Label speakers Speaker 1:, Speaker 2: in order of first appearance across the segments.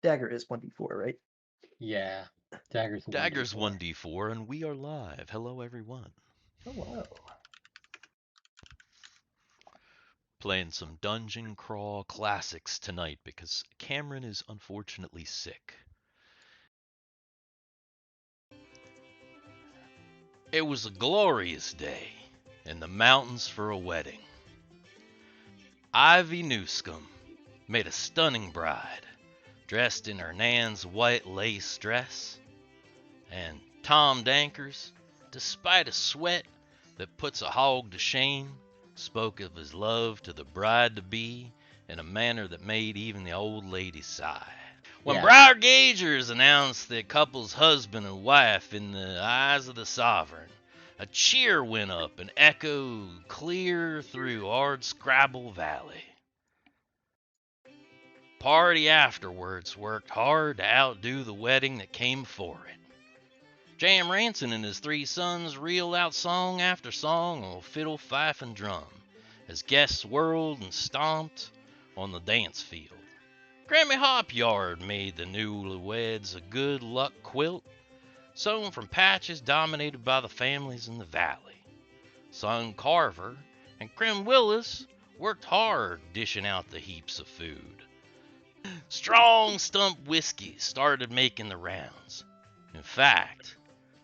Speaker 1: Dagger is 1d4, right?
Speaker 2: Yeah, Dagger's 1d4.
Speaker 3: Dagger's 1d4, and we are live. Hello, everyone.
Speaker 1: Hello.
Speaker 3: Playing some Dungeon Crawl classics tonight because Cameron is unfortunately sick. It was a glorious day in the mountains for a wedding. Ivy Newscomb made a stunning bride, dressed in her Nan's white lace dress, and Tom Dankers, despite a sweat that puts a hog to shame, spoke of his love to the bride-to-be in a manner that made even the old lady sigh. When
Speaker 2: Yeah.
Speaker 3: Briar Gagers announced the couple's husband and wife in the eyes of the sovereign, a cheer went up and echoed clear through Hardscrabble Valley. Party afterwards worked hard to outdo the wedding that came before it. Jam Ranson and his three sons reeled out song after song on fiddle, fife, and drum as guests whirled and stomped on the dance field. Grammy Hopyard made the newlyweds a good luck quilt, sewn from patches dominated by the families in the valley. Son Carver and Crim Willis worked hard dishing out the heaps of food. Strong stump whiskey started making the rounds. In fact,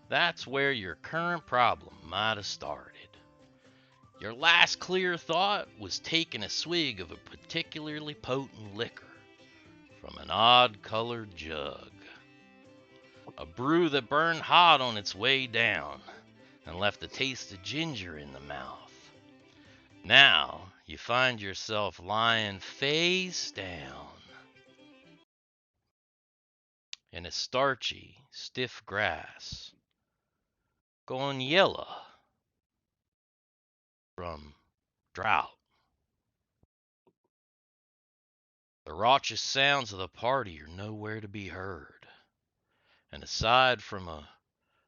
Speaker 3: that's where your current problem might have started. Your last clear thought was taking a swig of a particularly potent liquor from an odd-colored jug. A brew that burned hot on its way down and left a taste of ginger in the mouth. Now you find yourself lying face down in a starchy, stiff grass, going yellow from drought. The raucous sounds of the party are nowhere to be heard, and aside from a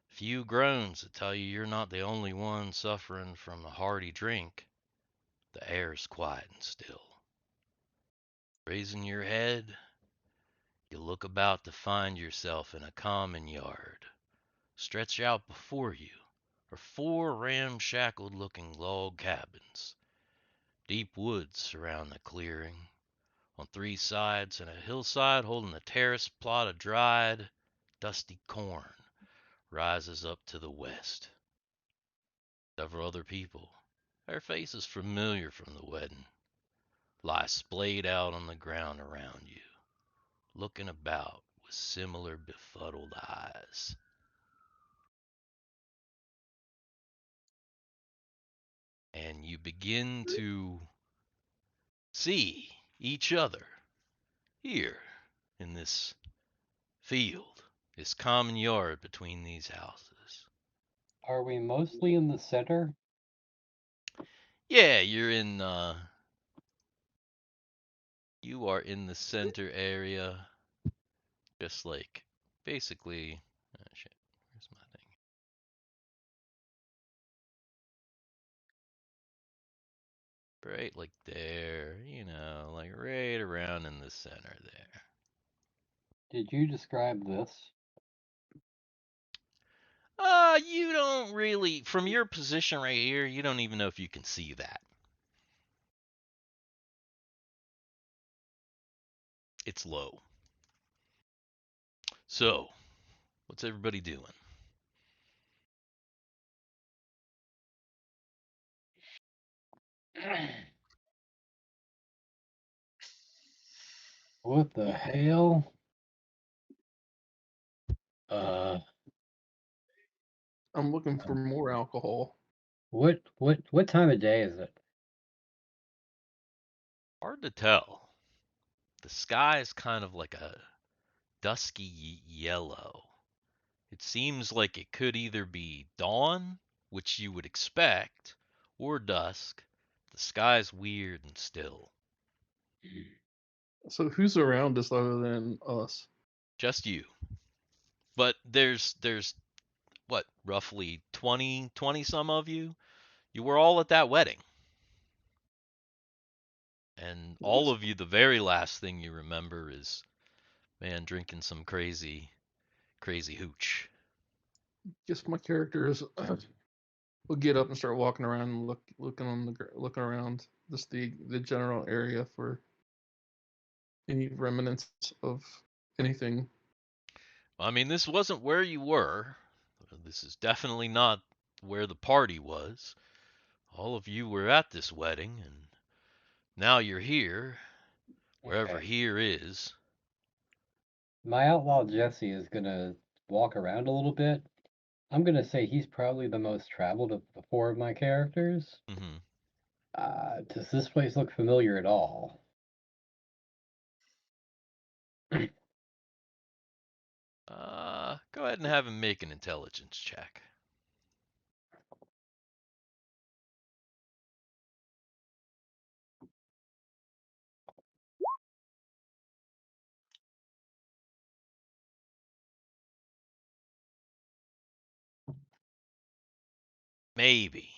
Speaker 3: few groans that tell you you're not the only one suffering from a hearty drink, the air's quiet and still. Raising your head, you look about to find yourself in a common yard. Stretched out before you are four ramshackled-looking log cabins. Deep woods surround the clearing. On three sides and a hillside holding a terraced plot of dried, dusty corn rises up to the west. Several other people, their faces familiar from the wedding, lie splayed out on the ground around you, looking about with similar befuddled eyes. And you begin to see each other here in this field, this common yard between these houses.
Speaker 2: Are we mostly in the center?
Speaker 3: Yeah, you are in the center area, just like basically. Oh shit, where's my thing? Right, like there, like right around in the center there.
Speaker 2: Did you describe this?
Speaker 3: You don't really, from your position right here, you don't even know if you can see that. It's low. So, what's everybody doing?
Speaker 2: What the hell? Uh,
Speaker 1: I'm looking for more alcohol.
Speaker 2: what time of day is it?
Speaker 3: Hard to tell. The sky is kind of like a dusky yellow. It seems like it could either be dawn, which you would expect, or dusk. The sky's weird and still.
Speaker 1: So who's around us other than us?
Speaker 3: Just you. But there's what, roughly 20 some of you? You were all at that wedding. And all of you, the very last thing you remember is Man drinking some crazy hooch.
Speaker 1: Guess my character is will get up and start walking around and looking around just the general area for any remnants of anything.
Speaker 3: I mean, this wasn't where you were. This is definitely not where the party was. All of you were at this wedding, and now you're here, wherever
Speaker 2: Okay.
Speaker 3: here is.
Speaker 2: My outlaw Jesse is gonna walk around a little bit. I'm gonna say he's probably the most traveled of the four of my characters.
Speaker 3: Hmm.
Speaker 2: Does this place look familiar at all?
Speaker 3: Go ahead and have him make an intelligence check. Maybe.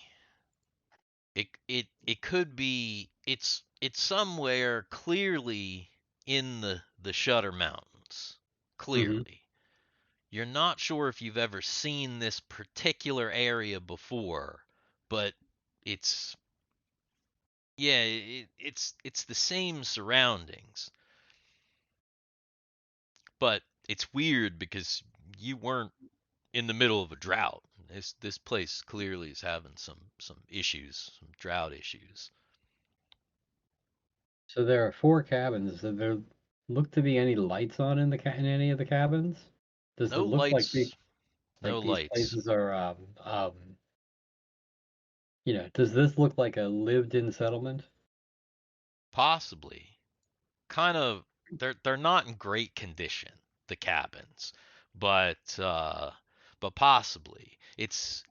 Speaker 3: It could be it's somewhere clearly in the Shudder Mountains.
Speaker 2: Mm-hmm.
Speaker 3: Clearly. You're not sure if you've ever seen this particular area before, but it's yeah, it's the same surroundings. But it's weird because you weren't in the middle of a drought. This place clearly is having some issues, some drought issues.
Speaker 2: So there are four cabins. Do there look to be any lights on in in any of the cabins? Does it
Speaker 3: No
Speaker 2: look
Speaker 3: lights, no
Speaker 2: like these
Speaker 3: lights.
Speaker 2: places are does this look like a lived-in settlement?
Speaker 3: Possibly. Kind of they're not in great condition, the cabins, but possibly. It's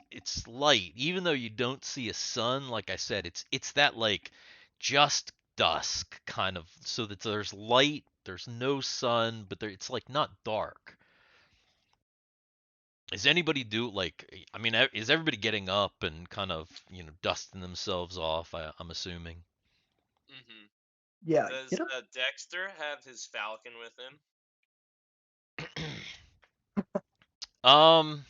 Speaker 3: light, even though you don't see a sun. Like I said, it's that like just dusk kind of, so that there's light, there's no sun, but it's like not dark. Is anybody I mean, is everybody getting up and kind of, dusting themselves off? I'm assuming.
Speaker 4: Mm-hmm.
Speaker 1: Yeah,
Speaker 4: Does
Speaker 1: get up.
Speaker 4: Dexter have his falcon with him?
Speaker 3: um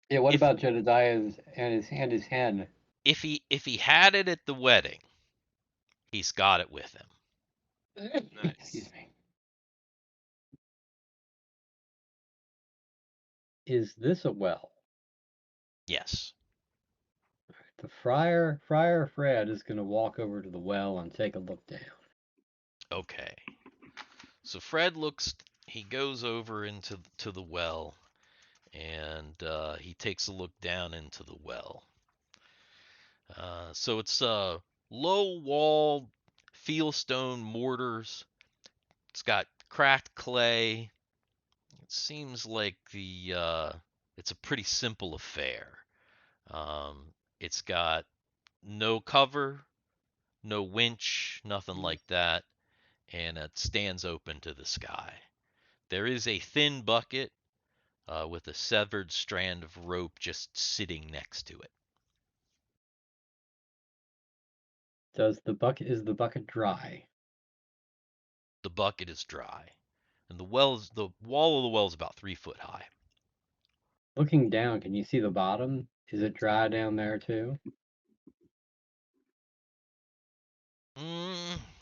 Speaker 2: Yeah, what
Speaker 3: if
Speaker 2: about Jedediah's and his hen?
Speaker 3: if he had it at the wedding, he's got it with him.
Speaker 2: Excuse
Speaker 4: Nice.
Speaker 2: me. Is this a well?
Speaker 3: Yes.
Speaker 2: The Friar Fred is gonna walk over to the well and take a look down.
Speaker 3: Okay. So Fred he goes over to the well, and he takes a look down into the well. So it's low wall fieldstone mortars. It's got cracked clay. It seems like it's a pretty simple affair. It's got no cover, no winch, nothing like that, and it stands open to the sky. There is a thin bucket with a severed strand of rope just sitting next to it.
Speaker 2: Is the bucket dry?
Speaker 3: The bucket is dry, and the wall of the well is about 3 foot high.
Speaker 2: Looking down, can you see the bottom? Is it dry down there too?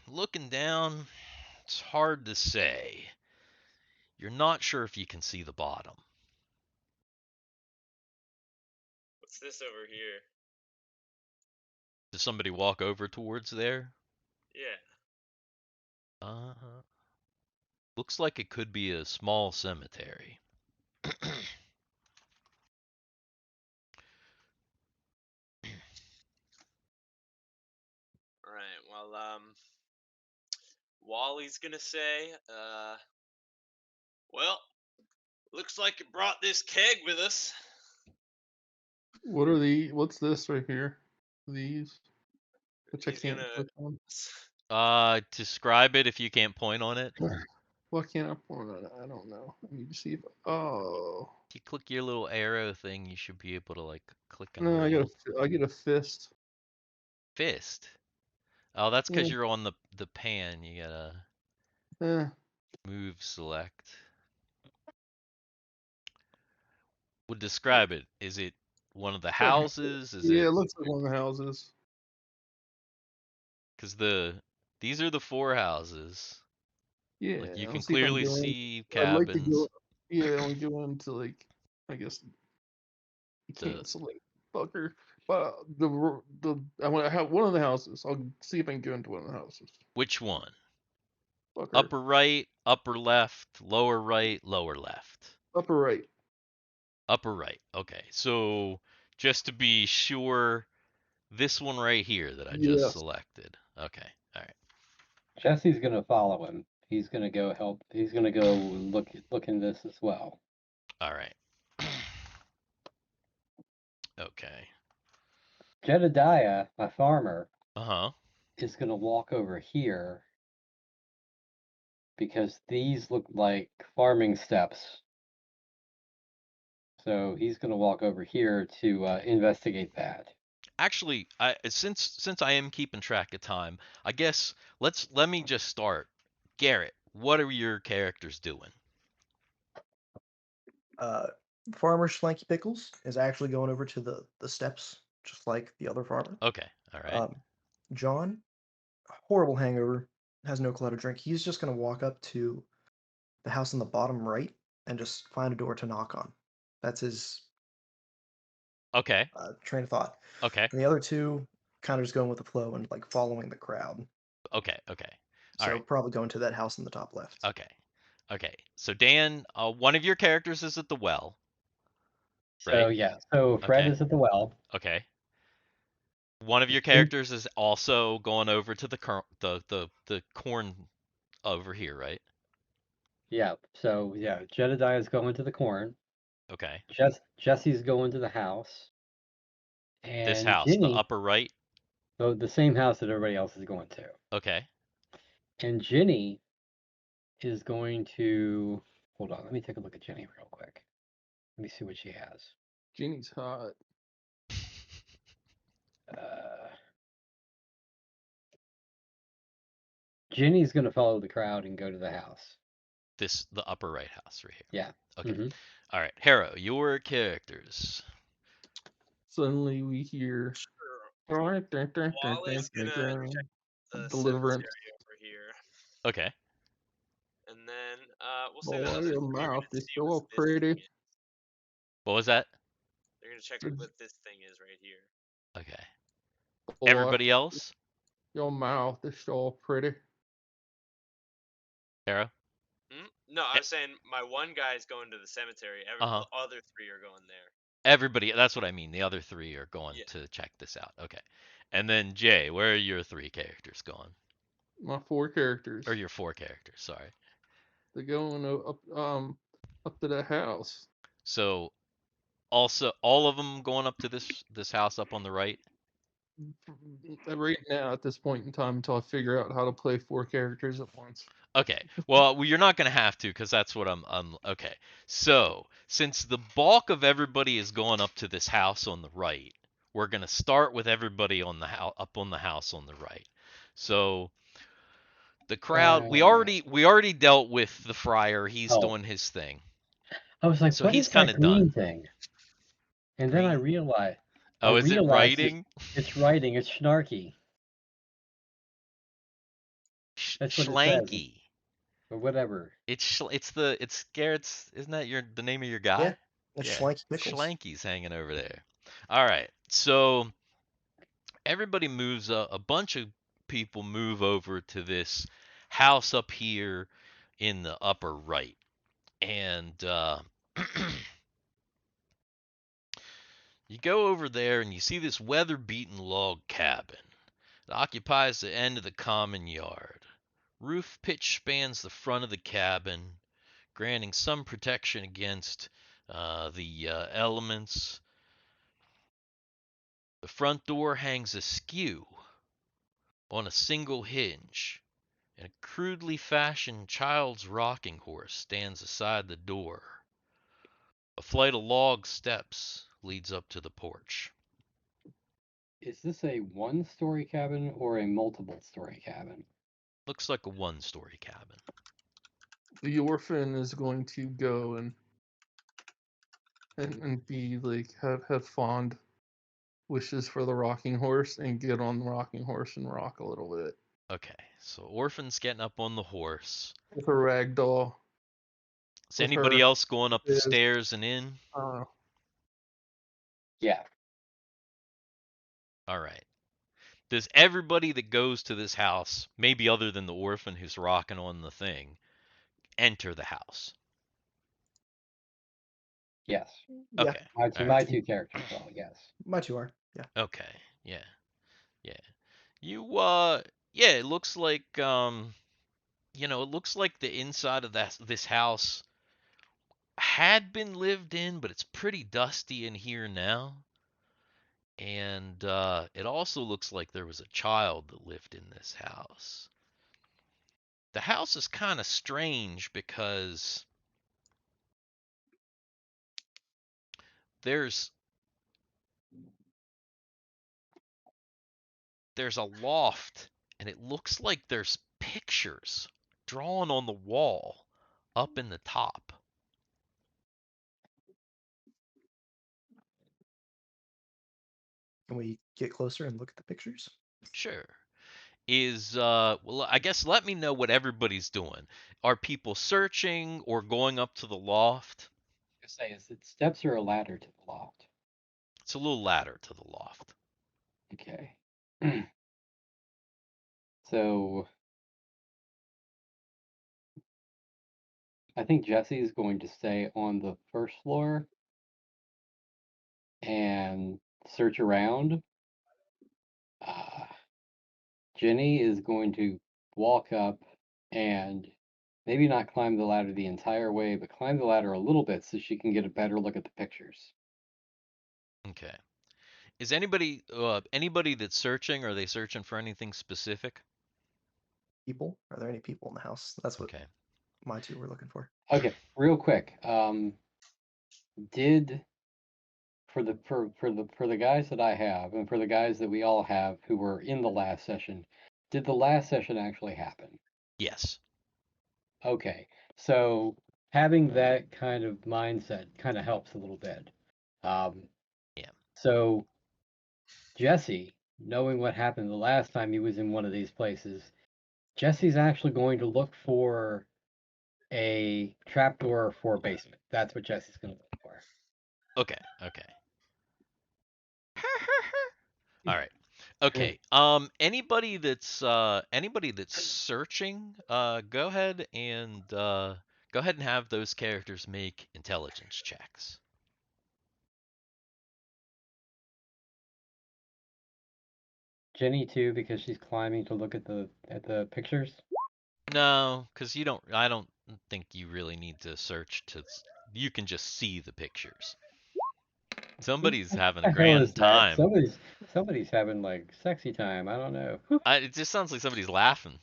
Speaker 3: Looking down, it's hard to say. You're not sure if you can see the bottom.
Speaker 4: What's this over here?
Speaker 3: Does somebody walk over towards there?
Speaker 4: Yeah.
Speaker 3: Uh, Looks like it could be a small cemetery.
Speaker 4: All right. Well, Wally's gonna say, well, looks like it brought this keg with us.
Speaker 1: What's this right here? These, which I
Speaker 4: He's
Speaker 1: can't
Speaker 4: gonna.
Speaker 1: click on.
Speaker 3: Describe it if you can't point on it.
Speaker 1: Why can't I point on it? I don't know. I need to see if. Oh
Speaker 3: If you click your little arrow thing, you should be able to like click on
Speaker 1: no,
Speaker 3: the little
Speaker 1: I get a fist.
Speaker 3: fist. Oh, that's because
Speaker 1: Yeah,
Speaker 3: you're on the pan. You gotta. Move select. Would describe it. Is it one of the houses? Is
Speaker 1: yeah,
Speaker 3: it
Speaker 1: it looks like one of the houses.
Speaker 3: because these are the 4 houses.
Speaker 1: Yeah,
Speaker 3: Like you
Speaker 1: I'll
Speaker 3: can
Speaker 1: see if I can
Speaker 3: clearly
Speaker 1: go in.
Speaker 3: see
Speaker 1: I'd like to go.
Speaker 3: cabins.
Speaker 1: Yeah, I want to go into like, I guess you
Speaker 3: The
Speaker 1: can't select fucker, but I want to have one of the houses. I'll see if I can go into one of the houses.
Speaker 3: which one?
Speaker 1: Fucker,
Speaker 3: Upper right, upper left, lower right, lower left.
Speaker 1: upper right.
Speaker 3: Upper right. Okay. So just to be sure, this one right here that I just
Speaker 1: Yes.
Speaker 3: selected. Okay. All right.
Speaker 2: Jesse's gonna follow him. He's gonna go help. He's gonna go look in this as well.
Speaker 3: All right. Okay.
Speaker 2: Jedediah, my farmer,
Speaker 3: Uh-huh.
Speaker 2: is gonna walk over here because these look like farming steps. So he's gonna walk over here to investigate that.
Speaker 3: Actually, since I am keeping track of time, I guess let me just start. Garrett, what are your characters doing?
Speaker 5: Farmer Schlanky Pickles is actually going over to the steps, just like the other farmer.
Speaker 3: Okay. All right.
Speaker 5: John, horrible hangover, has no clue how to drink. He's just gonna walk up to the house in the bottom right and just find a door to knock on. That's his
Speaker 3: Okay.
Speaker 5: train of thought.
Speaker 3: Okay.
Speaker 5: And the other two kind of just going with the flow and like following the crowd.
Speaker 3: Okay. Okay. All
Speaker 5: So
Speaker 3: right.
Speaker 5: probably going to that house in the top left.
Speaker 3: Okay. Okay. So Dan, one of your characters is at the well,
Speaker 2: So
Speaker 3: right?
Speaker 2: yeah, so Fred
Speaker 3: Okay.
Speaker 2: is at the well.
Speaker 3: Okay. One of your
Speaker 2: Jin-
Speaker 3: characters is also going over to the corn over here, right?
Speaker 2: Yeah, so yeah, Jedediah is going to the corn.
Speaker 3: Okay.
Speaker 2: Jesse's going to the house,
Speaker 3: This
Speaker 2: and
Speaker 3: house, the
Speaker 2: Ginny,
Speaker 3: upper right.
Speaker 2: the same house that everybody else is going to.
Speaker 3: Okay.
Speaker 2: And Ginny is going to hold on. Let me take a look at Ginny real quick. Let me see what she has.
Speaker 1: Jeannie's hot.
Speaker 2: Ginny's going to follow the crowd and go to the house.
Speaker 3: The upper right house right here.
Speaker 2: Yeah.
Speaker 3: Okay.
Speaker 2: Mhm.
Speaker 3: All right. Harrow, your characters.
Speaker 1: Suddenly we hear
Speaker 4: Sure. Wally's gonna check the
Speaker 1: deliverance.
Speaker 4: cemetery over here,
Speaker 3: Okay.
Speaker 4: and then we'll say the
Speaker 1: Boy,
Speaker 4: other
Speaker 1: your
Speaker 4: three are
Speaker 1: mouth
Speaker 4: gonna
Speaker 1: is
Speaker 4: see what
Speaker 1: so
Speaker 4: this thing
Speaker 1: pretty.
Speaker 4: is.
Speaker 3: What was that?
Speaker 4: They're gonna check
Speaker 1: It's-
Speaker 4: what this thing is right here.
Speaker 3: Okay.
Speaker 1: Boy,
Speaker 3: Everybody else?
Speaker 1: your mouth is so pretty.
Speaker 3: Harrow?
Speaker 4: No, I was saying my one guy's going to the cemetery.
Speaker 3: Uh-huh.
Speaker 4: The other three are going there.
Speaker 3: Everybody, that's what I mean. The other 3 are going
Speaker 4: Yeah.
Speaker 3: to check this out. Okay. And then Jay, where are your 3 characters going?
Speaker 1: My 4 characters.
Speaker 3: Or your 4 characters, sorry.
Speaker 1: They're going up to the house.
Speaker 3: So also all of them going up to this house up on the right?
Speaker 1: Right now, at this point in time, until I figure out how to play 4 characters at once.
Speaker 3: Okay. Well, you're not going to have to because that's what I'm okay. So, since the bulk of everybody is going up to this house on the right, we're going to start with everybody on the up on the house on the right. So, the crowd we already dealt with the friar. He's
Speaker 2: Oh.
Speaker 3: doing his thing.
Speaker 2: I was like,
Speaker 3: So
Speaker 2: what
Speaker 3: he's
Speaker 2: is that
Speaker 3: kinda
Speaker 2: green
Speaker 3: done.
Speaker 2: thing? And then I
Speaker 3: Green?
Speaker 2: realized.
Speaker 3: Oh, is it writing?
Speaker 2: It's writing. It's snarky. That's what it says.
Speaker 3: Schlanky.
Speaker 2: Or whatever.
Speaker 3: It's Garrett's. Isn't that the name of your guy?
Speaker 5: Yeah, that's Schlanky Pickles.
Speaker 3: Schlanky's hanging over there. All right, so everybody moves. A bunch of people move over to this house up here in the upper right, and you go over there and you see this weather-beaten log cabin. It occupies the end of the common yard. Roof pitch spans the front of the cabin, granting some protection against the elements. The front door hangs askew on a single hinge, and a crudely fashioned child's rocking horse stands aside the door. A flight of log steps leads up to the porch.
Speaker 2: Is this a one-story cabin or a multiple-story cabin?
Speaker 3: Looks like a one-story cabin.
Speaker 1: the orphan is going to go and be like have fond wishes for the rocking horse and get on the rocking horse and rock a little bit
Speaker 3: Okay, so Orphan's getting up on the horse.
Speaker 1: with a rag doll
Speaker 3: Is
Speaker 1: with
Speaker 3: anybody
Speaker 1: her.
Speaker 3: else going up the
Speaker 1: Is
Speaker 3: stairs and in?
Speaker 2: Yeah.
Speaker 3: All right. Does everybody that goes to this house, maybe other than the orphan who's rocking on the thing, enter the house?
Speaker 2: Yes.
Speaker 5: Yeah,
Speaker 3: Okay.
Speaker 2: My
Speaker 3: All
Speaker 2: two,
Speaker 3: right.
Speaker 2: my two characters are, yes.
Speaker 5: my two are. Yeah.
Speaker 3: Okay. Yeah. Yeah. You yeah, it looks like it looks like the inside of this house had been lived in, but it's pretty dusty in here now. And it also looks like there was a child that lived in this house. The house is kind of strange because there's there's a loft, and it looks like there's pictures drawn on the wall up in the top.
Speaker 5: Can we get closer and look at the pictures?
Speaker 3: Sure. Well, I guess let me know what everybody's doing. Are people searching or going up to the loft?
Speaker 2: I say, is it steps or a ladder to the loft?
Speaker 3: It's a little ladder to the loft.
Speaker 2: Okay. So I think Jesse is going to stay on the first floor and search around. Jenny is going to walk up and maybe not climb the ladder the entire way, but climb the ladder a little bit so she can get a better look at the pictures.
Speaker 3: Okay. Is anybody that's searching, are they searching for anything specific?
Speaker 5: People? Are there any people in the house? That's what
Speaker 3: Okay.
Speaker 5: my two were looking for.
Speaker 2: Okay, real quick. Did for the guys that I have and for the guys that we all have who were in the last session, did the last session actually happen?
Speaker 3: Yes.
Speaker 2: Okay, so having that kind of mindset kind of helps a little bit.
Speaker 3: Yeah.
Speaker 2: So Jesse, knowing what happened the last time he was in one of these places, Jesse's actually going to look for a trapdoor for a basement. That's what Jesse's going to look for.
Speaker 3: Okay. Okay. All right. Okay. Anybody that's searching, go ahead and have those characters make intelligence checks.
Speaker 2: Jenny too, because she's climbing to look at the pictures.
Speaker 3: No, because I don't think you really need to search you can just see the pictures. Somebody's having a
Speaker 2: What the hell is
Speaker 3: grand
Speaker 2: that?
Speaker 3: time.
Speaker 2: Somebody's having like sexy time. I don't know.
Speaker 3: It just sounds like somebody's laughing.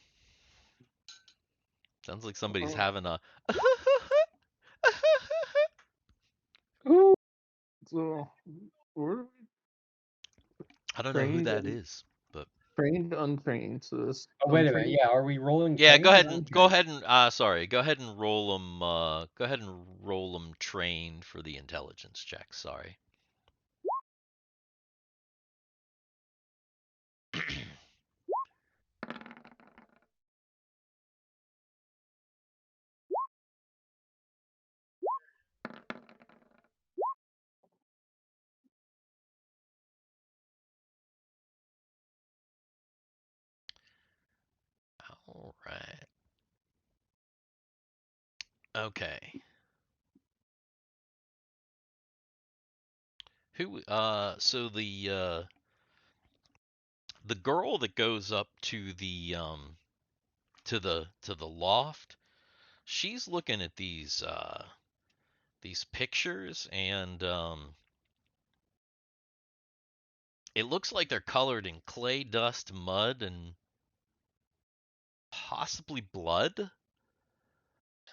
Speaker 3: Sounds like somebody's having a.
Speaker 2: Ooh.
Speaker 1: So we're
Speaker 3: I don't know who
Speaker 1: trained
Speaker 3: that
Speaker 1: and
Speaker 3: is, but
Speaker 1: untrained. So this
Speaker 2: Oh, wait a minute.
Speaker 1: untrained.
Speaker 2: Yeah, are we rolling
Speaker 3: yeah,
Speaker 2: trained or untrained?
Speaker 3: go ahead and sorry, go ahead and roll them. Go ahead and roll them trained for the intelligence check. Sorry. All right. Okay. So the girl that goes up to the loft, she's looking at these pictures, and it looks like they're colored in clay, dust, mud, and possibly blood.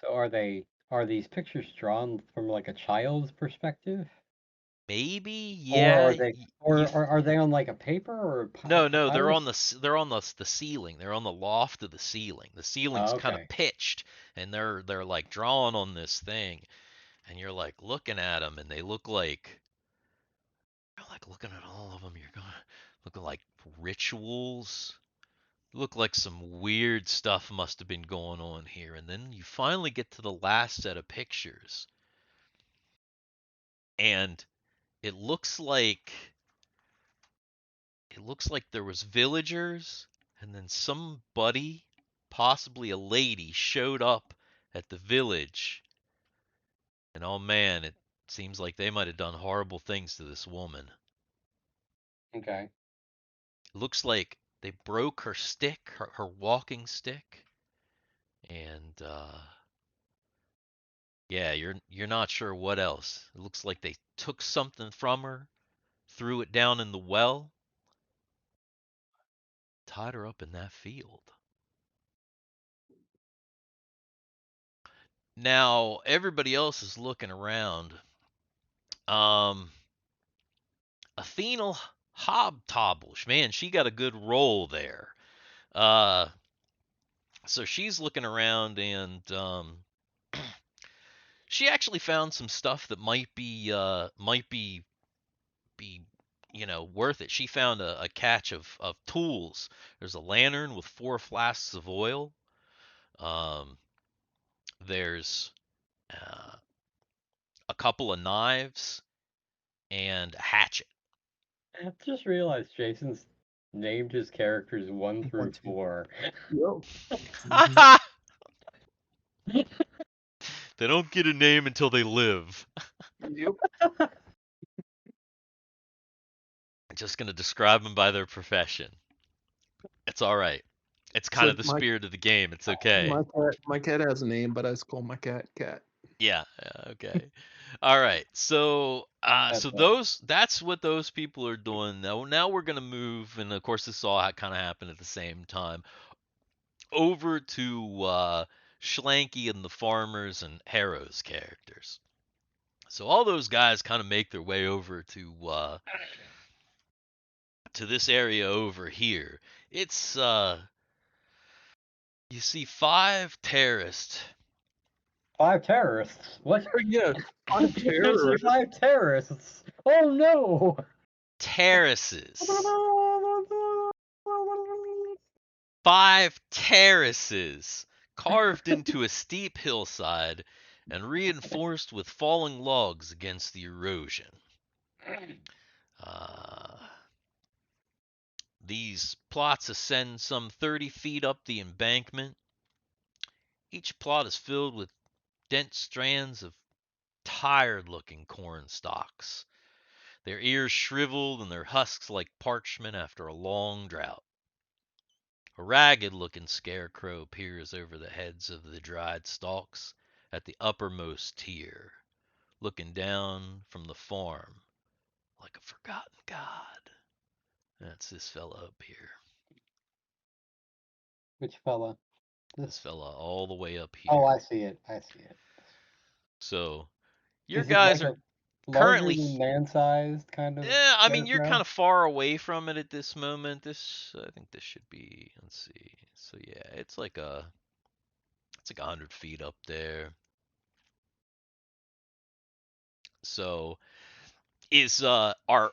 Speaker 2: So are these pictures drawn from like a child's perspective?
Speaker 3: Maybe,
Speaker 2: Or
Speaker 3: yeah.
Speaker 2: are they, are they on like a paper or a
Speaker 3: No, they're
Speaker 2: papyrus?
Speaker 3: on the ceiling. They're on the loft of the ceiling. The ceiling's
Speaker 2: Oh,
Speaker 3: kind of
Speaker 2: okay.
Speaker 3: pitched, and they're like drawing on this thing, and you're like looking at them, and they look like you're like looking at all of them. You're going looking like rituals. Look like some weird stuff must have been going on here, and then you finally get to the last set of pictures, and it looks like there was villagers, and then somebody, possibly a lady, showed up at the village, and oh man, it seems like they might have done horrible things to this woman.
Speaker 2: Okay.
Speaker 3: It looks like they broke her stick, her walking stick, and yeah, you're not sure what else. It looks like they took something from her, threw it down in the well, tied her up in that field. Now everybody else is looking around. Athena Hobtobble, man, she got a good roll there. Uh, so she's looking around, and she actually found some stuff that might be worth it. She found a catch of tools. There's a lantern with 4 flasks of oil. Um, there's uh, a couple of knives and a hatchet.
Speaker 2: I just realized Jason's named his characters 1 through
Speaker 5: 1, 2.
Speaker 2: 4.
Speaker 5: Yo.
Speaker 3: They don't get a name until they live.
Speaker 1: Yep.
Speaker 3: I'm just gonna describe them by their profession. It's all right. It's kind of
Speaker 1: Said
Speaker 3: the spirit of the game. It's okay.
Speaker 1: my cat has a name, but I just call my cat Cat.
Speaker 3: Yeah. Okay. All right. So,
Speaker 2: That's
Speaker 3: so
Speaker 2: funny.
Speaker 3: that's what those people are doing. Now we're gonna move, and of course this all kind of happened at the same time, over to Schlanky and the farmers and Harrow's characters. So all those guys kind of make their way over to this area over here. It's you see 5 terrorists.
Speaker 2: 5 terrorists. What?
Speaker 1: Yeah, I'm
Speaker 2: You see
Speaker 1: terror.
Speaker 2: 5 terrorists. Oh no!
Speaker 3: Terraces. 5 terraces carved into a steep hillside and reinforced with falling logs against the erosion. Uh, these plots ascend some 30 feet up the embankment. Each plot is filled with dense strands of tired-looking corn stalks, their ears shriveled and their husks like parchment after a long drought. A ragged-looking scarecrow peers over the heads of the dried stalks at the uppermost tier, looking down from the farm like a forgotten god. That's this fella up here.
Speaker 2: Which fella?
Speaker 3: This fella all the way up
Speaker 2: Oh, I
Speaker 3: here.
Speaker 2: see it. I see it.
Speaker 3: So, your
Speaker 2: Is it like
Speaker 3: guys are
Speaker 2: a larger
Speaker 3: currently
Speaker 2: than man-sized kind of
Speaker 3: yeah, I mean, you're
Speaker 2: scarecrow?
Speaker 3: kind of far away from it at this moment. I think this should be, let's see. So yeah, it's like 100 feet up there. So are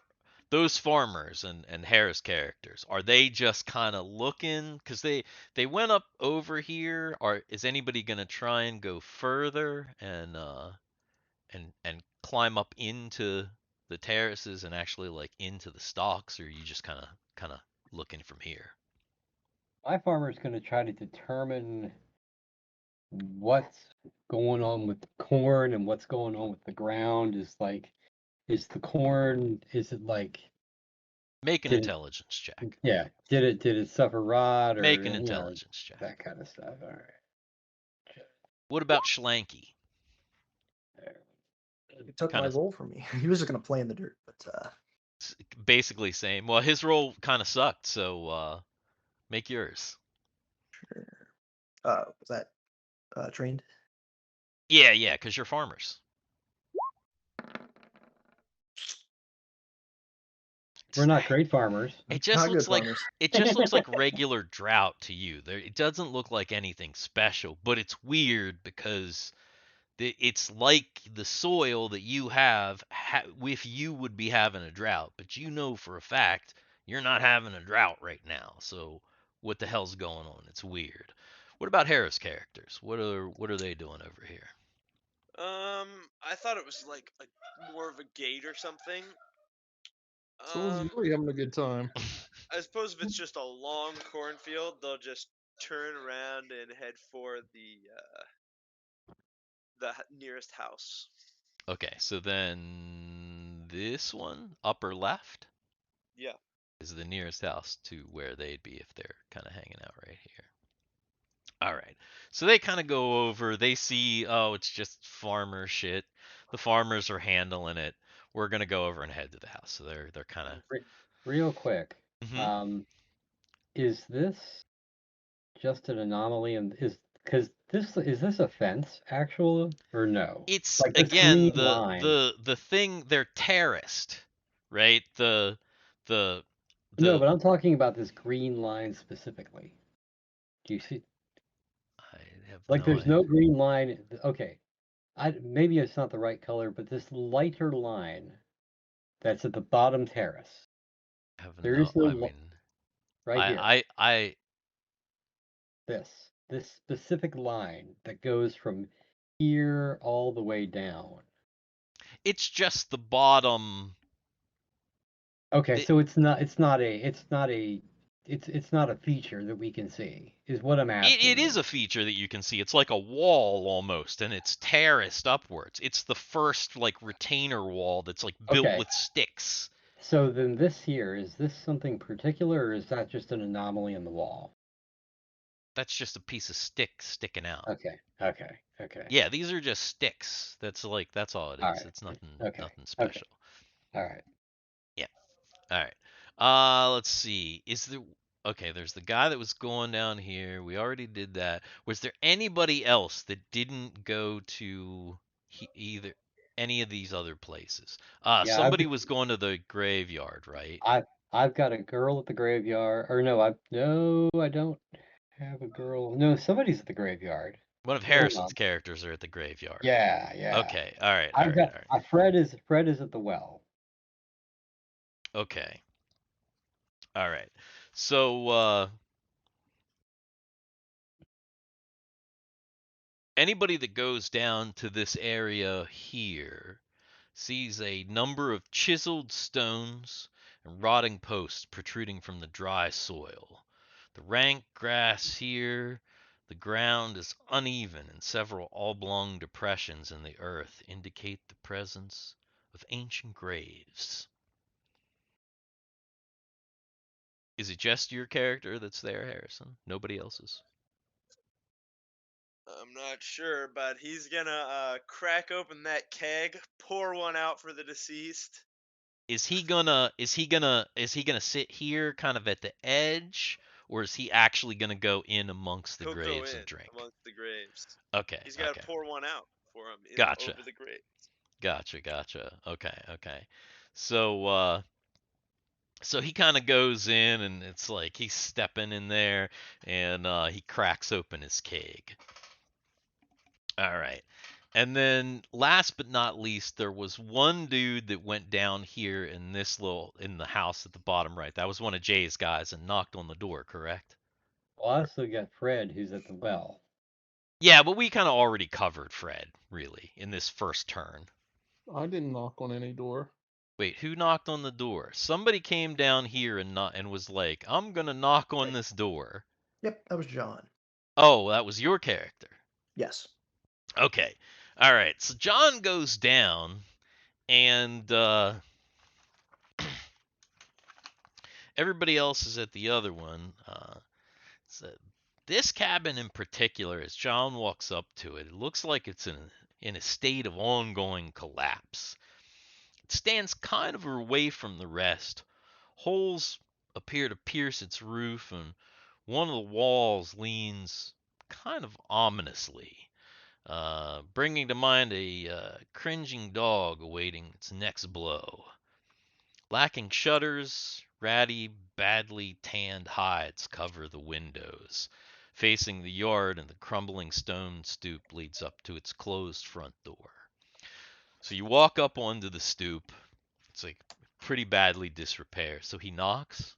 Speaker 3: those farmers and Harris characters, are they just kind of looking because they went up over here? Or is anybody gonna try and go further and climb up into the terraces and actually like into the stalks, or are you just kind of looking from here?
Speaker 2: My farmer's going to try to determine what's going on with the corn and what's going on with the ground. Is the corn, is it like,
Speaker 3: Make an
Speaker 2: did
Speaker 3: intelligence check.
Speaker 2: it, yeah, did it suffer rot
Speaker 3: Make
Speaker 2: or,
Speaker 3: an intelligence check.
Speaker 2: that kind of stuff. All right.
Speaker 3: What about Schlanky?
Speaker 2: There.
Speaker 5: He took
Speaker 3: Kind
Speaker 5: my
Speaker 3: of
Speaker 5: role from me. He was just gonna play in the dirt, but
Speaker 3: basically same. Well, his roll kind of sucked, so make yours.
Speaker 5: sure. Was that trained?
Speaker 3: Yeah, because you're farmers.
Speaker 2: We're not great farmers.
Speaker 3: It just
Speaker 5: Not good
Speaker 3: looks like
Speaker 5: farmers.
Speaker 3: it just looks like regular drought to you. It doesn't look like anything special, but it's weird because it's like the soil that you have if you would be having a drought, but you know for a fact you're not having a drought right now. So what the hell's going on? It's weird. What about Harris characters? What are they doing over here?
Speaker 4: I thought it was like more of a gate or something.
Speaker 1: So is really having a good time.
Speaker 4: I suppose if it's just a long cornfield, they'll just turn around and head for the nearest house.
Speaker 3: Okay, so then this one, upper left,
Speaker 4: Yeah.
Speaker 3: is the nearest house to where they'd be if they're kind of hanging out right here. All right. So they kind of go over, they see, oh, it's just farmer shit. The farmers are handling it. We're going to go over and head to the house. So they're kind of
Speaker 2: Real quick,
Speaker 3: Mhm.
Speaker 2: is this just an anomaly? And because is this a fence actual or no?
Speaker 3: It's
Speaker 2: Like this
Speaker 3: again
Speaker 2: green line.
Speaker 3: the thing they're terraced, right? The
Speaker 2: No,
Speaker 3: the
Speaker 2: but I'm talking about this green line specifically. Do you see?
Speaker 3: I have
Speaker 2: Like,
Speaker 3: no
Speaker 2: there's no
Speaker 3: idea.
Speaker 2: green line. Okay, maybe it's not the right color, but this lighter line that's at the bottom terrace.
Speaker 3: I have
Speaker 2: There
Speaker 3: no
Speaker 2: is no
Speaker 3: I mean
Speaker 2: right here.
Speaker 3: I
Speaker 2: This specific line that goes from here all the way down.
Speaker 3: it's just the bottom.
Speaker 2: Okay,
Speaker 3: The,
Speaker 2: so it's not a feature that we can see, is what I'm
Speaker 3: it
Speaker 2: asking
Speaker 3: is
Speaker 2: you.
Speaker 3: a feature that you can see. It's like a wall almost, and it's terraced upwards. It's the first like retainer wall that's like built
Speaker 2: Okay,
Speaker 3: with sticks.
Speaker 2: so then this here, is this something particular or is that just an anomaly in the wall?
Speaker 3: That's just a piece of stick sticking out.
Speaker 2: Okay.
Speaker 3: Yeah, these are just sticks. That's all it
Speaker 2: All
Speaker 3: is.
Speaker 2: right.
Speaker 3: It's nothing
Speaker 2: Okay.
Speaker 3: nothing
Speaker 2: Okay.
Speaker 3: special.
Speaker 2: All right.
Speaker 3: Yeah. All right. Let's see. Is there Okay, there's the guy that was going down here. We already did that. Was there anybody else that didn't go to either any of these other places?
Speaker 2: Yeah,
Speaker 3: Somebody was going to the graveyard, right?
Speaker 2: I've got a girl at the graveyard, or no, I don't have a girl. No, somebody's at the graveyard.
Speaker 3: One of
Speaker 2: Hold
Speaker 3: Harrison's
Speaker 2: on.
Speaker 3: characters are at the graveyard.
Speaker 2: Yeah.
Speaker 3: Okay. All right. All
Speaker 2: I've
Speaker 3: right.
Speaker 2: got
Speaker 3: All right.
Speaker 2: Fred is at the well.
Speaker 3: Okay. All right. So, anybody that goes down to this area here sees a number of chiseled stones and rotting posts protruding from the dry soil. The rank grass here, the ground is uneven, and several oblong depressions in the earth indicate the presence of ancient graves. Is it just your character that's there, Harrison? Nobody else's?
Speaker 4: I'm not sure, but he's gonna crack open that keg, pour one out for the deceased.
Speaker 3: Is he gonna sit here kind of at the edge, or is he actually gonna go in amongst the
Speaker 4: He'll go
Speaker 3: graves
Speaker 4: in
Speaker 3: and drink?
Speaker 4: amongst the graves.
Speaker 3: Okay,
Speaker 4: He's got to
Speaker 3: okay.
Speaker 4: pour one out for him in
Speaker 3: Gotcha.
Speaker 4: over the grave.
Speaker 3: Gotcha. Okay. So so he kind of goes in and it's like he's stepping in there and he cracks open his keg. All right. And then last but not least, there was one dude that went down here in the house at the bottom right. That was one of Jay's guys and knocked on the door, correct?
Speaker 2: Well, I also got Fred who's at the well.
Speaker 3: Yeah, but we kind of already covered Fred, really, in this first turn.
Speaker 1: I didn't knock on any door.
Speaker 3: Wait, who knocked on the door? Somebody came down here and was like, "I'm gonna knock on this door."
Speaker 5: Yep, that was John.
Speaker 3: Oh, that was your character.
Speaker 5: Yes.
Speaker 3: Okay. All right. So John goes down and everybody else is at the other one. So this cabin in particular, as John walks up to it, it looks like it's in a state of ongoing collapse. It stands kind of away from the rest. Holes appear to pierce its roof, and one of the walls leans kind of ominously, bringing to mind a cringing dog awaiting its next blow. Lacking shutters, ratty, badly tanned hides cover the windows. Facing the yard and the crumbling stone stoop leads up to its closed front door. So you walk up onto the stoop. It's like pretty badly disrepair. So he knocks.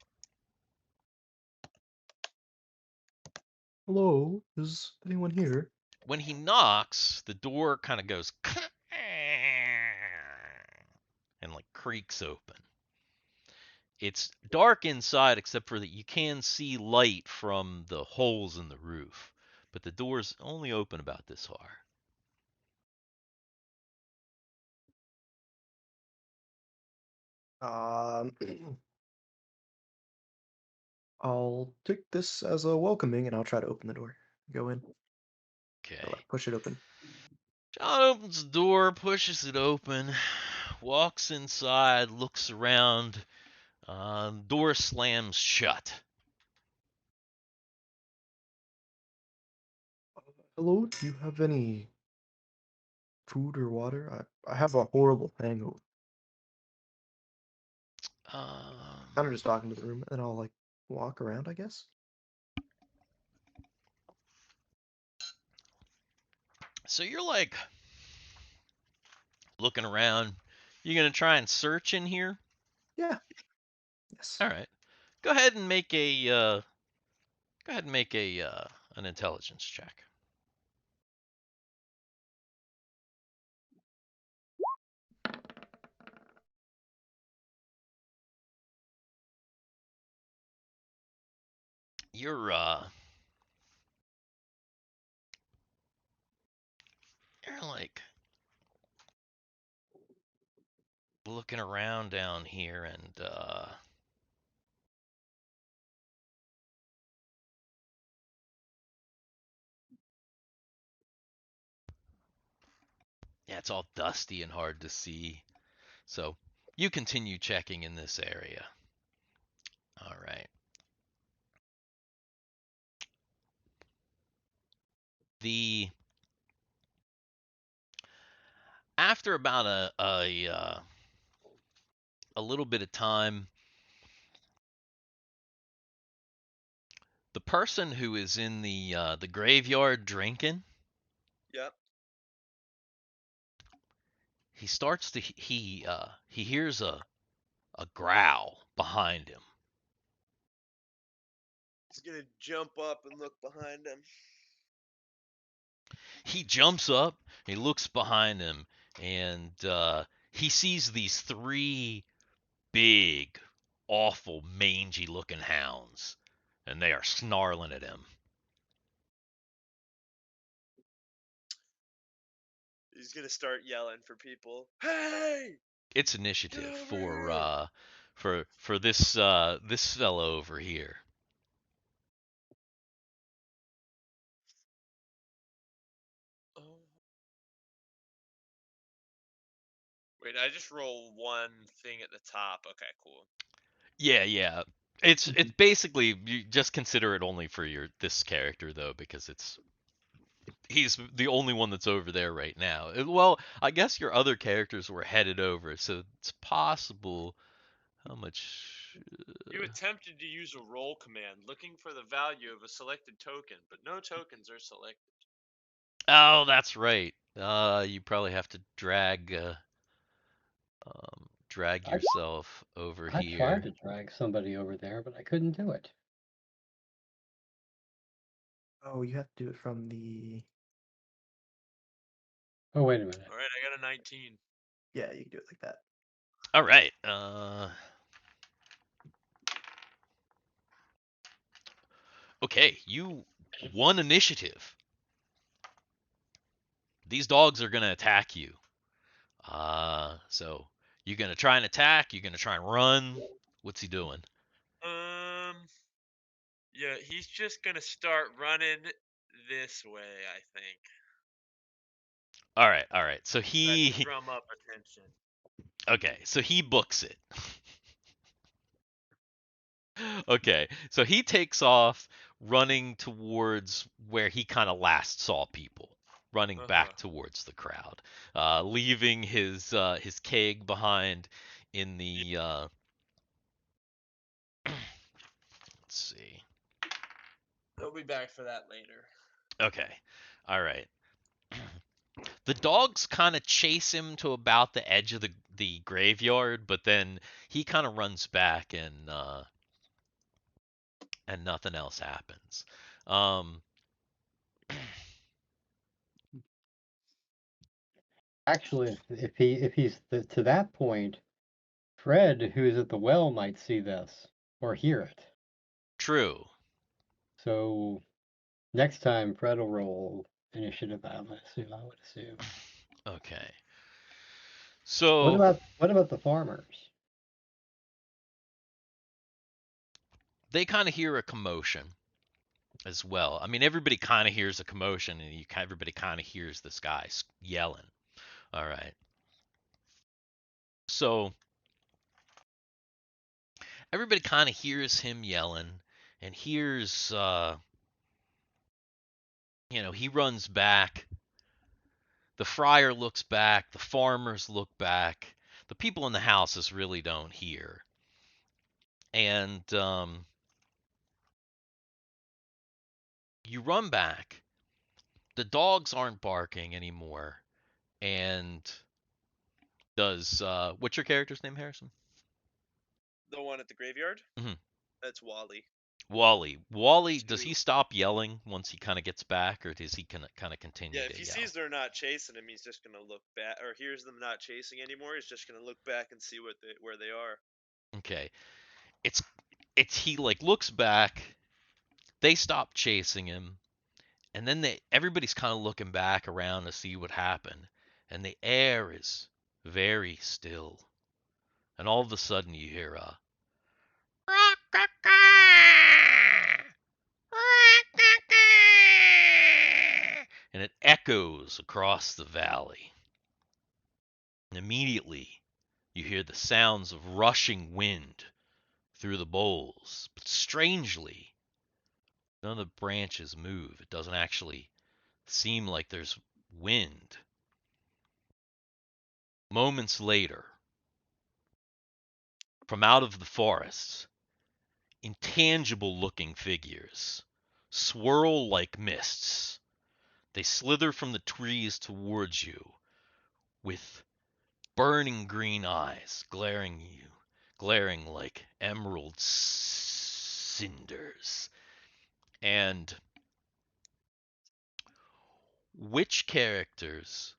Speaker 5: Hello, is anyone here?
Speaker 3: When he knocks, the door kind of goes and like creaks open. It's dark inside except for that you can see light from the holes in the roof, but the door's only open about this far.
Speaker 5: Um, I'll take this as a welcoming, and I'll try to open the door. Go in.
Speaker 3: Okay.
Speaker 5: Or push it open.
Speaker 3: John opens the door, pushes it open, walks inside, looks around. Door slams shut.
Speaker 5: Hello, do you have any food or water? I have a horrible hangover. Kind of just talking to the room, and I'll like walk around, I guess.
Speaker 3: So you're like looking around. You gonna try and search in here?
Speaker 5: Yeah. Yes.
Speaker 3: All right. Go ahead and make a an intelligence check. You're like looking around down here and yeah, it's all dusty and hard to see. So you continue checking in this area. All right. The after about a little bit of time, the person who is in the graveyard drinking,
Speaker 4: Yep.
Speaker 3: he starts to he hears a growl behind him.
Speaker 4: He's gonna jump up and look behind him.
Speaker 3: He jumps up, he looks behind him, and he sees these three big, awful, mangy-looking hounds, and they are snarling at him.
Speaker 4: He's gonna start yelling for people. Hey!
Speaker 3: It's initiative
Speaker 4: Get over
Speaker 3: for this fellow over here.
Speaker 4: Oh. Wait, I just roll one thing at the top. Okay, cool.
Speaker 3: Yeah. It's basically, you just consider it only for this character though, because he's the only one that's over there right now. Well, I guess your other characters were headed over, so it's possible. How much?
Speaker 4: You attempted to use a roll command looking for the value of a selected token, but no tokens are selected.
Speaker 3: Oh, that's right. You probably have to drag yourself over
Speaker 2: I
Speaker 3: here.
Speaker 2: tried to drag somebody over there, but I couldn't do it.
Speaker 5: Oh, you have to do it from the.
Speaker 2: Oh, wait a minute.
Speaker 4: All right, I got a 19.
Speaker 5: Yeah, you can do it like that.
Speaker 3: All right. Okay, you won initiative. These dogs are gonna attack you. So you gonna try and attack? You gonna try and run? What's he doing?
Speaker 4: Yeah, he's just gonna start running this way, I think.
Speaker 3: All right. So
Speaker 4: Try to
Speaker 3: he
Speaker 4: drum up attention.
Speaker 3: okay. So he books it. Okay, so he takes off running towards where he kind of last saw people, running back towards the crowd, leaving his keg behind in the let's see.
Speaker 4: We'll be back for that later.
Speaker 3: Okay. All right. The dogs kind of chase him to about the edge of the graveyard, but then he kind of runs back and nothing else happens.
Speaker 2: Actually, if he's to that point, Fred, who's at the well, might see this or hear it.
Speaker 3: True.
Speaker 2: So next time, Fred will roll initiative. I would assume.
Speaker 3: Okay.
Speaker 2: What
Speaker 3: So
Speaker 2: about the farmers?
Speaker 3: they kind of hear a commotion as well. I mean, everybody kind of hears a commotion, and everybody kind of hears this guy yelling. All right. So everybody kind of hears him yelling and hears, he runs back. The friar looks back. The farmers look back. The people in the houses really don't hear. And you run back. The dogs aren't barking anymore. And what's your character's name, Harrison?
Speaker 4: The one at the graveyard?
Speaker 3: Mhm.
Speaker 4: That's Wally.
Speaker 3: Wally, does he stop yelling once he kind of gets back, or does he kind of continue
Speaker 4: Yeah,
Speaker 3: to
Speaker 4: if he
Speaker 3: yell?
Speaker 4: sees they're not chasing him, he's just gonna look back, or hears them not chasing anymore. He's just gonna look back and see where they are.
Speaker 3: Okay, it's he like looks back. They stop chasing him, and then everybody's kind of looking back around to see what happened, and the air is very still, and all of a sudden you hear a and it echoes across the valley. And immediately you hear the sounds of rushing wind through the boles. But strangely, none of the branches move. It doesn't actually seem like there's wind. Moments later, from out of the forests, intangible looking figures swirl like mists. They slither from the trees towards you with burning green eyes glaring like emerald cinders. And which characters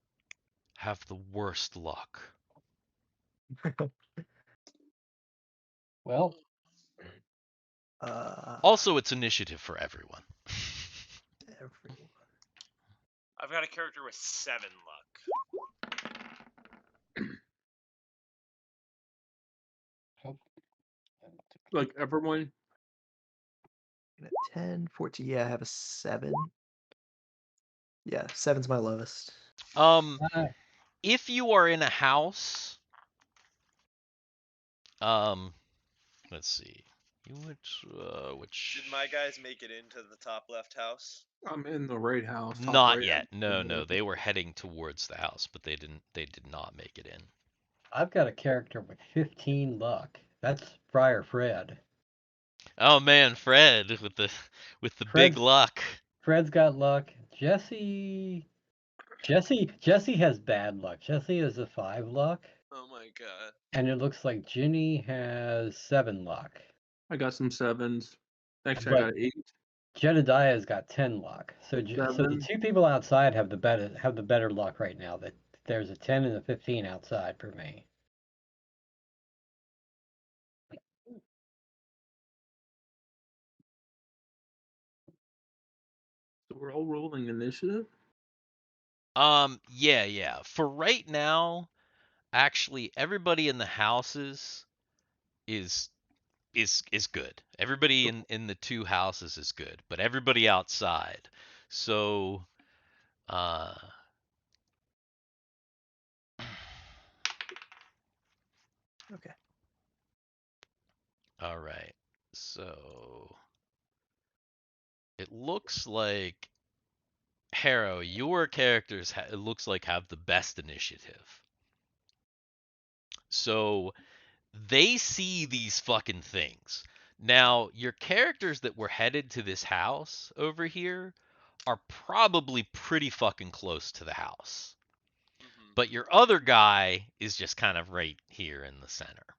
Speaker 3: have the worst luck?
Speaker 2: Well,
Speaker 3: Also, it's initiative for everyone.
Speaker 5: Everyone.
Speaker 4: I've got a character with 7 luck.
Speaker 1: Like everyone.
Speaker 5: And a 10, 14. Yeah, I have a 7. Yeah, 7's my lowest.
Speaker 3: If you are in a house, let's see. Which
Speaker 4: Did my guys make it into the top left house?
Speaker 1: I'm in the right house. Top
Speaker 3: Not
Speaker 1: right.
Speaker 3: yet. No. They were heading towards the house, but they did not make it in.
Speaker 2: I've got a character with 15 luck. That's Friar Fred.
Speaker 3: Oh man, Fred with the big luck.
Speaker 2: Fred's got luck. Jesse has bad luck. Jesse has a 5 luck.
Speaker 4: Oh my god.
Speaker 2: And it looks like Ginny has 7 luck.
Speaker 1: I got some 7s. Actually, I got 8.
Speaker 2: Jedediah's got 10 luck. So the
Speaker 1: 7.
Speaker 2: 2 people outside have the better luck right now. That there's a 10 and a 15 outside for me.
Speaker 1: So we're all rolling initiative.
Speaker 3: Yeah. For right now, actually, everybody in the houses is good. Everybody in the 2 houses is good, but everybody outside. So,
Speaker 5: Okay.
Speaker 3: all right. So it looks like Harrow, your characters it looks like have the best initiative. So they see these fucking things. Now, your characters that were headed to this house over here are probably pretty fucking close to the house.
Speaker 4: Mhm.
Speaker 3: But your other guy is just kind of right here in the center.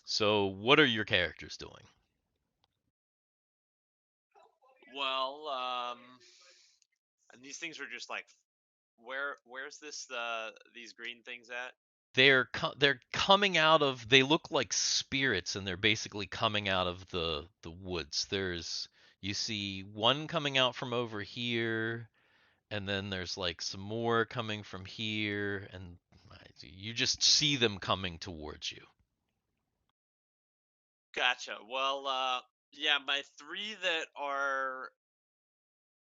Speaker 3: So, what are your characters doing?
Speaker 4: Well, and these things are just like, where's these green things at?
Speaker 3: They're coming out of, they look like spirits, and they're basically coming out of the woods. You see one coming out from over here, and then there's like some more coming from here, and you just see them coming towards you.
Speaker 4: Gotcha. Well, yeah, my three that are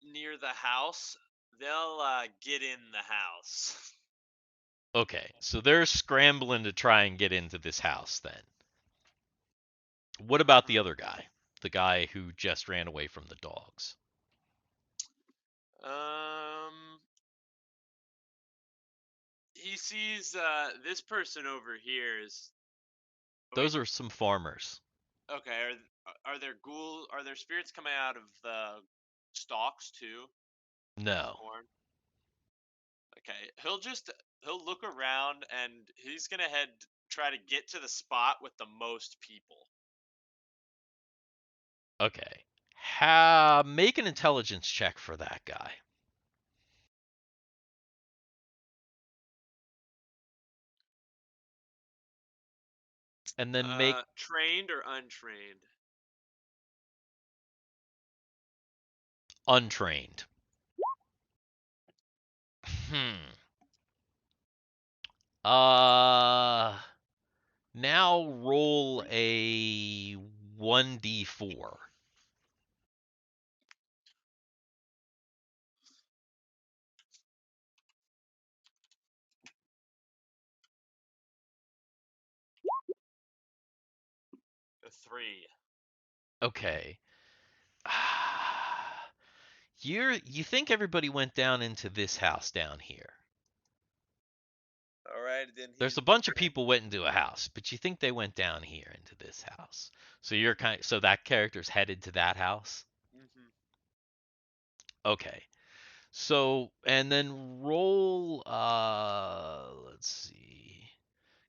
Speaker 4: near the house, they'll get in the house.
Speaker 3: Okay, so they're scrambling to try and get into this house then. What about the other guy? The guy who just ran away from the dogs.
Speaker 4: He sees this person over here is.
Speaker 3: Those are some farmers.
Speaker 4: Okay, are there are there spirits coming out of the stalks too?
Speaker 3: No.
Speaker 4: Corn. Okay, he'll look around and he's gonna try to get to the spot with the most people.
Speaker 3: Okay. Make an intelligence check for that guy. And then make
Speaker 4: Trained or untrained?
Speaker 3: untrained. Hmm. Now roll a 1d4.
Speaker 4: A 3.
Speaker 3: Okay. You think everybody went down into this house down here.
Speaker 4: All right, then
Speaker 3: There's a bunch of people went into a house, but you think they went down here into this house. So so that character's headed to that house?
Speaker 4: Mm-hmm.
Speaker 3: Okay. So, and then roll let's see.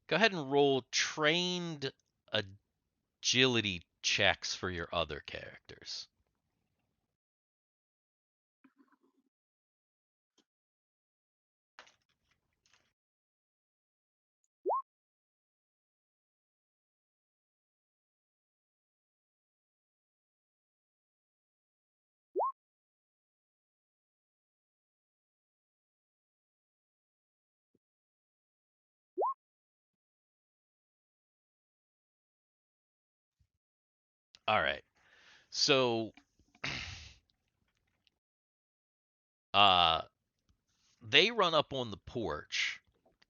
Speaker 3: Go ahead and roll trained agility checks for your other characters. All right. So uh they run up on the porch,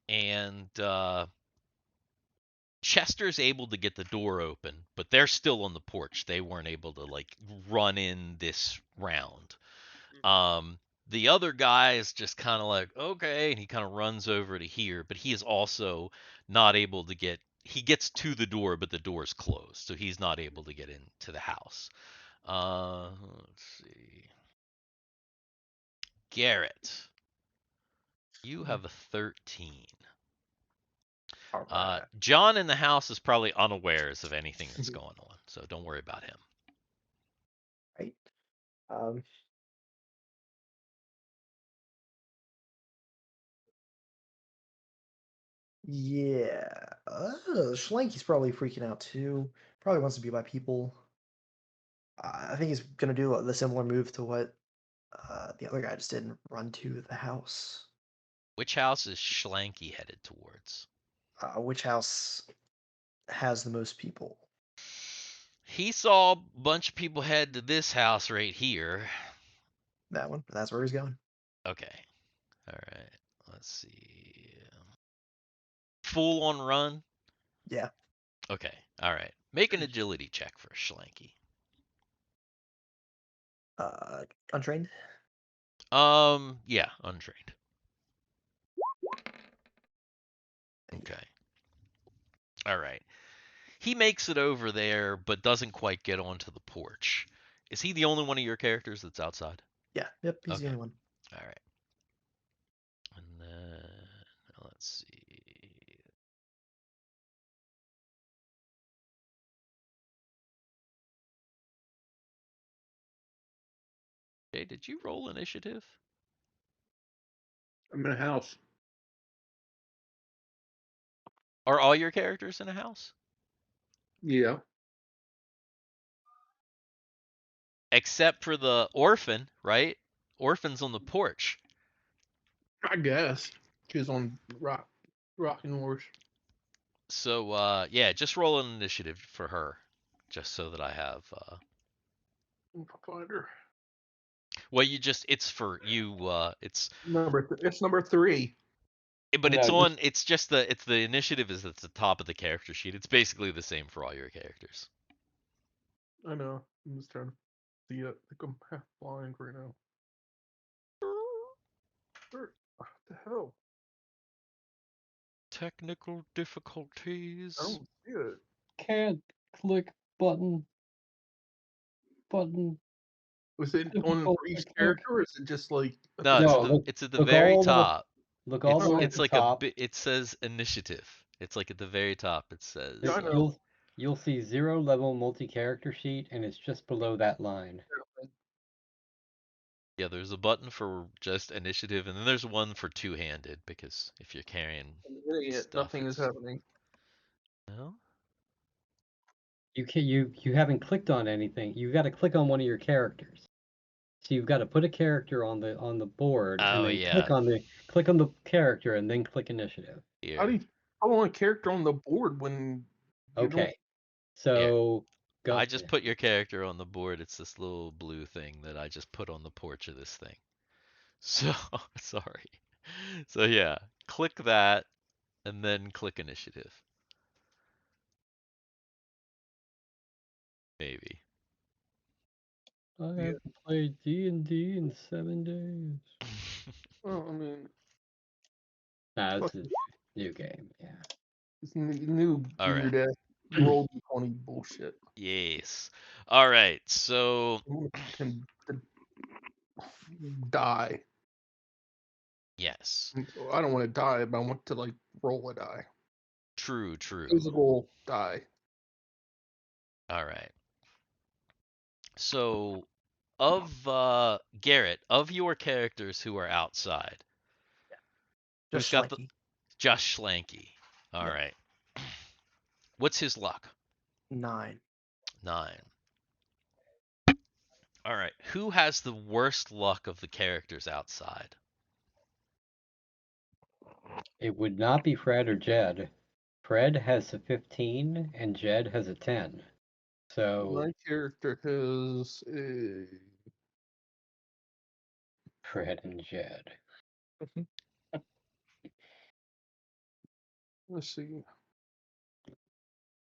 Speaker 3: and Chester's able to get the door open, but they're still on the porch. They weren't able to like run in this round. The other guy is just kind of like, okay, and he kind of runs over to here, but he is also not able to get. He gets to the door, but the door's closed, so he's not able to get into the house. Let's see. Garrett, you have a 13.
Speaker 5: All right.
Speaker 3: John in the house is probably unawares of anything that's going on, so don't worry about him.
Speaker 5: Right. Um, yeah. Schlanky's probably freaking out too. Probably wants to be by people. I think he's gonna do the similar move to what the other guy just did and run to the house.
Speaker 3: Which house is Schlanky headed towards?
Speaker 5: Which house has the most people?
Speaker 3: He saw a bunch of people head to this house right here.
Speaker 5: That one. That's where he's going.
Speaker 3: Okay. All right. Let's see. Full on run?
Speaker 5: Yeah.
Speaker 3: Okay. All right. Make an agility check for Schlanky.
Speaker 5: Untrained.
Speaker 3: Yeah, untrained. Okay. All right. he makes it over there, but doesn't quite get onto the porch. Is he the only one of your characters that's outside?
Speaker 5: Yeah. Yep. He's the
Speaker 3: Okay.
Speaker 5: only one.
Speaker 3: All right. And then let's see. Jay, did you roll initiative?
Speaker 1: I'm in a house.
Speaker 3: Are all your characters in a house?
Speaker 1: Yeah.
Speaker 3: Except for the orphan, right? Orphan's on the porch.
Speaker 1: I guess. She's on rocking horse.
Speaker 3: So yeah, just roll an initiative for her, just so that I have.
Speaker 1: I'll find her.
Speaker 3: Well, it's for you. It's
Speaker 1: It's number 3.
Speaker 3: but
Speaker 2: No,
Speaker 3: it's
Speaker 2: just-
Speaker 3: on. It's just the initiative is at the top of the character sheet. It's basically the same for all your characters.
Speaker 1: I know. I'm just trying to see it. I think I'm half blind right now. What the hell?
Speaker 3: Technical difficulties.
Speaker 1: I don't see it.
Speaker 2: Can't click button.
Speaker 1: Was it on
Speaker 2: Difficult
Speaker 1: for each
Speaker 2: to click.
Speaker 1: character, or is it just like at
Speaker 3: No,
Speaker 1: the
Speaker 3: it's
Speaker 2: No,
Speaker 3: at the,
Speaker 2: look-
Speaker 3: it's at the
Speaker 2: look
Speaker 3: very
Speaker 2: all the way-
Speaker 3: top.
Speaker 2: Look all the way at
Speaker 3: It's
Speaker 2: the
Speaker 3: like
Speaker 2: top.
Speaker 3: it says initiative. It's like at the very top. It says.
Speaker 1: Yeah, I know.
Speaker 2: You'll see 0 level multi-character sheet, and it's just below that line.
Speaker 3: Yeah, there's a button for just initiative, and then there's one for two-handed because if you're carrying. Stuff
Speaker 1: Nothing is
Speaker 3: is-
Speaker 1: happening.
Speaker 3: No.
Speaker 2: You haven't clicked on anything. You've got to click on one of your characters. So you've got to put a character on the board,
Speaker 3: Oh,
Speaker 2: and then
Speaker 3: yeah.
Speaker 2: click on the character, and then click initiative.
Speaker 3: Here.
Speaker 1: How do you follow a character on the board when you don't?
Speaker 2: Okay. So go.
Speaker 3: I just put your character on the board. It's this little blue thing that I just put on the porch of this thing. So sorry. So yeah, click that and then click initiative. Maybe.
Speaker 2: I
Speaker 1: Yeah.
Speaker 2: haven't played D&D in 7 days.
Speaker 1: Well, I mean,
Speaker 2: Nah,
Speaker 1: Fuck
Speaker 2: this is a new game. Yeah.
Speaker 1: it's new
Speaker 3: All right.
Speaker 1: weird ass roll d20 bullshit.
Speaker 3: Yes. All right. So
Speaker 1: Can die.
Speaker 3: yes.
Speaker 1: I don't want to die, but I want to like roll a die.
Speaker 3: True.
Speaker 1: Physical die.
Speaker 3: All right. So of Garrett, of your characters who are outside,
Speaker 5: Just
Speaker 3: who's got
Speaker 5: Schlenky.
Speaker 3: Just Schlanky. All
Speaker 5: Yep.
Speaker 3: right. What's his luck?
Speaker 5: 9.
Speaker 3: 9. All right. Who has the worst luck of the characters outside?
Speaker 2: It would not be Fred or Jed. Fred has a 15 and Jed has a 10. So
Speaker 1: My character has a.
Speaker 2: Fred and Jed.
Speaker 1: Let's see.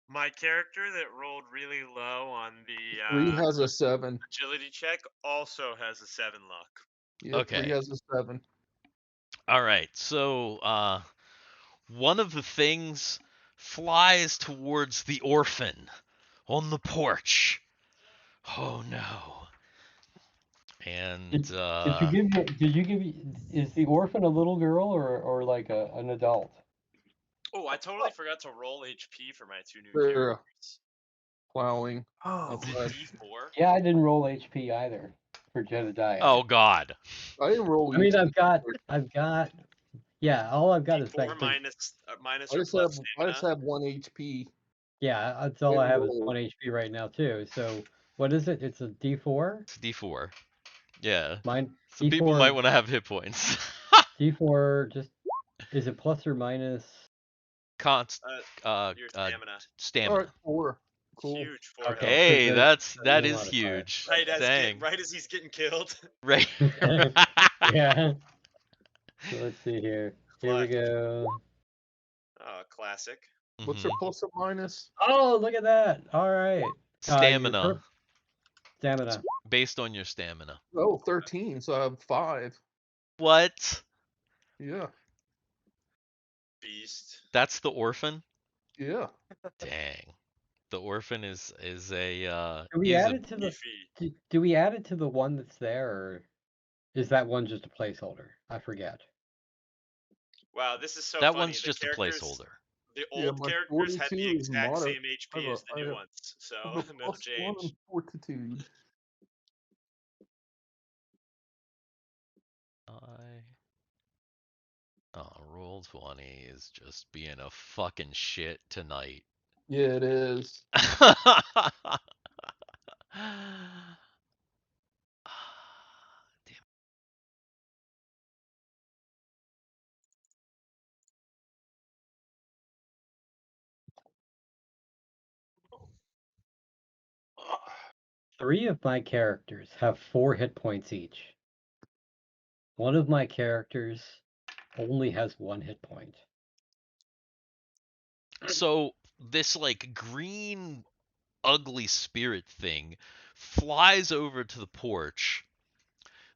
Speaker 4: My character that rolled really low on the
Speaker 1: 3 has a 7.
Speaker 4: agility check also has a 7 luck.
Speaker 1: Yeah,
Speaker 3: Okay.
Speaker 1: 3 has a 7.
Speaker 3: All right. So one of the things flies towards the orphan on the porch. Oh no. And
Speaker 2: Did you give is the orphan a little girl or like an adult?
Speaker 4: Oh, I totally forgot to roll HP for my 2 new
Speaker 1: They're
Speaker 4: characters.
Speaker 1: plowing.
Speaker 5: Oh,
Speaker 4: Is it
Speaker 1: outside.
Speaker 4: D4?
Speaker 2: Yeah, I didn't roll HP either for Jedediah.
Speaker 3: oh god.
Speaker 1: I didn't roll.
Speaker 2: I mean,
Speaker 1: HP.
Speaker 2: I've got, yeah, all I've got is
Speaker 4: D4
Speaker 2: like,
Speaker 4: minus
Speaker 1: I
Speaker 4: or
Speaker 1: just
Speaker 4: plus
Speaker 1: have
Speaker 4: stamina.
Speaker 1: 1 HP.
Speaker 2: yeah, that's all I
Speaker 1: didn't
Speaker 2: have is
Speaker 1: roll.
Speaker 2: 1 HP right now too. So what is it? It's a D4.
Speaker 3: It's D4. Yeah.
Speaker 2: Mine
Speaker 3: Some people might
Speaker 2: D4
Speaker 3: want to have hit points.
Speaker 2: D4 just is it plus or minus?
Speaker 3: Const
Speaker 4: Your stamina.
Speaker 3: stamina.
Speaker 1: All right, 4. Cool.
Speaker 4: Huge 4
Speaker 2: Okay.
Speaker 4: health.
Speaker 3: Hey,
Speaker 2: There's
Speaker 3: that
Speaker 2: no
Speaker 3: is
Speaker 2: modifier.
Speaker 3: huge.
Speaker 4: Right
Speaker 3: Dang.
Speaker 4: as he's getting killed.
Speaker 3: Right.
Speaker 2: Yeah. So let's see here. Here we
Speaker 4: Clutch.
Speaker 2: go.
Speaker 4: Oh, classic.
Speaker 1: What's
Speaker 3: Mhm.
Speaker 1: your plus or minus?
Speaker 2: Oh, look at that. All right.
Speaker 3: Stamina.
Speaker 2: Stamina.
Speaker 3: Based on your stamina.
Speaker 1: Oh, 13. So I have 5.
Speaker 3: What?
Speaker 1: Yeah.
Speaker 4: Beast.
Speaker 3: That's the orphan?
Speaker 1: Yeah.
Speaker 3: Dang. The orphan is a
Speaker 2: Do we
Speaker 3: is
Speaker 2: add
Speaker 3: a
Speaker 2: it to the?
Speaker 4: Beefy.
Speaker 2: Do we add it to the one that's there, or is that one just a placeholder? I forget.
Speaker 4: Wow, this is so
Speaker 3: that
Speaker 4: funny.
Speaker 3: one's
Speaker 4: The
Speaker 3: just a
Speaker 4: characters,
Speaker 3: placeholder.
Speaker 4: the
Speaker 1: Yeah,
Speaker 4: old
Speaker 1: my
Speaker 4: characters had the
Speaker 1: 42 is
Speaker 4: exact
Speaker 1: moderate.
Speaker 4: same
Speaker 1: I have
Speaker 4: HP
Speaker 1: a,
Speaker 4: as the
Speaker 1: I
Speaker 4: new
Speaker 1: have,
Speaker 4: ones,
Speaker 1: I
Speaker 4: so
Speaker 1: have a
Speaker 4: no
Speaker 1: +1
Speaker 4: change.
Speaker 1: in fortitude.
Speaker 3: Roll 20 is just being a fucking shit tonight.
Speaker 1: Yeah, it is. Damn.
Speaker 2: 3 of my characters have 4 hit points each. One of my characters only has 1 hit point.
Speaker 3: So this like green ugly spirit thing flies over to the porch.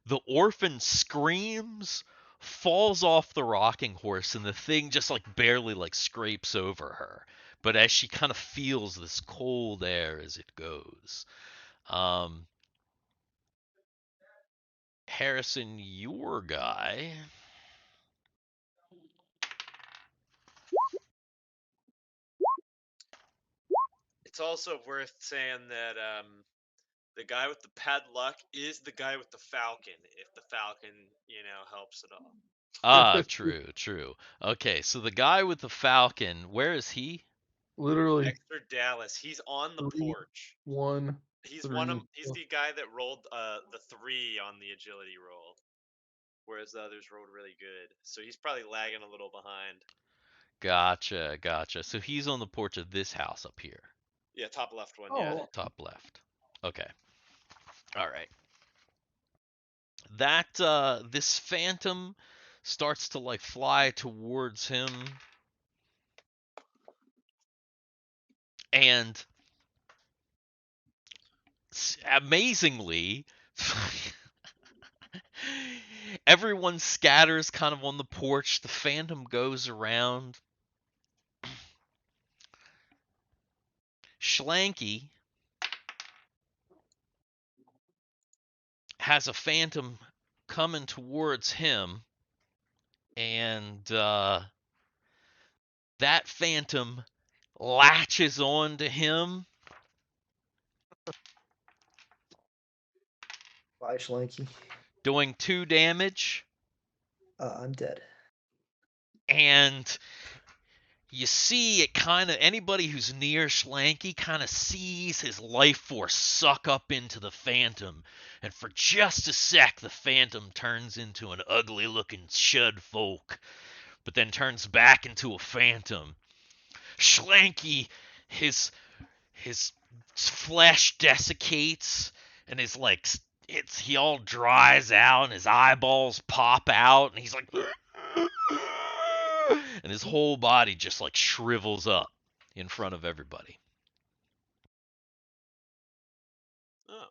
Speaker 3: The orphan screams, falls off the rocking horse, and the thing just like barely like scrapes over her. But as she kind of feels this cold air as it goes. Harrison, your guy.
Speaker 4: It's also worth saying that the guy with the padlock is the guy with the falcon, if the falcon, helps at all.
Speaker 3: True. Okay, so the guy with the falcon, where is he?
Speaker 1: Literally
Speaker 4: Dexter Dallas, he's on the
Speaker 1: 3,
Speaker 4: porch.
Speaker 1: 1,
Speaker 4: He's
Speaker 1: 3.
Speaker 4: he's the guy that rolled the 3 on the agility roll, whereas the others rolled really good. So he's probably lagging a little behind.
Speaker 3: Gotcha. So he's on the porch of this house up here.
Speaker 4: Yeah, top left one, yeah.
Speaker 1: Oh,
Speaker 3: Top left. Okay. All right. That this phantom starts to like fly towards him, and amazingly everyone scatters kind of on the porch. The phantom goes around. Schlanky has a phantom coming towards him, and that phantom latches on to him.
Speaker 5: Bye, Schlanky.
Speaker 3: Doing 2 damage.
Speaker 5: I'm dead.
Speaker 3: And you see it kind of, anybody who's near Schlanky kind of sees his life force suck up into the phantom. And for just a sec, the phantom turns into an ugly looking Shud folk, but then turns back into a phantom. Schlanky, his flesh desiccates, and his like he all dries out, and his eyeballs pop out, and he's like and his whole body just like shrivels up in front of everybody.
Speaker 4: Oh.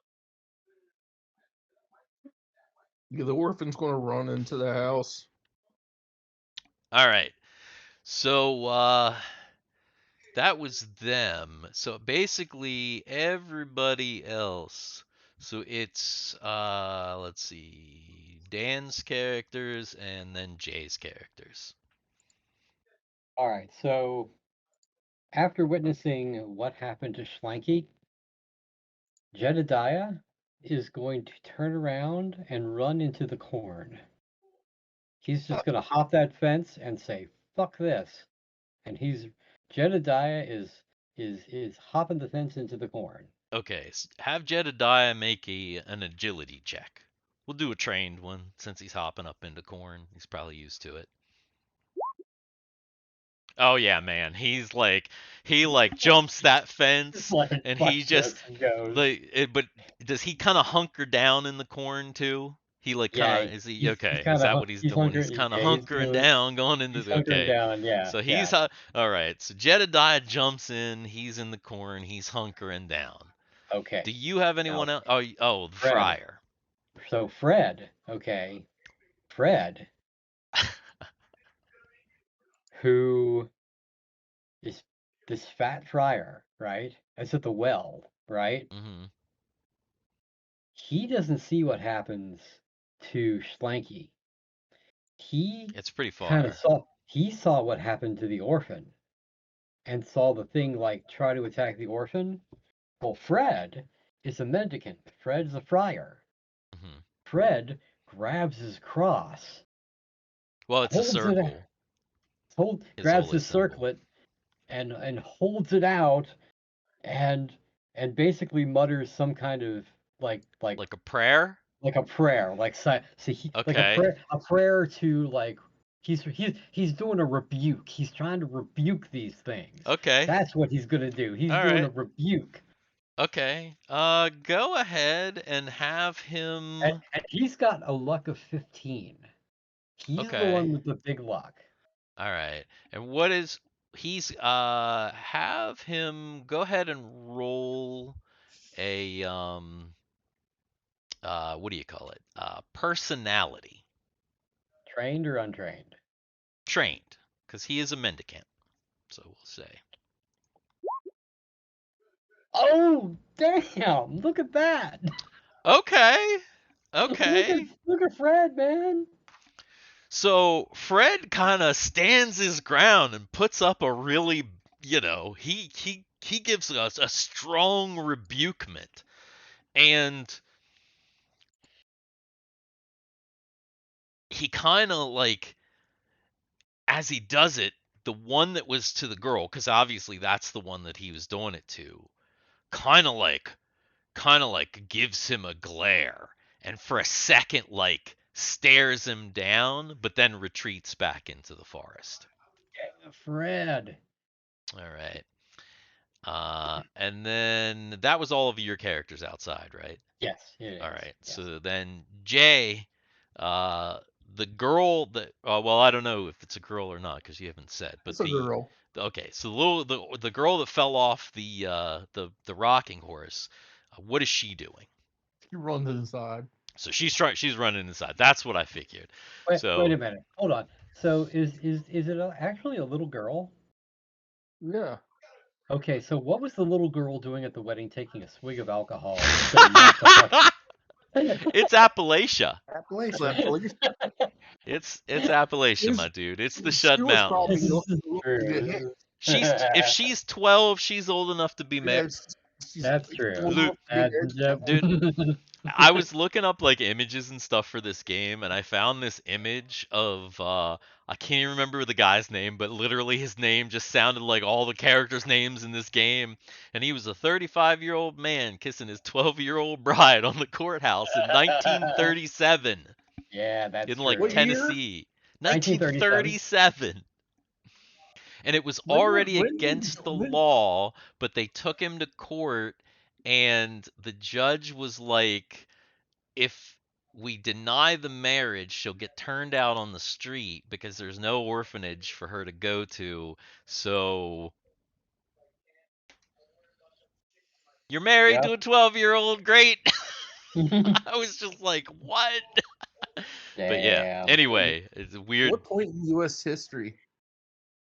Speaker 1: yeah, the orphan's going to run into the house.
Speaker 3: All right. So that was them. So basically everybody else. So it's let's see, Dan's characters and then Jay's characters.
Speaker 2: All right, so after witnessing what happened to Schlanky, Jedediah is going to turn around and run into the corn. He's just going to hop that fence and say, "Fuck this," and Jedediah is hopping the fence into the corn.
Speaker 3: Okay, have Jedediah make an agility check. We'll do a trained one since he's hopping up into corn. He's probably used to it. Oh yeah, man. He jumps that fence
Speaker 2: Like,
Speaker 3: and
Speaker 2: fuck
Speaker 3: he just
Speaker 2: this, and goes.
Speaker 3: but does he kind of hunker down in the corn too? He like
Speaker 2: Yeah,
Speaker 3: kind of is he
Speaker 2: he's
Speaker 3: okay? Is
Speaker 2: kind
Speaker 3: that
Speaker 2: of
Speaker 3: what he's doing? He's kind of hunkering down going into
Speaker 2: he's
Speaker 3: the
Speaker 2: hunkering
Speaker 3: okay.
Speaker 2: down. Yeah,
Speaker 3: So
Speaker 2: yeah.
Speaker 3: all right. So Jedediah jumps in. He's in the corn. He's hunkering down.
Speaker 2: Okay.
Speaker 3: Do you have anyone else? Oh, the
Speaker 2: Fred.
Speaker 3: friar.
Speaker 2: So Fred, okay, Fred, who is this fat friar, right? It's at the well, right?
Speaker 3: Mm-hmm.
Speaker 2: He doesn't see what happens to Schlanky. He
Speaker 3: It's pretty
Speaker 2: kind of
Speaker 3: far.
Speaker 2: saw what happened to the orphan and saw the thing like try to attack the orphan. Well, Fred is a mendicant. Fred's a friar.
Speaker 3: Mm-hmm.
Speaker 2: Fred grabs his cross,
Speaker 3: Well, it's a
Speaker 2: holds it,
Speaker 3: circle. His
Speaker 2: grabs
Speaker 3: holy
Speaker 2: his
Speaker 3: symbol.
Speaker 2: circlet, and holds it out, and basically mutters some kind of like
Speaker 3: Like a prayer?
Speaker 2: like a prayer, like like
Speaker 3: Okay.
Speaker 2: a prayer to like he's doing a rebuke. He's trying to rebuke these things.
Speaker 3: Okay.
Speaker 2: That's what he's gonna do. He's
Speaker 3: All
Speaker 2: doing a
Speaker 3: right.
Speaker 2: rebuke,
Speaker 3: Okay. Go ahead and have him.
Speaker 2: and he's got a luck of 15. He's the
Speaker 3: Okay.
Speaker 2: one with the big luck.
Speaker 3: All right. And what is he's have him go ahead and roll a what do you call it? Personality.
Speaker 2: Trained or untrained?
Speaker 3: Trained, because he is a mendicant. So we'll say.
Speaker 2: Oh damn! Look at that!
Speaker 3: Okay. Okay.
Speaker 2: Look at Fred, man.
Speaker 3: So Fred kind of stands his ground and puts up a really, he gives us a strong rebukement, and he kind of like, as he does it, the one that was to the girl, because obviously that's the one that he was doing it to, kind of like gives him a glare, and for a second like stares him down, but then retreats back into the forest.
Speaker 2: Fred.
Speaker 3: All right. And then that was all of your characters outside, right?
Speaker 2: Yes, it is.
Speaker 3: All right.
Speaker 2: Yes.
Speaker 3: So then Jay, the girl that, well, I don't know if it's a girl or not because you haven't said, but
Speaker 1: It's a girl.
Speaker 3: okay, so the girl that fell off the rocking horse, what is she doing?
Speaker 1: She runs inside.
Speaker 3: So she's running inside. That's what I figured.
Speaker 2: Wait
Speaker 3: So
Speaker 2: a minute. Hold on. So is it actually a little girl?
Speaker 1: Yeah.
Speaker 2: Okay, so what was the little girl doing at the wedding, taking a swig of alcohol? That's gonna knock the
Speaker 3: it's Appalachia.
Speaker 5: Appalachian.
Speaker 3: It's Appalachia,
Speaker 1: Is-
Speaker 3: my dude. It's the
Speaker 1: She
Speaker 3: Shud
Speaker 1: was probably
Speaker 3: Mountains.
Speaker 1: the hit.
Speaker 3: If she's 12, she's old enough to be married.
Speaker 2: That's true.
Speaker 3: Luke,
Speaker 2: Yep.
Speaker 3: dude, I was looking up like images and stuff for this game, and I found this image of I can't even remember the guy's name, but literally his name just sounded like all the characters' names in this game, and he was a 35-year-old man kissing his 12-year-old bride on the courthouse in 1937
Speaker 2: Yeah, that's
Speaker 3: in like
Speaker 2: true.
Speaker 1: What year?
Speaker 3: Tennessee.
Speaker 2: 1937.
Speaker 3: 1937. And it was
Speaker 1: When
Speaker 3: already
Speaker 1: did-
Speaker 3: against the
Speaker 1: when-
Speaker 3: law, but they took him to court, and the judge was like, if we deny the marriage, she'll get turned out on the street because there's no orphanage for her to go to. So you're married
Speaker 2: Yep.
Speaker 3: to a 12-year-old, great. I was just like, what? But yeah,
Speaker 2: Damn.
Speaker 3: anyway, it's a weird.
Speaker 1: What point in U.S. history?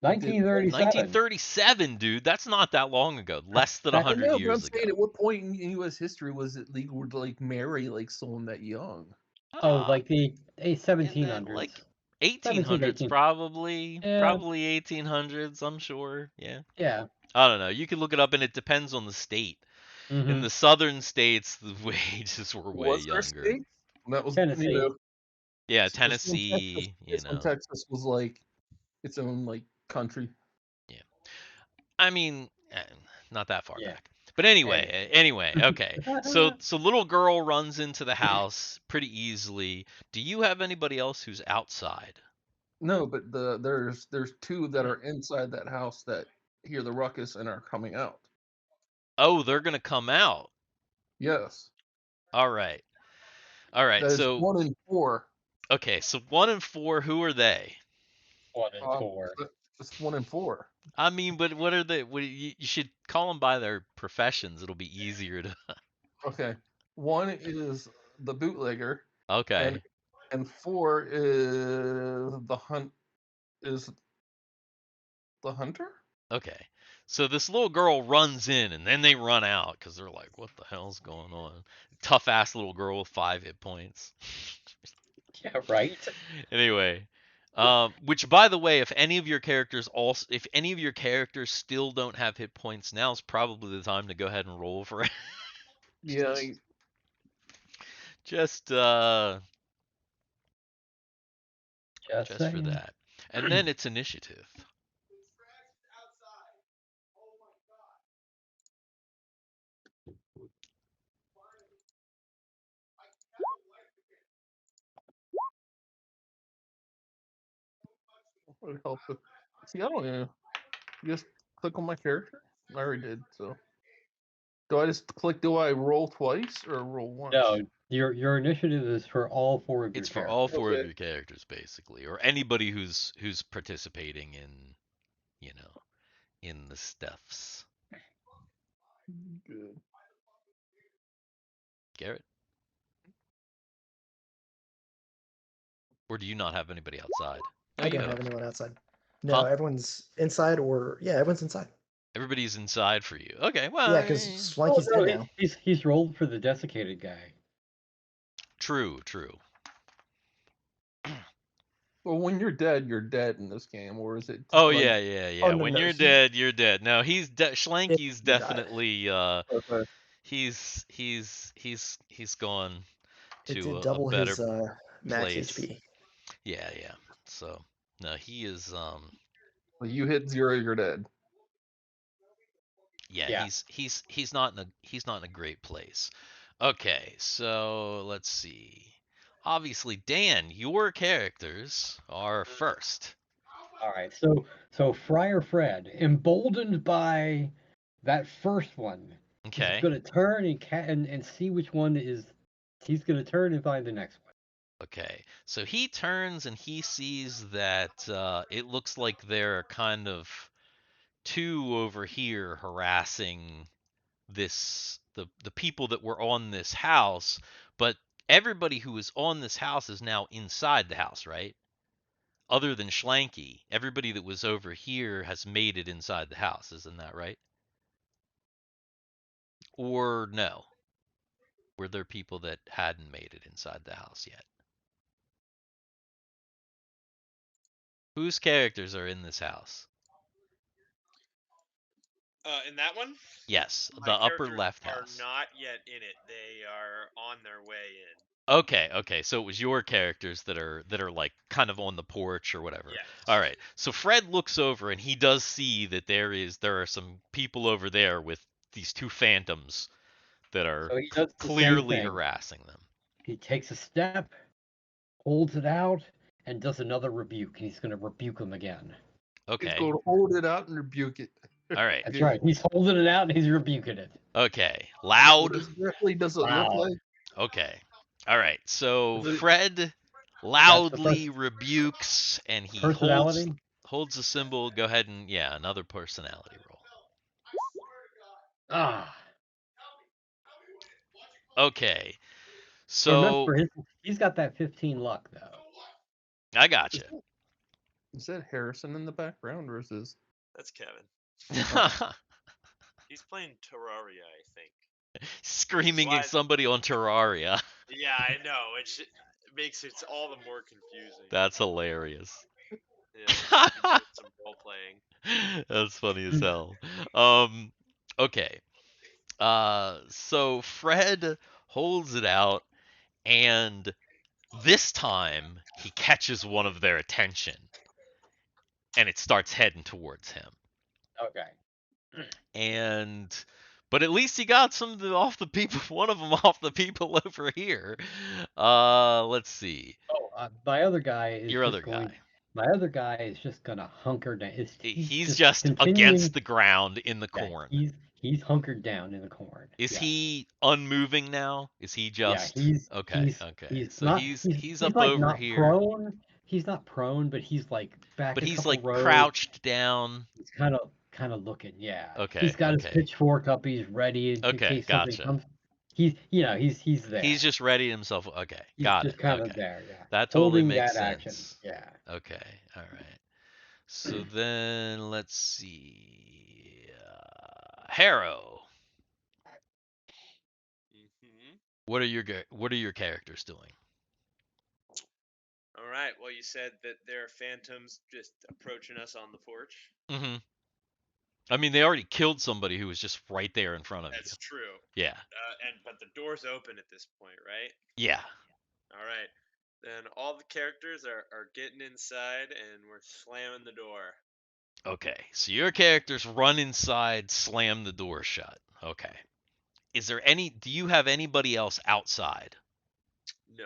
Speaker 2: 1937.
Speaker 3: 1937, dude. That's not that long ago. Less than
Speaker 2: That-
Speaker 3: 100
Speaker 1: I know, but I'm
Speaker 3: years
Speaker 1: saying,
Speaker 3: ago.
Speaker 1: at what point in U.S. history was it legal to like marry like someone that young?
Speaker 2: Oh,
Speaker 3: Ah,
Speaker 2: like the
Speaker 3: in
Speaker 2: 1700s.
Speaker 3: the, like
Speaker 2: 17,
Speaker 3: 1800s
Speaker 2: 18.
Speaker 3: probably.
Speaker 2: Yeah.
Speaker 3: Probably 1800s, I'm sure. Yeah.
Speaker 2: Yeah.
Speaker 3: I don't know. You can look it up, and it depends on the state. In
Speaker 2: Mhm.
Speaker 3: the southern states, the wages were way
Speaker 1: Was there
Speaker 3: younger.
Speaker 1: state? That was
Speaker 2: Tennessee.
Speaker 1: You know,
Speaker 3: Yeah,
Speaker 1: it's when
Speaker 3: Tennessee,
Speaker 1: it's when Texas was like its own like country.
Speaker 3: I mean, not that far
Speaker 2: Yeah.
Speaker 3: back. But anyway, okay. So little girl runs into the house pretty easily. Do you have anybody else who's outside?
Speaker 1: No, but there's two that are inside that house that hear the ruckus and are coming out.
Speaker 3: Oh, they're gonna come out.
Speaker 1: Yes.
Speaker 3: All right. All right.
Speaker 1: That is
Speaker 3: So
Speaker 1: 1 in 4.
Speaker 3: okay. So 1 and 4. Who are they?
Speaker 2: 1 and 4.
Speaker 1: It's 1 in 4.
Speaker 3: I mean, but what are they? What, you should call them by their professions. It'll be easier to.
Speaker 1: Okay. 1 is the bootlegger,
Speaker 3: Okay.
Speaker 1: and 4 is the hunter.
Speaker 3: Okay. So this little girl runs in, and then they run out because they're like, "What the hell's going on?" Tough ass little girl with 5 hit points.
Speaker 2: Yeah, right.
Speaker 3: Anyway, which by the way, if any of your characters still don't have hit points, now's probably the time to go ahead and roll for it.
Speaker 1: Yeah,
Speaker 3: Just
Speaker 2: Just
Speaker 3: for
Speaker 2: saying.
Speaker 3: that. And then it's initiative.
Speaker 1: would help if. See, I don't know. You just click on my character. I already did. So, do I just click? Do I roll twice or roll once?
Speaker 2: No, your initiative is for all 4 of your
Speaker 3: It's for
Speaker 2: characters.
Speaker 3: all 4 of
Speaker 1: Okay.
Speaker 3: your characters basically, or anybody who's participating in, in the stuffs.
Speaker 1: Good.
Speaker 3: Garrett? Or do you not have anybody outside? No,
Speaker 5: I
Speaker 3: you
Speaker 5: don't have
Speaker 3: have.
Speaker 5: anyone outside. No,
Speaker 3: Huh?
Speaker 5: everyone's inside, or yeah, everyone's inside.
Speaker 3: Everybody's inside for you. Okay, well,
Speaker 5: Yeah, because
Speaker 2: Oh,
Speaker 5: Swanky's
Speaker 2: no,
Speaker 5: dead now.
Speaker 2: he's rolled for the desiccated guy.
Speaker 3: true.
Speaker 1: Well, when you're dead in this game, or is it just
Speaker 3: Oh
Speaker 1: like?
Speaker 3: yeah.
Speaker 5: Oh no,
Speaker 3: When
Speaker 5: no,
Speaker 3: you're
Speaker 5: he
Speaker 3: dead, you're dead. No, Schlanky's
Speaker 5: he died.
Speaker 3: definitely
Speaker 1: Okay.
Speaker 3: he's gone
Speaker 5: It
Speaker 3: to
Speaker 5: did
Speaker 3: a
Speaker 5: double
Speaker 3: better
Speaker 5: his max
Speaker 3: place.
Speaker 5: HP.
Speaker 3: Yeah. So no, he is
Speaker 1: Well, you hit 0, you're dead.
Speaker 3: yeah,
Speaker 2: Yeah.
Speaker 3: he's not in a great place. Okay, so let's see. Obviously, Dan, your characters are first.
Speaker 2: All right. So Friar Fred, emboldened by that first one, he's
Speaker 3: Okay.
Speaker 2: gonna turn and see which one is. He's gonna turn and find the next one.
Speaker 3: Okay, so he turns and he sees that it looks like there are kind of 2 over here harassing the people that were on this house, but everybody who is on this house is now inside the house, right? Other than Schlanky, everybody that was over here has made it inside the house, isn't that right? Or no? Were there people that hadn't made it inside the house yet? Whose characters are in this house?
Speaker 4: In that one,
Speaker 3: Yes,
Speaker 4: my
Speaker 3: the upper
Speaker 4: characters
Speaker 3: left
Speaker 4: are
Speaker 3: house.
Speaker 4: not yet in it. They are on their way in.
Speaker 3: Okay. So it was your characters that are like kind of on the porch or whatever.
Speaker 4: Yes.
Speaker 3: All right. So Fred looks over and he does see that there are some people over there with these 2 phantoms that are
Speaker 2: So he does the same
Speaker 3: clearly
Speaker 2: thing.
Speaker 3: harassing them.
Speaker 2: He takes a step, holds it out, and does another rebuke. He's gonna rebuke him again.
Speaker 1: He's
Speaker 3: Okay.
Speaker 1: going to hold it out and rebuke it.
Speaker 3: All right.
Speaker 2: That's right. He's holding it out and he's rebuking it.
Speaker 3: Okay.
Speaker 1: What
Speaker 3: Loud.
Speaker 1: exactly does it look
Speaker 2: Wow.
Speaker 1: like?
Speaker 3: Okay. All right. So
Speaker 1: Is it-
Speaker 3: Fred loudly rebukes and he
Speaker 2: Personality.
Speaker 3: holds the symbol. Go ahead and another personality roll.
Speaker 2: Ah.
Speaker 3: Okay.
Speaker 2: Remember,
Speaker 3: So
Speaker 2: he's got that 15 luck though.
Speaker 3: I got you.
Speaker 1: Is that Harrison in the background, or is this?
Speaker 4: That's Kevin.
Speaker 1: Oh.
Speaker 4: He's playing Terraria, I think.
Speaker 3: Screaming at
Speaker 4: Slide-
Speaker 3: somebody on Terraria.
Speaker 4: Yeah, I know. It makes it all the more confusing.
Speaker 3: That's hilarious.
Speaker 4: Yeah, doing some role playing.
Speaker 3: That's funny as hell. Okay. So Fred holds it out, and this time he catches one of their attention, and it starts heading towards him.
Speaker 2: Okay.
Speaker 3: But at least he got off the people. One of them off the people over here. Let's see.
Speaker 2: Oh, my other guy is
Speaker 3: Your
Speaker 2: just
Speaker 3: other
Speaker 2: going.
Speaker 3: guy.
Speaker 2: My other guy is just gonna hunker down.
Speaker 3: He's just
Speaker 2: continuing-
Speaker 3: against the ground in the
Speaker 2: Yeah,
Speaker 3: corn.
Speaker 2: he's hunkered down in the corn.
Speaker 3: Is
Speaker 2: Yeah.
Speaker 3: he unmoving now? Is he just okay?
Speaker 2: He's
Speaker 3: So
Speaker 2: not,
Speaker 3: he's up
Speaker 2: like
Speaker 3: over
Speaker 2: not
Speaker 3: here.
Speaker 2: prone. He's not prone, but he's like back.
Speaker 3: But
Speaker 2: a
Speaker 3: he's
Speaker 2: couple
Speaker 3: like
Speaker 2: rows.
Speaker 3: crouched down.
Speaker 2: He's kind of looking. Yeah.
Speaker 3: Okay.
Speaker 2: He's got his
Speaker 3: okay.
Speaker 2: pitchfork up. He's ready in
Speaker 3: Okay,
Speaker 2: case something
Speaker 3: gotcha.
Speaker 2: comes. He's there.
Speaker 3: He's just ready himself. Okay,
Speaker 2: He's
Speaker 3: got
Speaker 2: just
Speaker 3: it.
Speaker 2: kind
Speaker 3: Okay.
Speaker 2: of there. Yeah.
Speaker 3: That totally
Speaker 2: Holding
Speaker 3: makes
Speaker 2: that
Speaker 3: sense.
Speaker 2: action. Yeah.
Speaker 3: Okay, all right. So then let's see. Harrow,
Speaker 4: Mm-hmm.
Speaker 3: what are your characters doing?
Speaker 4: All right. Well, you said that there are phantoms just approaching us on the porch.
Speaker 3: Mm-hmm. I mean, they already killed somebody who was just right there in front of you.
Speaker 4: That's true.
Speaker 3: Yeah.
Speaker 4: But the door's open at this point, right?
Speaker 3: Yeah.
Speaker 4: All right. Then all the characters are getting inside, and we're slamming the door.
Speaker 3: Okay. So your characters run inside, slam the door shut. Okay. Do you have anybody else outside?
Speaker 4: No.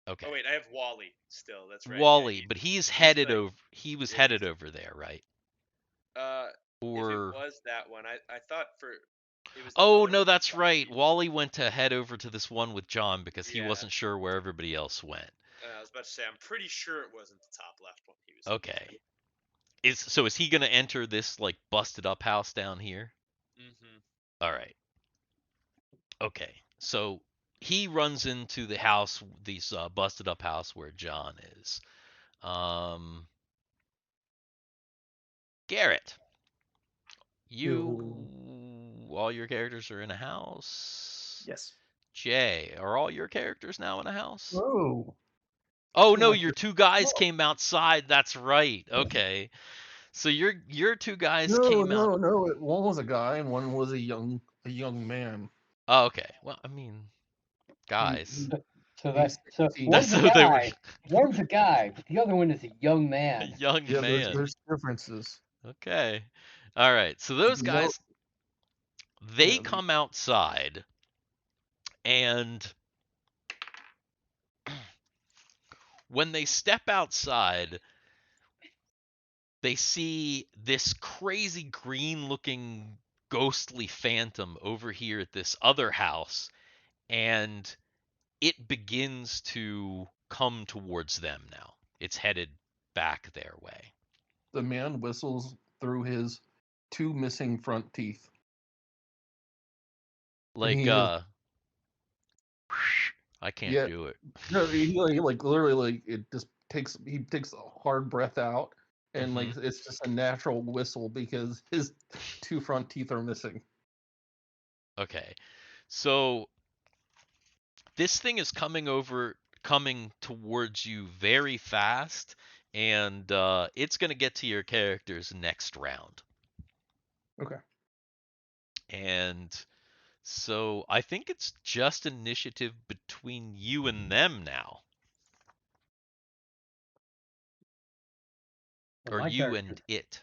Speaker 3: Okay.
Speaker 4: Oh wait, I have Wally still. That's right. Yeah.
Speaker 3: Wally, but he was
Speaker 4: He's if
Speaker 3: headed
Speaker 4: he's
Speaker 3: over there, right?
Speaker 4: uh if it
Speaker 3: Or
Speaker 4: was that one, I thought it was the
Speaker 3: oh
Speaker 4: other
Speaker 3: no,
Speaker 4: one.
Speaker 3: that's right. Wally went to head over to this one with John because he
Speaker 4: Yeah.
Speaker 3: wasn't sure where everybody else went.
Speaker 4: I was about to say I'm pretty sure it wasn't the top left one he was
Speaker 3: Okay. Is he gonna enter this like busted up house down here?
Speaker 4: Mm-hmm.
Speaker 3: All right. Okay. So he runs into the house, this busted up house where John is. Um, Garrett,
Speaker 5: Yo.
Speaker 3: all your characters are in a house.
Speaker 5: Yes.
Speaker 3: Jay, are all your characters now in a house?
Speaker 1: Whoa.
Speaker 3: Oh
Speaker 1: Too
Speaker 3: no,
Speaker 1: much
Speaker 3: your
Speaker 1: of-
Speaker 3: two guys came outside. That's right. Okay. So your two guys
Speaker 1: No,
Speaker 3: came out.
Speaker 1: no. One was a guy and one was a young man.
Speaker 3: Oh, okay. Well, I mean,
Speaker 1: He,
Speaker 3: guys.
Speaker 1: he,
Speaker 2: So
Speaker 1: he's
Speaker 3: That's
Speaker 2: one's a
Speaker 3: so they were
Speaker 2: guy, one's a guy, but the other one is a young
Speaker 3: a
Speaker 2: man.
Speaker 3: young
Speaker 1: Yeah,
Speaker 3: man.
Speaker 1: there's differences.
Speaker 3: Okay. All right. So those
Speaker 1: No,
Speaker 3: guys, they
Speaker 1: yeah,
Speaker 3: come outside and when they step outside, they see this crazy green looking ghostly phantom over here at this other house, and it begins to come towards them now. It's headed back their way.
Speaker 1: the man whistles through his two missing front teeth. And
Speaker 3: Like,
Speaker 1: he is,
Speaker 3: I can't
Speaker 1: yeah,
Speaker 3: do it.
Speaker 1: no, he like literally like it just he takes a hard breath out and like
Speaker 3: Mhm.
Speaker 1: it's just a natural whistle because his two front teeth are missing.
Speaker 3: Okay. So this thing is coming towards you very fast, and it's going to get to your character's next round.
Speaker 1: Okay.
Speaker 3: And so I think it's just initiative between you and them now.
Speaker 2: Well,
Speaker 3: Or
Speaker 2: my
Speaker 3: you
Speaker 2: character,
Speaker 3: and it.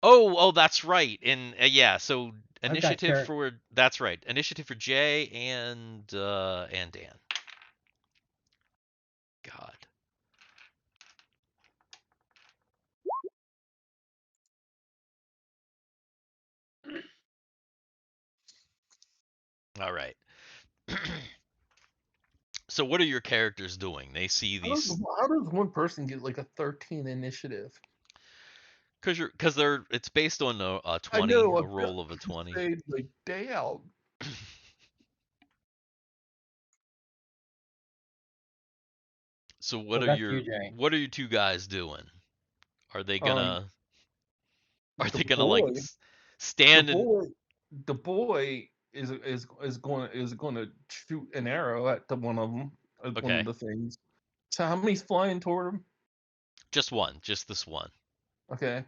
Speaker 3: Oh, that's right. And yeah, so
Speaker 2: I've got
Speaker 3: initiative for that's right. Initiative for Jay and Dan. God. All right. So what are your characters doing? They see these
Speaker 1: How does one person get like a 13 initiative?
Speaker 3: because it's based on a
Speaker 1: I
Speaker 3: 20,
Speaker 1: know
Speaker 3: a roll of a 20.
Speaker 1: say like day out.
Speaker 3: So
Speaker 2: so that's you, Jay.
Speaker 3: what are your two guys doing? Are they
Speaker 1: Um,
Speaker 3: gonna are
Speaker 1: the
Speaker 3: they gonna like
Speaker 1: boy, the
Speaker 3: stand and
Speaker 1: boy, the boy is going to shoot an arrow at the one of them, at one of
Speaker 3: okay,
Speaker 1: the things. So how many's flying toward him?
Speaker 3: just this one.
Speaker 1: Okay,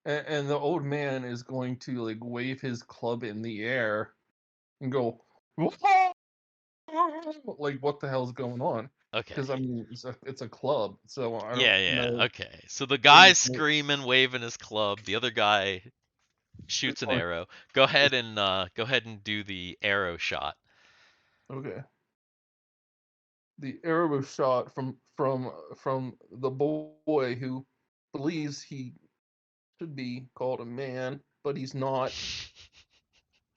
Speaker 1: and the old man is going to like wave his club in the air and go, "Whoa!" Like what the hell's going on?
Speaker 3: Okay.
Speaker 1: Because I mean, it's a club, so I don't
Speaker 3: Yeah.
Speaker 1: know.
Speaker 3: Okay. So the
Speaker 1: Maybe,
Speaker 3: guy's screaming, waving his club. The other guy shoots an arrow. Go ahead and do the arrow shot.
Speaker 1: okay. The arrow was shot from the boy who believes he should be called a man, but he's not.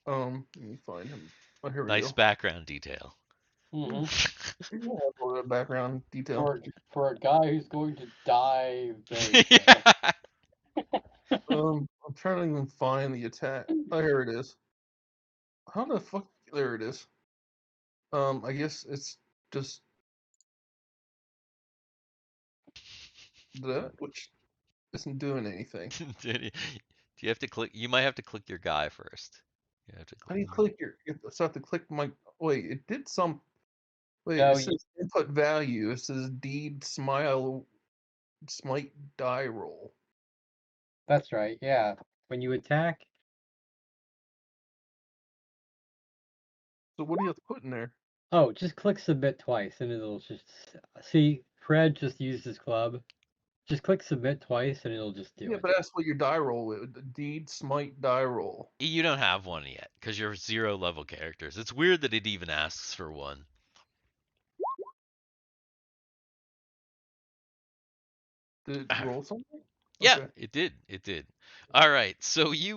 Speaker 1: Let me find him. Oh, here we
Speaker 3: Nice
Speaker 1: go.
Speaker 3: background detail.
Speaker 2: Hmm
Speaker 1: Yeah, a little bit of background detail.
Speaker 2: For a guy who's going to die very soon.
Speaker 3: Yeah.
Speaker 1: I'm trying to even find the attack. Oh, here it is. How the fuck? There it is. I guess it's just that. Which? Isn't doing anything.
Speaker 3: Do you have to click? You might have to click your guy first. You have to
Speaker 1: How do you
Speaker 3: click.
Speaker 1: click your? So I have to click my. Wait, it did some. Wait,
Speaker 2: No,
Speaker 1: it says input value. It says deed smite die roll.
Speaker 2: that's right. Yeah. When you attack,
Speaker 1: So what do you have to put in there?
Speaker 2: oh, just click submit twice and it'll just see Fred just used his club. Just click submit twice and it'll just do
Speaker 1: Yeah,
Speaker 2: it.
Speaker 1: but that's what your die roll is. Deed smite die roll.
Speaker 3: You don't have one yet because you're 0 level characters. It's weird that it even asks for one.
Speaker 1: Did it roll something?
Speaker 3: Yeah,
Speaker 1: Okay.
Speaker 3: it did. It did. All right. So you,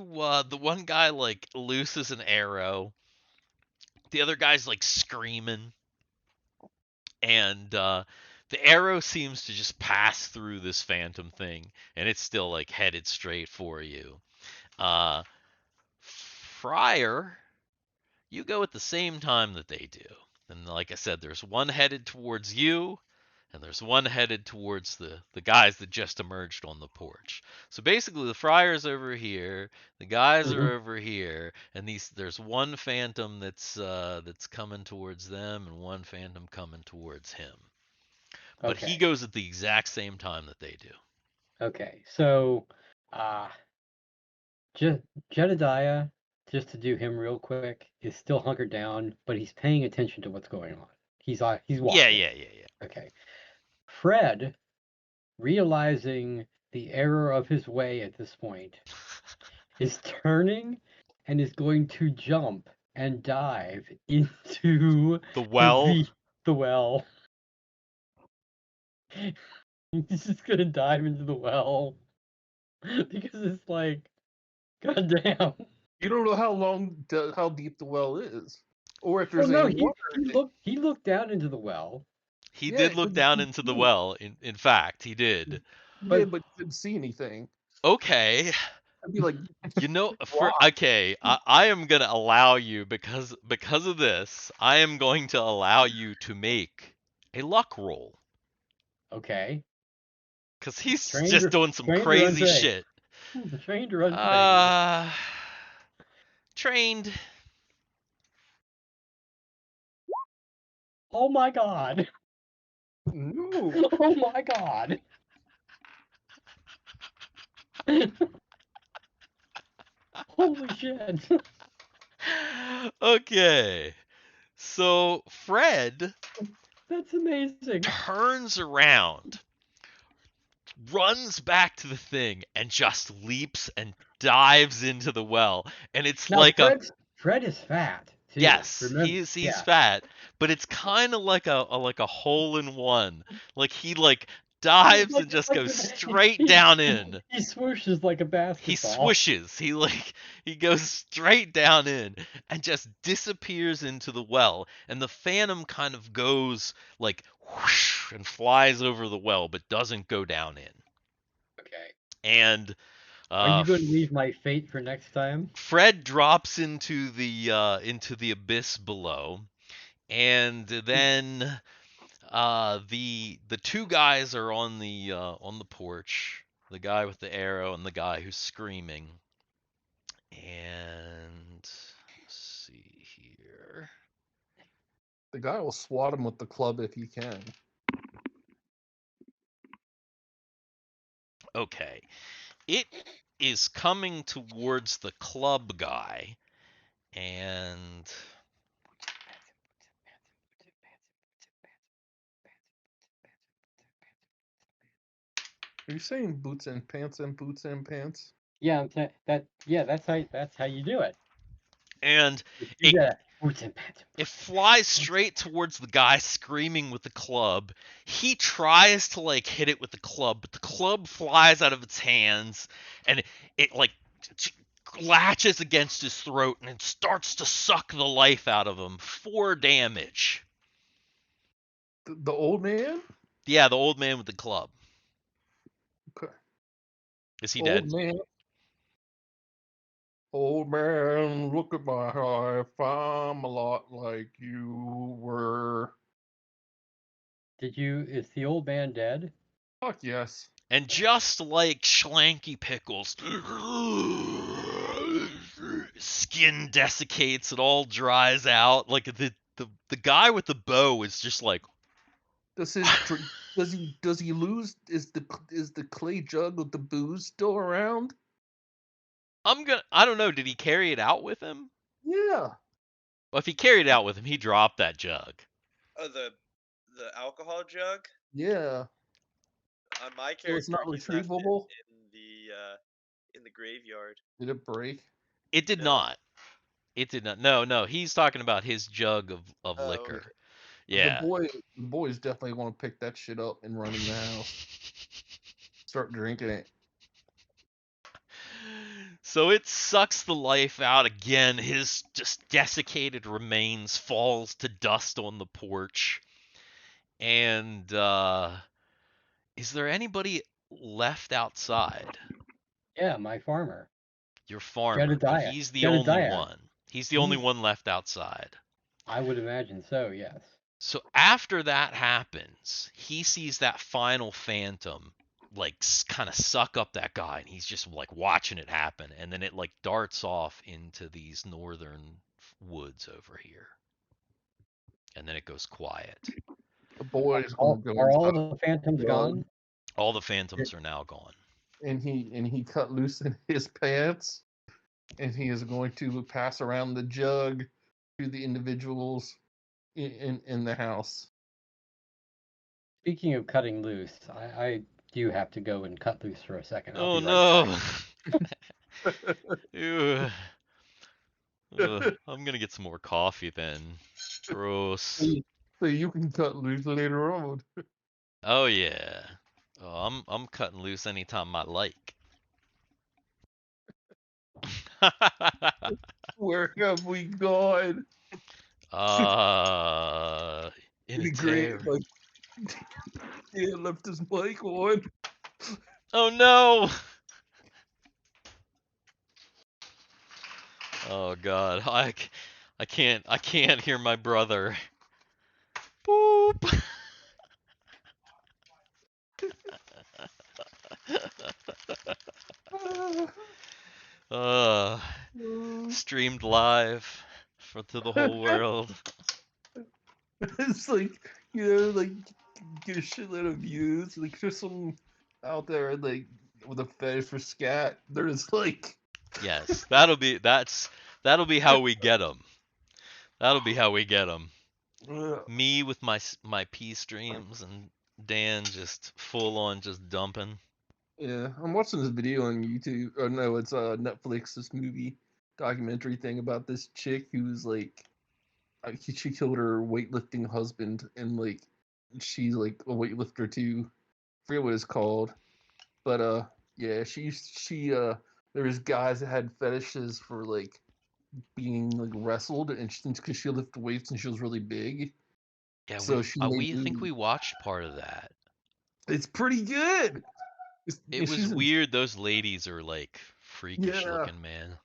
Speaker 3: the one guy like looses an arrow. The other guy's like screaming, and the arrow seems to just pass through this phantom thing, and it's still like headed straight for you. Friar, you go at the same time that they do. And like I said, there's one headed towards you, and there's one headed towards the guys that just emerged on the porch. So basically, the friar's over here, the guys are over here, and there's one phantom that's coming towards them, and one phantom coming towards him. But he
Speaker 2: Okay.
Speaker 3: goes at the exact same time that they do.
Speaker 2: Okay. So, Jedediah, just to do him real quick, is still hunkered down, but he's paying attention to what's going on. He's watching.
Speaker 3: Yeah.
Speaker 2: Okay. Fred, realizing the error of his way at this point, is turning and is going to jump and dive into
Speaker 3: The well.
Speaker 2: the well. He's just gonna dive into the well because it's like, goddamn.
Speaker 1: You don't know how deep the well is, or if there's
Speaker 2: Well, no,
Speaker 1: any water.
Speaker 2: he looked down into the well,
Speaker 3: He
Speaker 1: Yeah,
Speaker 3: did look
Speaker 1: but you
Speaker 3: down
Speaker 1: couldn't
Speaker 3: into the
Speaker 1: see.
Speaker 3: well. In fact, he did.
Speaker 1: Yeah,
Speaker 2: but
Speaker 1: but you couldn't see anything.
Speaker 3: Okay.
Speaker 1: I'd be like,
Speaker 3: You know, for
Speaker 1: rock.
Speaker 3: okay, I am gonna allow you because of this. I am going to allow you to make a luck roll
Speaker 2: okay,
Speaker 3: because he's
Speaker 2: trained
Speaker 3: just
Speaker 2: or
Speaker 3: doing some
Speaker 2: trained or
Speaker 3: crazy
Speaker 2: untrained?
Speaker 3: shit.
Speaker 2: Trained or untrained?
Speaker 3: Uh, trained.
Speaker 2: Oh my god!
Speaker 1: No.
Speaker 2: Oh my god! Holy shit!
Speaker 3: Okay, so Fred
Speaker 2: That's amazing.
Speaker 3: turns around, runs back to the thing, and just leaps and dives into the well, and it's
Speaker 2: Now
Speaker 3: like a
Speaker 2: Fred is fat too.
Speaker 3: yes,
Speaker 2: Remember?
Speaker 3: he's
Speaker 2: Yeah.
Speaker 3: fat, but it's kind of like a hole in one. Like he like dives and just goes straight down in.
Speaker 2: He swooshes like a
Speaker 3: He
Speaker 2: basketball.
Speaker 3: swishes. He goes straight down in and just disappears into the well. And the phantom kind of goes like whoosh and flies over the well, but doesn't go down in.
Speaker 2: Okay.
Speaker 3: And
Speaker 2: Are you going to leave my fate for next time?
Speaker 3: Fred drops into the abyss below, and then the two guys are on the porch. The guy with the arrow and the guy who's screaming. And let's see here.
Speaker 1: The guy will swat him with the club if he can.
Speaker 3: Okay. It is coming towards the club guy, and
Speaker 1: Are you saying boots and pants and boots and pants?
Speaker 2: Yeah, that's how you do it.
Speaker 3: and
Speaker 2: You
Speaker 3: it
Speaker 2: got boots and pants.
Speaker 3: it flies straight towards the guy screaming with the club. He tries to like hit it with the club, but the club flies out of its hands, and it like latches against his throat and it starts to suck the life out of him. 4 damage.
Speaker 1: The old man?
Speaker 3: Yeah, the old man with the club.
Speaker 1: Okay.
Speaker 3: Is he
Speaker 1: Old
Speaker 3: dead?
Speaker 1: man. Old man, look at my life. I'm a lot like you were.
Speaker 2: Is the old man dead?
Speaker 1: Fuck yes.
Speaker 3: And just like Schlanky Pickles, skin desiccates, it all dries out. Like the guy with the bow is just like,
Speaker 1: Does he lose? Is the clay jug with the booze still around?
Speaker 3: I don't know, did he carry it out with him?
Speaker 1: Yeah.
Speaker 3: Well, if he carried it out with him, he dropped that jug.
Speaker 4: Oh, the alcohol jug.
Speaker 1: Yeah.
Speaker 4: On my
Speaker 1: So it's
Speaker 4: character,
Speaker 1: not
Speaker 4: he left it
Speaker 1: retrievable?
Speaker 4: in the graveyard.
Speaker 1: Did it break?
Speaker 3: It did
Speaker 4: No.
Speaker 3: not. It did not. No, he's talking about his jug of
Speaker 1: Oh,
Speaker 3: liquor.
Speaker 1: okay.
Speaker 3: Yeah.
Speaker 1: The boys definitely want to pick that shit up and run in the house. Start drinking it.
Speaker 3: So it sucks the life out again. His just desiccated remains falls to dust on the porch. And is there anybody left outside?
Speaker 2: Yeah, my farmer.
Speaker 3: Your farmer, but
Speaker 2: Jedediah.
Speaker 3: he's the only
Speaker 2: Jedediah.
Speaker 3: one. He's the only
Speaker 2: He's-
Speaker 3: one left outside.
Speaker 2: I would imagine so, yes.
Speaker 3: So after that happens, he sees that final phantom like kind of suck up that guy, and he's just like watching it happen, and then it like darts off into these northern woods over here, and then it goes quiet.
Speaker 1: The boys gonna go
Speaker 2: Are all
Speaker 1: inside
Speaker 2: the phantoms
Speaker 1: jug,
Speaker 2: gone?
Speaker 3: All the phantoms are now gone.
Speaker 1: and he cut loose in his pants, and he is going to pass around the jug to the individuals in the house.
Speaker 2: Speaking of cutting loose, I do have to go and cut loose for a second. I'll
Speaker 3: Oh
Speaker 2: be right
Speaker 3: no.
Speaker 2: back.
Speaker 3: Ew. I'm gonna get some more coffee then. Gross.
Speaker 1: So you can cut loose later on.
Speaker 3: Oh yeah. Oh, I'm cutting loose anytime I like.
Speaker 1: Where have we gone?
Speaker 3: In a
Speaker 1: It'd be great
Speaker 3: tear.
Speaker 1: if like Dan left his mic on.
Speaker 3: Oh no. Oh god. I can't hear my brother. Boop. uh Streamed live to the whole world.
Speaker 1: It's like, like get a shitload of views. Like there's some out there like with a fetish for scat. There's like
Speaker 3: Yes, that'll be how we get them. That'll be how we get them. Me with my P streams and Dan just full on just dumping.
Speaker 1: yeah, I'm watching this video on YouTube. Oh no, it's Netflix, this movie documentary thing about this chick who's like she killed her weightlifting husband, and like she's like a weightlifter too. Forget what it's called, but yeah, she there's guys that had fetishes for like being like wrestled, and because she lifted weights and she was really big,
Speaker 3: Yeah,
Speaker 1: so she made
Speaker 3: we think we watched part of that.
Speaker 1: it's pretty good.
Speaker 3: It was
Speaker 1: She's
Speaker 3: weird. Those ladies are like freakish
Speaker 1: yeah.
Speaker 3: looking, man.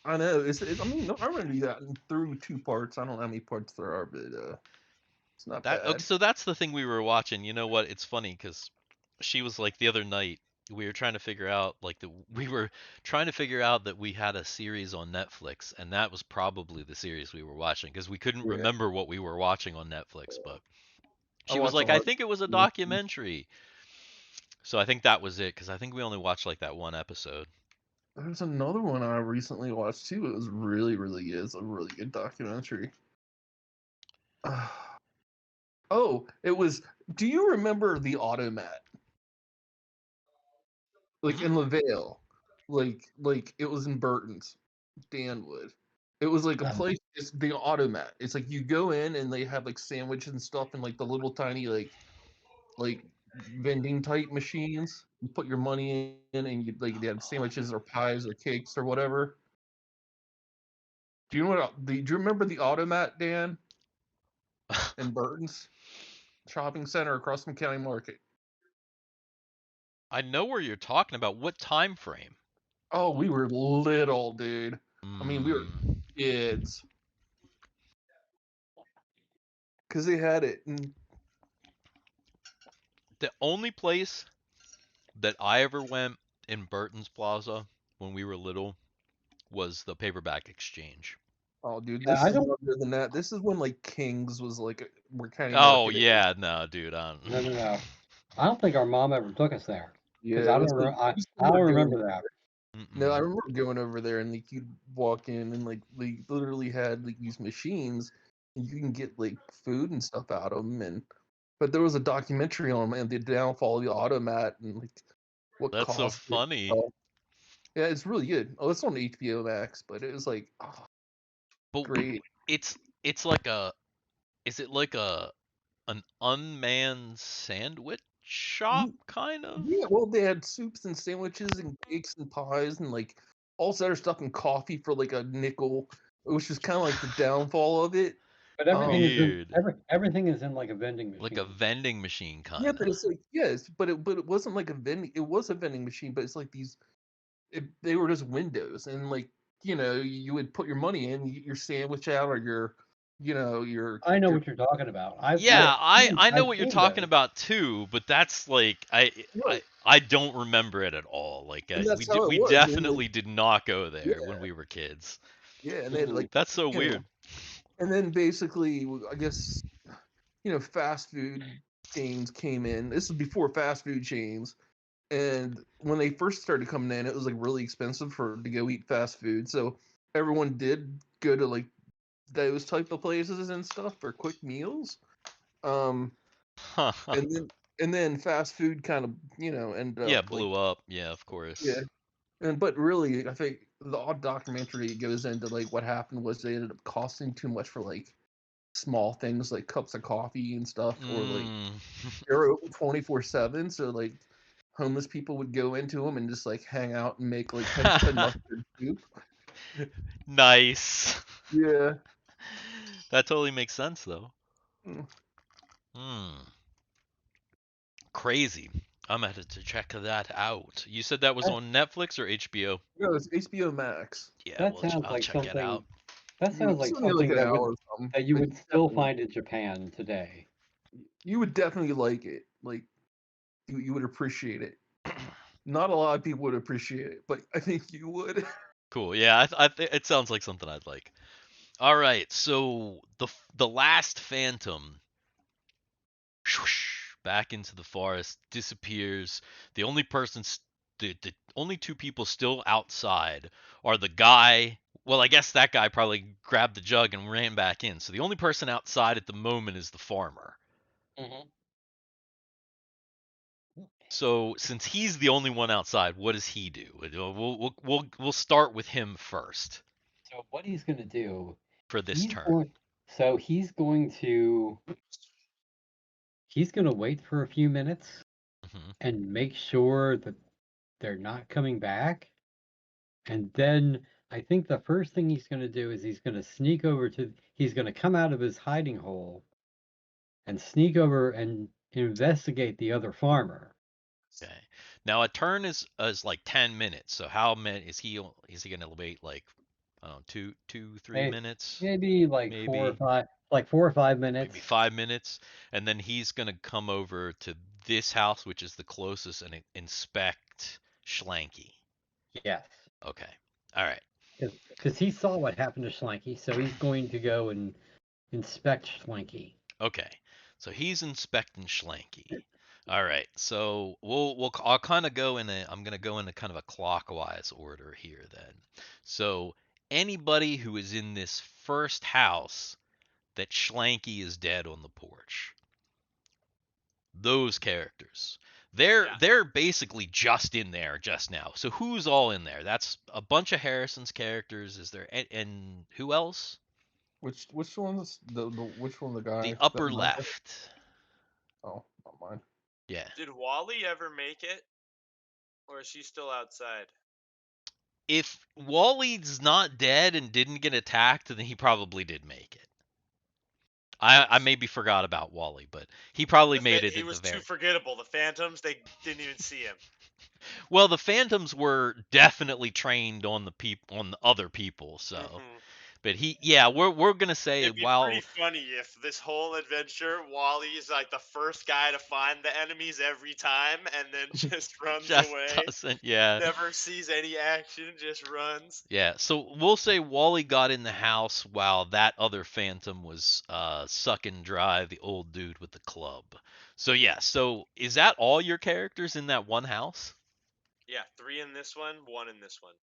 Speaker 1: I know. I mean, I remember that through 2 parts. I don't know how many parts there are, but it's not
Speaker 3: Okay,
Speaker 1: bad.
Speaker 3: so that's the thing we were watching. You know what? It's funny because she was like the other night we were trying to figure out that we had a series on Netflix, and that was probably the series we were watching because we couldn't
Speaker 1: Yeah.
Speaker 3: remember what we were watching on Netflix. But she
Speaker 1: I
Speaker 3: was
Speaker 1: watched a
Speaker 3: like, I
Speaker 1: lot.
Speaker 3: think it was a documentary. So I think that was it because I think we only watched like that one episode.
Speaker 1: There's another one I recently watched too. It was really, really good. It's a really good documentary. Oh, it was. Do you remember the Automat? Like in LaVale, like it was in Burton's, Danwood. It was like a place. It's the Automat. It's like you go in and they have like sandwiches and stuff and like the little tiny like vending type machines. You put your money in and you like they have sandwiches or pies or cakes or whatever. Do you know what do you remember the Automat, Dan? In Burton's shopping center across from County Market.
Speaker 3: I know where you're talking about. What time frame?
Speaker 1: Oh, we were little, dude. I mean, we were kids. Because they had it. And
Speaker 3: The only place that I ever went in Burton's Plaza when we were little was the paperback exchange.
Speaker 1: Oh, dude,
Speaker 2: Yeah,
Speaker 1: this
Speaker 2: I
Speaker 1: is
Speaker 2: don't.
Speaker 1: longer than that. This is when like Kings was like where County
Speaker 3: Oh
Speaker 1: Market is.
Speaker 3: yeah, no, dude.
Speaker 2: No. I don't think our mom ever took us there because
Speaker 1: Yeah,
Speaker 2: I
Speaker 1: it
Speaker 2: don't.
Speaker 1: was like I used to
Speaker 2: I don't
Speaker 1: remember
Speaker 2: remember
Speaker 1: going.
Speaker 2: that.
Speaker 1: No, I
Speaker 3: Mm-mm.
Speaker 1: remember going over there and like you'd walk in and like they literally had like these machines and you can get like food and stuff out of them and but there was a documentary on 'em and the downfall of the automat and like what
Speaker 3: That's so
Speaker 1: caused it.
Speaker 3: funny.
Speaker 1: Yeah, it's really good. Oh, it's on HBO Max, but it was like
Speaker 3: But
Speaker 1: great.
Speaker 3: it's like a is it like an unmanned sandwich shop
Speaker 1: Ye-
Speaker 3: kind of?
Speaker 1: Yeah, well, they had soups and sandwiches and cakes and pies and like all this other stuff and coffee for like a nickel, which is kind of like the downfall of it.
Speaker 2: But everything is in
Speaker 3: Weird.
Speaker 2: everything is in like a vending
Speaker 3: Like a
Speaker 2: machine.
Speaker 3: vending machine
Speaker 1: Yeah,
Speaker 3: kind
Speaker 1: but
Speaker 3: of.
Speaker 1: it's like yes, but it wasn't like a vending. It was a vending machine, but it's like these. They were just windows, and like you would put your money in, you get your sandwich out, or your
Speaker 2: I know
Speaker 1: your
Speaker 2: what you're talking about.
Speaker 3: Yeah, I know
Speaker 2: I've
Speaker 3: what you're
Speaker 2: seen
Speaker 3: talking
Speaker 2: those.
Speaker 3: about too, but that's like
Speaker 1: right,
Speaker 3: I don't remember it at all. Like
Speaker 1: and that's
Speaker 3: we
Speaker 1: how it
Speaker 3: we
Speaker 1: was. And like
Speaker 3: definitely did not go there when
Speaker 1: yeah,
Speaker 3: we were kids.
Speaker 1: yeah, and they had
Speaker 2: Mhm.
Speaker 1: like
Speaker 3: That's so
Speaker 1: you know,
Speaker 3: weird.
Speaker 1: and then basically, I guess fast food chains came in. This is before fast food chains. And when they first started coming in, it was like really expensive to go eat fast food. So everyone did go to like those type of places and stuff for quick meals. Um, and then fast food kind of ended
Speaker 3: Yeah,
Speaker 1: up like
Speaker 3: blew up. Yeah, of
Speaker 1: yeah.
Speaker 3: course.
Speaker 1: But really, I think the odd documentary goes into like what happened was they ended up costing too much for like small things like cups of coffee and stuff, or like
Speaker 3: Mm.
Speaker 1: they're open 24/7. So like homeless people would go into them and just like hang out and make like ketchup and mustard soup.
Speaker 3: Nice.
Speaker 1: Yeah.
Speaker 3: That totally makes sense though.
Speaker 1: Mm.
Speaker 3: Hmm. Crazy. I'm gonna have to check that out. You said that was
Speaker 2: That,
Speaker 3: on Netflix or HBO?
Speaker 1: No, it's HBO Max.
Speaker 3: Yeah,
Speaker 2: that
Speaker 3: well,
Speaker 2: sounds
Speaker 3: I'll
Speaker 2: like
Speaker 3: check it out.
Speaker 2: something. That sounds
Speaker 1: It's
Speaker 2: like
Speaker 1: only like
Speaker 2: something
Speaker 1: an
Speaker 2: that
Speaker 1: hour or something,
Speaker 2: you
Speaker 1: but
Speaker 2: would still find in Japan today.
Speaker 1: you would definitely like it. Like you would appreciate it. Not a lot of people would appreciate it, but I think you would.
Speaker 3: Cool. Yeah, it sounds like something I'd like. All right, so the last Phantom, back into the forest, disappears. The only the only two people still outside are the guy. Well, I guess that guy probably grabbed the jug and ran back in. So the only person outside at the moment is the farmer.
Speaker 2: Mm-hmm.
Speaker 3: So since he's the only one outside, what does he do? We'll start with him first
Speaker 2: So what he's going to do?
Speaker 3: for this
Speaker 2: He's
Speaker 3: turn.
Speaker 2: going. So he's going to. He's going to wait for a few minutes
Speaker 3: Hmm.
Speaker 2: and make sure that they're not coming back. And then I think the first thing he's going to do is he's going to sneak over to. He's going to come out of his hiding hole and sneak over and investigate the other farmer.
Speaker 3: Okay. Now a turn is like 10 minutes. So how many is he gonna wait like I don't know 3 minutes
Speaker 2: Maybe like
Speaker 3: maybe
Speaker 2: 4 or 5
Speaker 3: maybe
Speaker 2: minutes.
Speaker 3: 5 minutes, and then he's gonna come over to this house which is the closest and inspect Schlanky.
Speaker 2: Yes.
Speaker 3: Okay. All right.
Speaker 2: Because he saw what happened to Schlanky, so he's going to go and inspect Schlanky.
Speaker 3: Okay. So he's inspecting Schlanky. All right. So I'll kind of go in a I'm gonna go in a kind of a clockwise order here then. So anybody who is in this first house that Schlanky is dead on the porch. Those characters. They're basically just in there just now. So who's all in there? That's a bunch of Harrison's characters. Is there and who else?
Speaker 1: Which one's the which one the
Speaker 3: The
Speaker 1: guy that
Speaker 3: upper
Speaker 1: remember?
Speaker 3: left.
Speaker 1: Oh, not mine.
Speaker 3: Yeah.
Speaker 4: Did Wally ever make it? Or is she still outside?
Speaker 3: If Wally's not dead and didn't get attacked, then he probably did make it. I maybe forgot about Wally, but he probably made it
Speaker 4: He
Speaker 3: at the
Speaker 4: was too
Speaker 3: very.
Speaker 4: forgettable. The Phantoms, they didn't even see him.
Speaker 3: Well, the Phantoms were definitely trained on the other people, so.
Speaker 4: Mhm.
Speaker 3: But we're gonna say
Speaker 4: It'd be
Speaker 3: while
Speaker 4: pretty funny if this whole adventure, Wally's like the first guy to find the enemies every time, and then just runs
Speaker 3: just
Speaker 4: away.
Speaker 3: doesn't,
Speaker 4: Never sees any action, just runs.
Speaker 3: Yeah, so we'll say Wally got in the house while that other phantom was sucking dry the old dude with the club. So yeah, so is that all your characters in that one house?
Speaker 4: Yeah, 3 in this one, 1 in this one.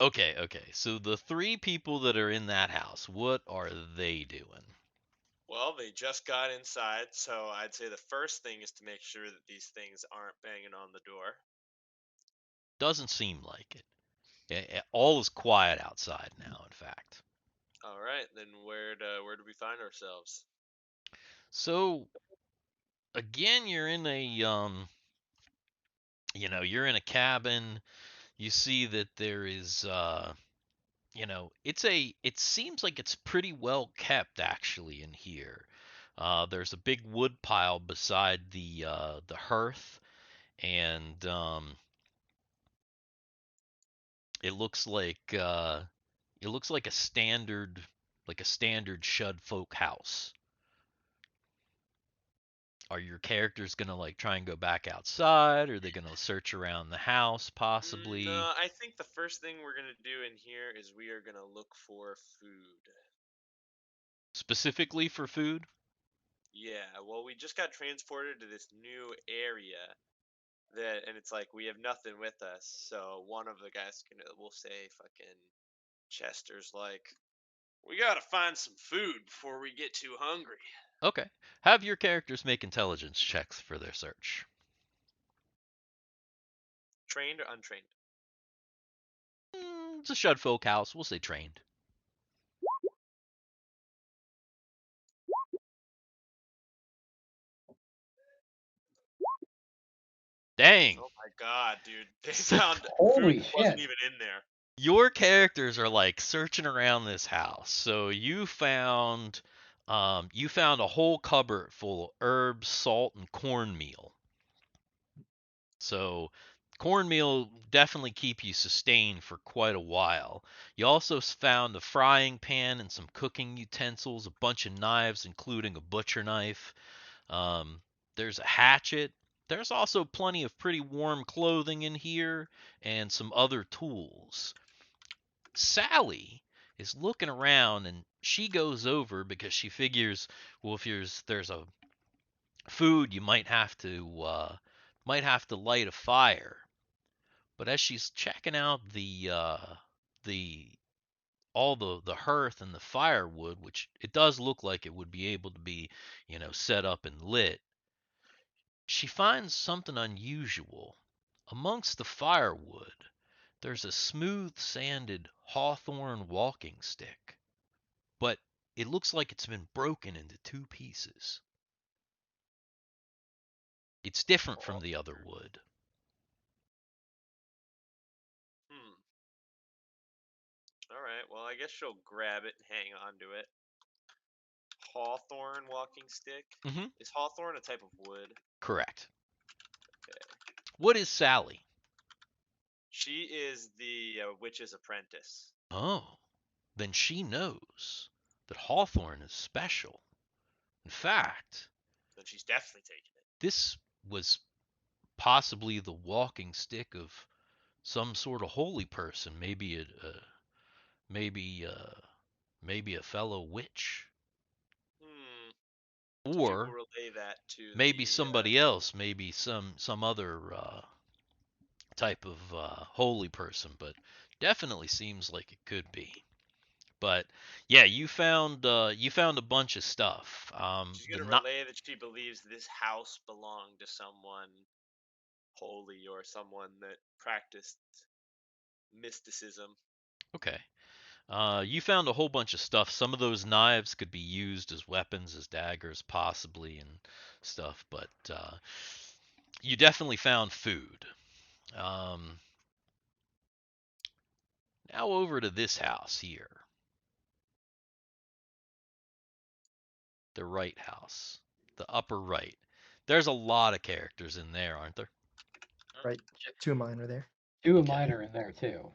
Speaker 3: Okay. So the 3 people that are in that house, what are they doing?
Speaker 4: Well, they just got inside, so I'd say the first thing is to make sure that these things aren't banging on the door.
Speaker 3: Doesn't seem like it. All is quiet outside now, in fact.
Speaker 4: All right, then where do we find ourselves?
Speaker 3: So again, you're in a you're in a cabin. You see that there is it seems like it's pretty well kept actually in here. There's a big wood pile beside the hearth, and it looks like a standard Shud folk house. Are your characters gonna like try and go back outside? Or are they gonna search around the house possibly?
Speaker 4: No, I think the first thing we're gonna do in here is we are gonna look for food.
Speaker 3: Specifically for food?
Speaker 4: Yeah, well, we just got transported to this new area and it's like we have nothing with us. So one of the guys will say, "Fucking Chester's like, we gotta find some food before we get too hungry."
Speaker 3: Okay. Have your characters make intelligence checks for their search.
Speaker 4: Trained or untrained?
Speaker 3: It's a Shud folk house. We'll say trained. Dang.
Speaker 4: Oh my god, dude! They found
Speaker 2: Holy
Speaker 4: food that wasn't
Speaker 2: shit.
Speaker 4: even in there.
Speaker 3: Your characters are like searching around this house. So you found a whole cupboard full of herbs, salt, and cornmeal. So cornmeal definitely keep you sustained for quite a while. You also found a frying pan and some cooking utensils, a bunch of knives, including a butcher knife. Um, there's a hatchet. There's also plenty of pretty warm clothing in here and some other tools. Sally is looking around and she goes over because she figures, well, if there's a food, you might have to light a fire. But as she's checking out the all the hearth and the firewood, which it does look like it would be able to be, set up and lit, she finds something unusual. Amongst the firewood, there's a smooth sanded hawthorn walking stick, but it looks like it's been broken into 2 pieces. It's different from the other wood.
Speaker 4: Hmm. All right. Well, I guess she'll grab it and hang on to it. Hawthorn walking stick.
Speaker 3: Mm-hmm.
Speaker 4: Is hawthorn a type of wood?
Speaker 3: Correct.
Speaker 4: Okay.
Speaker 3: What is Sally?
Speaker 4: She is the witch's apprentice.
Speaker 3: Oh, then she knows that hawthorn is special. In fact,
Speaker 4: Then she's definitely taking it.
Speaker 3: this was possibly the walking stick of some sort of holy person, maybe maybe a fellow witch,
Speaker 4: Hmm. She will
Speaker 3: or
Speaker 4: relay that to
Speaker 3: maybe
Speaker 4: the.
Speaker 3: somebody else, maybe some other type of holy person, but definitely seems like it could be. But yeah, you found a bunch of stuff.
Speaker 4: She's
Speaker 3: The
Speaker 4: gonna
Speaker 3: not
Speaker 4: relay that she believes this house belonged to someone holy or someone that practiced mysticism.
Speaker 3: Okay. You found a whole bunch of stuff. Some of those knives could be used as weapons, as daggers, possibly, and stuff. But you definitely found food. Um, Now over to this house here, the right house, the upper right. There's a lot of characters in there, aren't there?
Speaker 5: Right. 2 of mine are there.
Speaker 2: 2 of
Speaker 3: Okay.
Speaker 2: mine are in there too.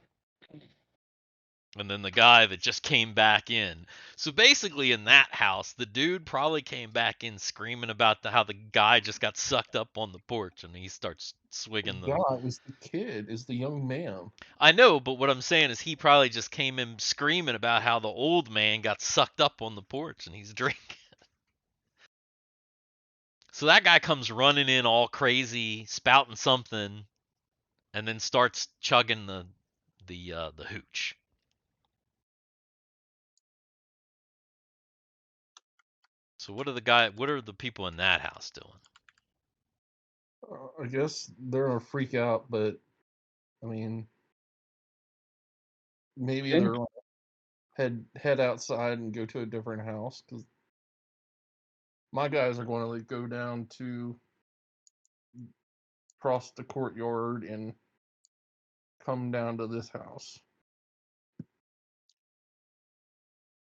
Speaker 3: and then the guy that just came back in. So basically, in that house, the dude probably came back in screaming about how the guy just got sucked up on the porch, and he starts swigging the.
Speaker 1: God is the kid, is the young man.
Speaker 3: I know, but what I'm saying is he probably just came in screaming about how the old man got sucked up on the porch, and he's drinking. So that guy comes running in all crazy, spouting something, and then starts chugging the hooch. So what are the people in that house doing?
Speaker 1: I guess they're gonna freak out, but I mean, maybe
Speaker 2: Jen-
Speaker 1: they're gonna head outside and go to a different house because my guys are going to like go down to cross the courtyard and come down to this house.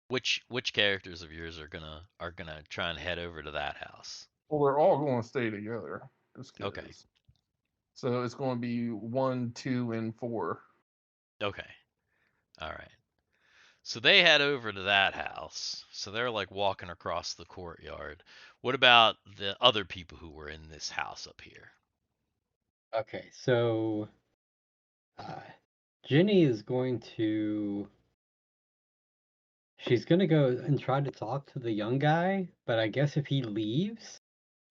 Speaker 3: Which characters of yours are gonna try and head over to that house?
Speaker 1: Well, they're all going to stay together. Just
Speaker 3: Okay.
Speaker 1: kidding. So it's going to be 1, 2, and 4.
Speaker 3: Okay. All right. So they head over to that house. So they're like walking across the courtyard. What about the other people who were in this house up here?
Speaker 2: Okay, so Ginny is going to. She's gonna go and try to talk to the young guy, but I guess if he leaves,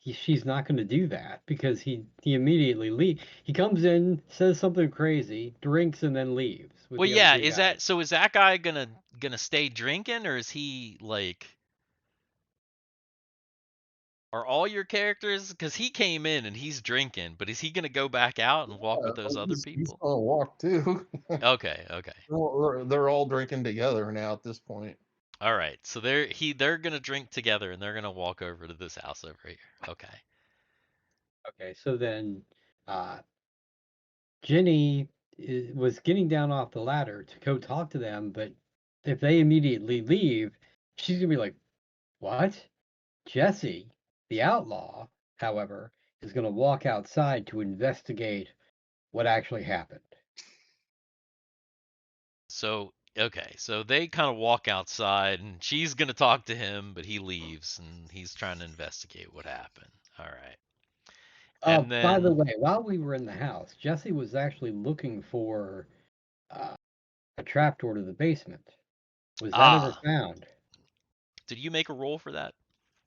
Speaker 2: she's not gonna do that because he immediately leave. He comes in, says something crazy, drinks, and then leaves with
Speaker 3: Well,
Speaker 2: the other
Speaker 3: yeah,
Speaker 2: two guys.
Speaker 3: is that guy gonna stay drinking, or is he like, are all your characters, because he came in and he's drinking, but is he gonna go back out and walk with those other
Speaker 1: He's
Speaker 3: people?
Speaker 1: going to walk too.
Speaker 3: Okay, okay.
Speaker 1: They're all drinking together now at this point.
Speaker 3: All right. So they're gonna drink together and they're gonna walk over to this house over here. Okay.
Speaker 2: Okay, so then uh, Ginny was getting down off the ladder to go talk to them, but if they immediately leave, she's gonna be like, "What?" Jesse, the outlaw, however, is gonna walk outside to investigate what actually happened.
Speaker 3: So okay, so they kind of walk outside and she's gonna talk to him, but he leaves and he's trying to investigate what happened. All right. And
Speaker 2: By the
Speaker 3: then
Speaker 2: way, while we were in the house, Jesse was actually looking for uh, a trapdoor to the basement. Was that ever
Speaker 3: ah,
Speaker 2: found?
Speaker 3: did you make a roll for that?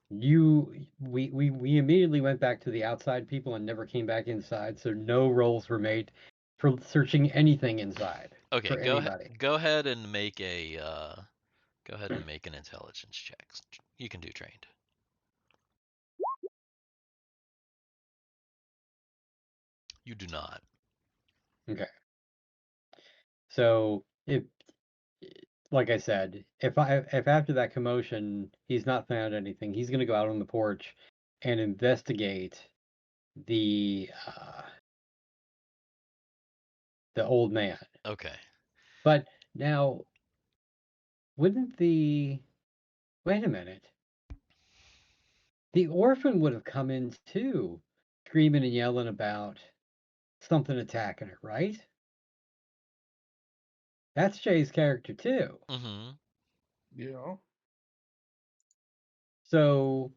Speaker 2: We immediately went back to the outside people and never came back inside, so no rolls were made for searching anything inside
Speaker 3: Okay,
Speaker 2: for anybody.
Speaker 3: go ahead and make a go ahead and make an intelligence check. You can do trained. You do not.
Speaker 2: Okay. So if like I said, if after that commotion he's not found anything, he's gonna go out on the porch and investigate the uh, the old man.
Speaker 3: Okay.
Speaker 2: But now, wouldn't the wait a minute? The orphan would have come in too, screaming and yelling about something attacking her, right? That's Jay's character too.
Speaker 3: Mm-hmm.
Speaker 1: Yeah.
Speaker 2: So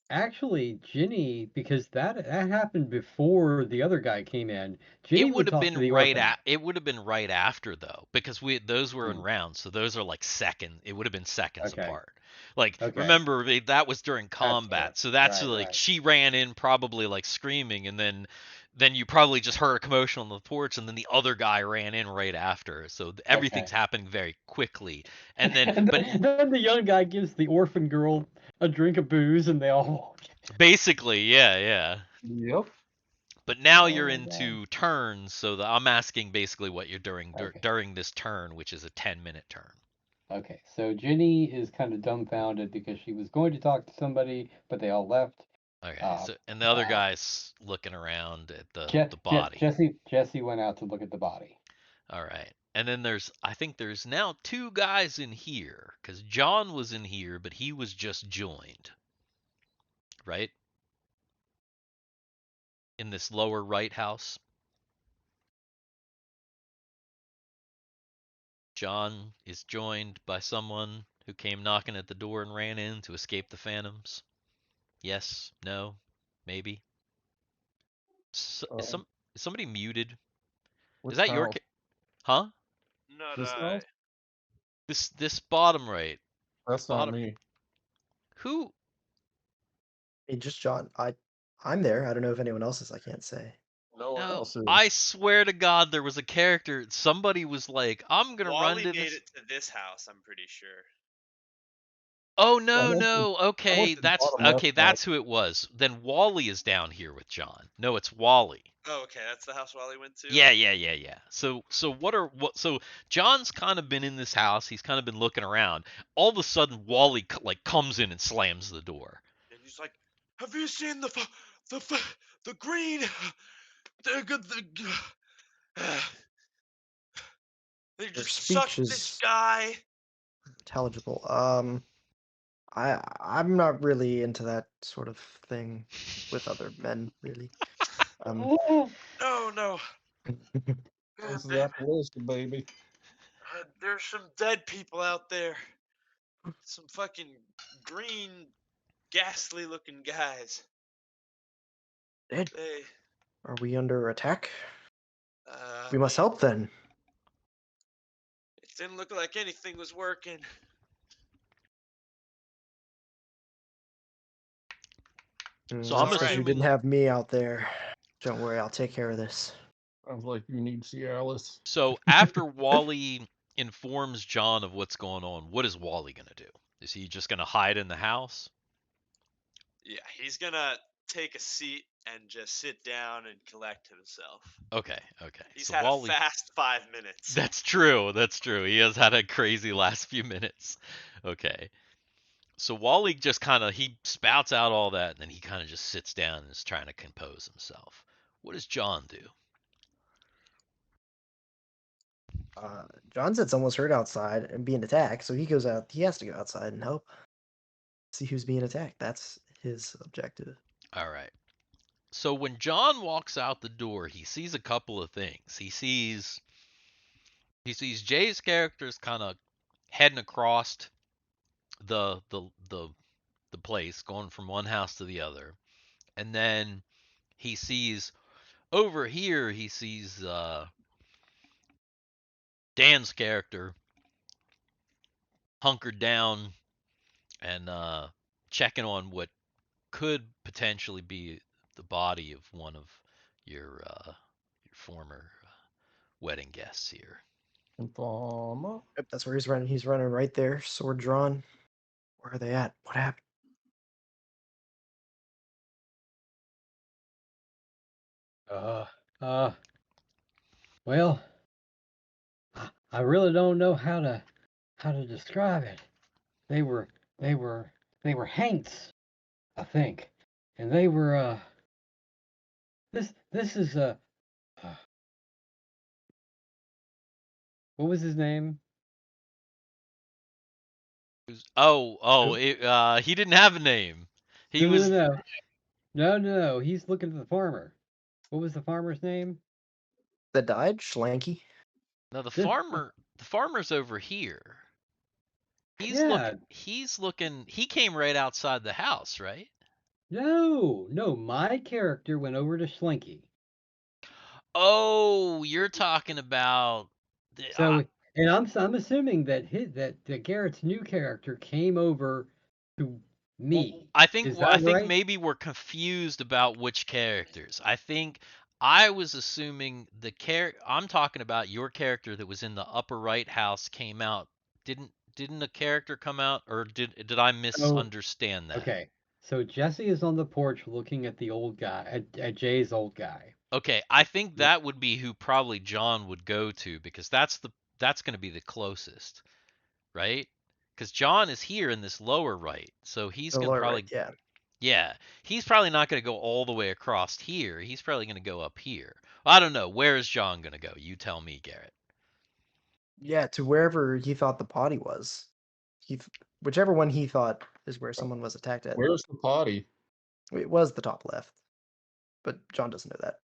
Speaker 2: actually, Ginny, because that happened before the other guy came in, Ginny
Speaker 3: It would
Speaker 2: would
Speaker 3: have
Speaker 2: talk to
Speaker 3: been
Speaker 2: the orphan.
Speaker 3: it would have been right after though, because those were in
Speaker 2: Hmm.
Speaker 3: rounds, so those are like second. It would have been seconds
Speaker 2: Okay.
Speaker 3: apart. Like
Speaker 2: Okay.
Speaker 3: remember that was during
Speaker 2: That's true.
Speaker 3: combat, so that's
Speaker 2: Right.
Speaker 3: like
Speaker 2: Right.
Speaker 3: she ran in probably like screaming, and then you probably just heard a commotion on the porch, and then the other guy ran in right after. So
Speaker 2: Okay.
Speaker 3: everything's happening very quickly, and then
Speaker 2: And
Speaker 3: but
Speaker 2: then the young guy gives the orphan girl a drink of booze, and they all walk.
Speaker 3: basically, yeah, yeah.
Speaker 1: Yep.
Speaker 3: But now
Speaker 2: Oh
Speaker 3: you're
Speaker 2: my god.
Speaker 3: into turns, so I'm asking basically what you're
Speaker 2: Okay.
Speaker 3: during this turn, which is a 10-minute turn.
Speaker 2: Okay. So Ginny is kind of dumbfounded because she was going to talk to somebody, but they all left.
Speaker 3: Okay,
Speaker 2: Uh,
Speaker 3: so and the other
Speaker 2: uh,
Speaker 3: guy's looking around at the body.
Speaker 2: Jesse went out to look at the body.
Speaker 3: All right. And then I think there's now two guys in here cuz John was in here but he was just joined, right? In this lower right house. John is joined by someone who came knocking at the door and ran in to escape the phantoms? Yes, no, maybe. Is
Speaker 1: Um,
Speaker 3: somebody muted? Is
Speaker 1: which
Speaker 3: that your
Speaker 1: house?
Speaker 3: huh?
Speaker 4: Not
Speaker 1: This
Speaker 4: I.
Speaker 1: house?
Speaker 3: This bottom right.
Speaker 1: That's not
Speaker 3: Bottom
Speaker 1: me.
Speaker 3: who
Speaker 5: Hey, just John. I'm there. I don't know if anyone else is. I can't say.
Speaker 1: No one
Speaker 3: No,
Speaker 1: else is.
Speaker 3: I swear to God there was a character somebody was like, I'm gonna run
Speaker 4: Wally
Speaker 3: to
Speaker 4: made
Speaker 3: this.
Speaker 4: it to this house, I'm pretty sure.
Speaker 3: Oh
Speaker 1: I
Speaker 3: no,
Speaker 1: went to,
Speaker 3: no.
Speaker 1: I went
Speaker 3: Okay,
Speaker 1: to the
Speaker 3: that's
Speaker 1: bottom left
Speaker 3: okay,
Speaker 1: house.
Speaker 3: that's who it was. Then Wally is down here with John. No, it's Wally.
Speaker 4: Oh, okay, that's the house Wally went to?
Speaker 3: Yeah. So John's kind of been in this house. He's kind of been looking around. All of a sudden Wally like comes in and slams the door.
Speaker 4: And he's like, have you seen the green? The good, they
Speaker 5: Your
Speaker 4: just
Speaker 5: speech
Speaker 4: sucked this
Speaker 5: is
Speaker 4: guy.
Speaker 5: intelligible. I'm not really into that sort of thing with other men, really.
Speaker 2: Oh,
Speaker 4: No, no.
Speaker 1: This is
Speaker 4: They-
Speaker 1: Appalachian, baby.
Speaker 4: there's some dead people out there. Some fucking green, ghastly looking guys.
Speaker 5: Ed,
Speaker 4: They,
Speaker 5: are we under attack?
Speaker 4: I
Speaker 5: We must
Speaker 4: mean,
Speaker 5: help then.
Speaker 4: it didn't look like anything was working.
Speaker 3: So
Speaker 5: That's
Speaker 3: I'm
Speaker 4: all
Speaker 5: because
Speaker 4: right.
Speaker 5: you didn't
Speaker 3: assuming
Speaker 5: have me out there. Don't worry, I'll take care of this.
Speaker 1: Sounds like you need Cialis.
Speaker 3: so after Wally informs John of what's going on, what is Wally gonna do? Is he just gonna hide in the house?
Speaker 4: Yeah, he's gonna take a seat and just sit down and collect himself.
Speaker 3: Okay.
Speaker 4: He's
Speaker 3: So
Speaker 4: had
Speaker 3: Wally.
Speaker 4: a fast 5 minutes.
Speaker 3: That's true. He has had a crazy last few minutes. Okay. So Wally just kind of he spouts out all that and then he kind of just sits down and is trying to compose himself. What does John do?
Speaker 5: John said someone's hurt outside and being attacked, so he goes out. He has to go outside and help. See who's being attacked. That's his objective.
Speaker 3: All right. So when John walks out the door, he sees a couple of things. He sees Jay's characters kind of heading across the the the the place, going from one house to the other. And then he sees over here he sees Dan's character hunkered down and checking on what could potentially be the body of one of your former wedding guests here.
Speaker 1: Informer.
Speaker 5: Yep, that's where he's running. He's running right there, sword drawn. Where are they at? What happened?
Speaker 2: well, I really don't know how to describe it. They were they were they were Hanks, I think, and they were this is what was his name?
Speaker 3: Oh, he didn't have a name. He
Speaker 2: No, no,
Speaker 3: was
Speaker 2: no, no, no, no, no. He's looking for the farmer. What was the farmer's name?
Speaker 5: That died? Schlanky?
Speaker 3: no the
Speaker 2: This,
Speaker 3: farmer. The farmer's over here.
Speaker 2: yeah,
Speaker 3: He's looking. He came right outside the house, right?
Speaker 2: no, no. My character went over to Slinky.
Speaker 3: Oh, you're talking about the.
Speaker 2: So, and I'm assuming that that Garrett's new character came over to me. Is
Speaker 3: I
Speaker 2: that
Speaker 3: think
Speaker 2: right?
Speaker 3: maybe we're confused about which characters. I think I was assuming I'm talking about your character that was in the upper right house came out. Didn't a character come out, or did I
Speaker 2: So,
Speaker 3: misunderstand that?
Speaker 2: okay. So Jesse is on the porch looking at the old guy, at Jay's old guy.
Speaker 3: Okay, I think that would be who probably John would go to because that's going to be the closest, right? Because John is here in this lower right, so he's
Speaker 5: The
Speaker 3: going to
Speaker 5: lower right,
Speaker 3: probably.
Speaker 5: yeah.
Speaker 3: Yeah, he's probably not going to go all the way across here. He's probably going to go up here. I don't know. Where is John going to go? You tell me, Garrett.
Speaker 5: Yeah, to wherever he thought the potty was. Whichever one he thought is where someone was attacked at.
Speaker 1: Where's the potty?
Speaker 5: It was the top left, but John doesn't know that.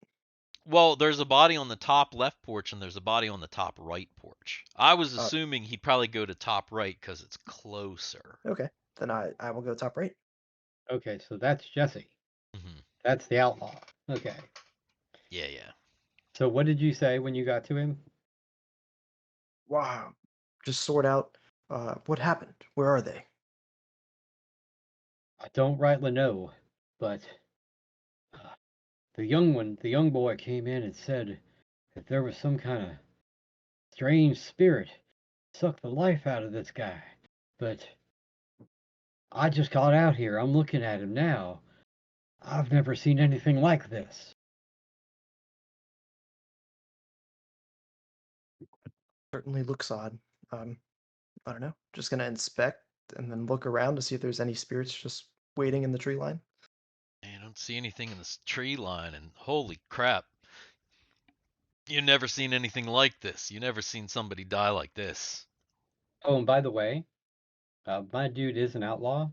Speaker 3: Well, there's a body on the top left porch and there's a body on the top right porch. I was assuming he'd probably go to top right because it's closer.
Speaker 5: Okay, then I will go top right.
Speaker 2: Okay, so that's Jesse.
Speaker 3: Hmm.
Speaker 2: That's the outlaw. Okay.
Speaker 3: Yeah, yeah.
Speaker 2: So what did you say when you got to him?
Speaker 5: Wow. Just sort out what happened. Where are they?
Speaker 2: I don't rightly know, but the young boy came in and said that there was some kind of strange spirit sucked the life out of this guy. But I just got out here. I'm looking at him now. I've never seen anything like this.
Speaker 5: Certainly looks odd. I don't know. Just gonna inspect and then look around to see if there's any spirits just waiting in the tree line.
Speaker 3: I don't see anything in this tree line, and holy crap. You never seen anything like this. You never seen somebody die like this.
Speaker 2: Oh, and by the way, my dude is an outlaw.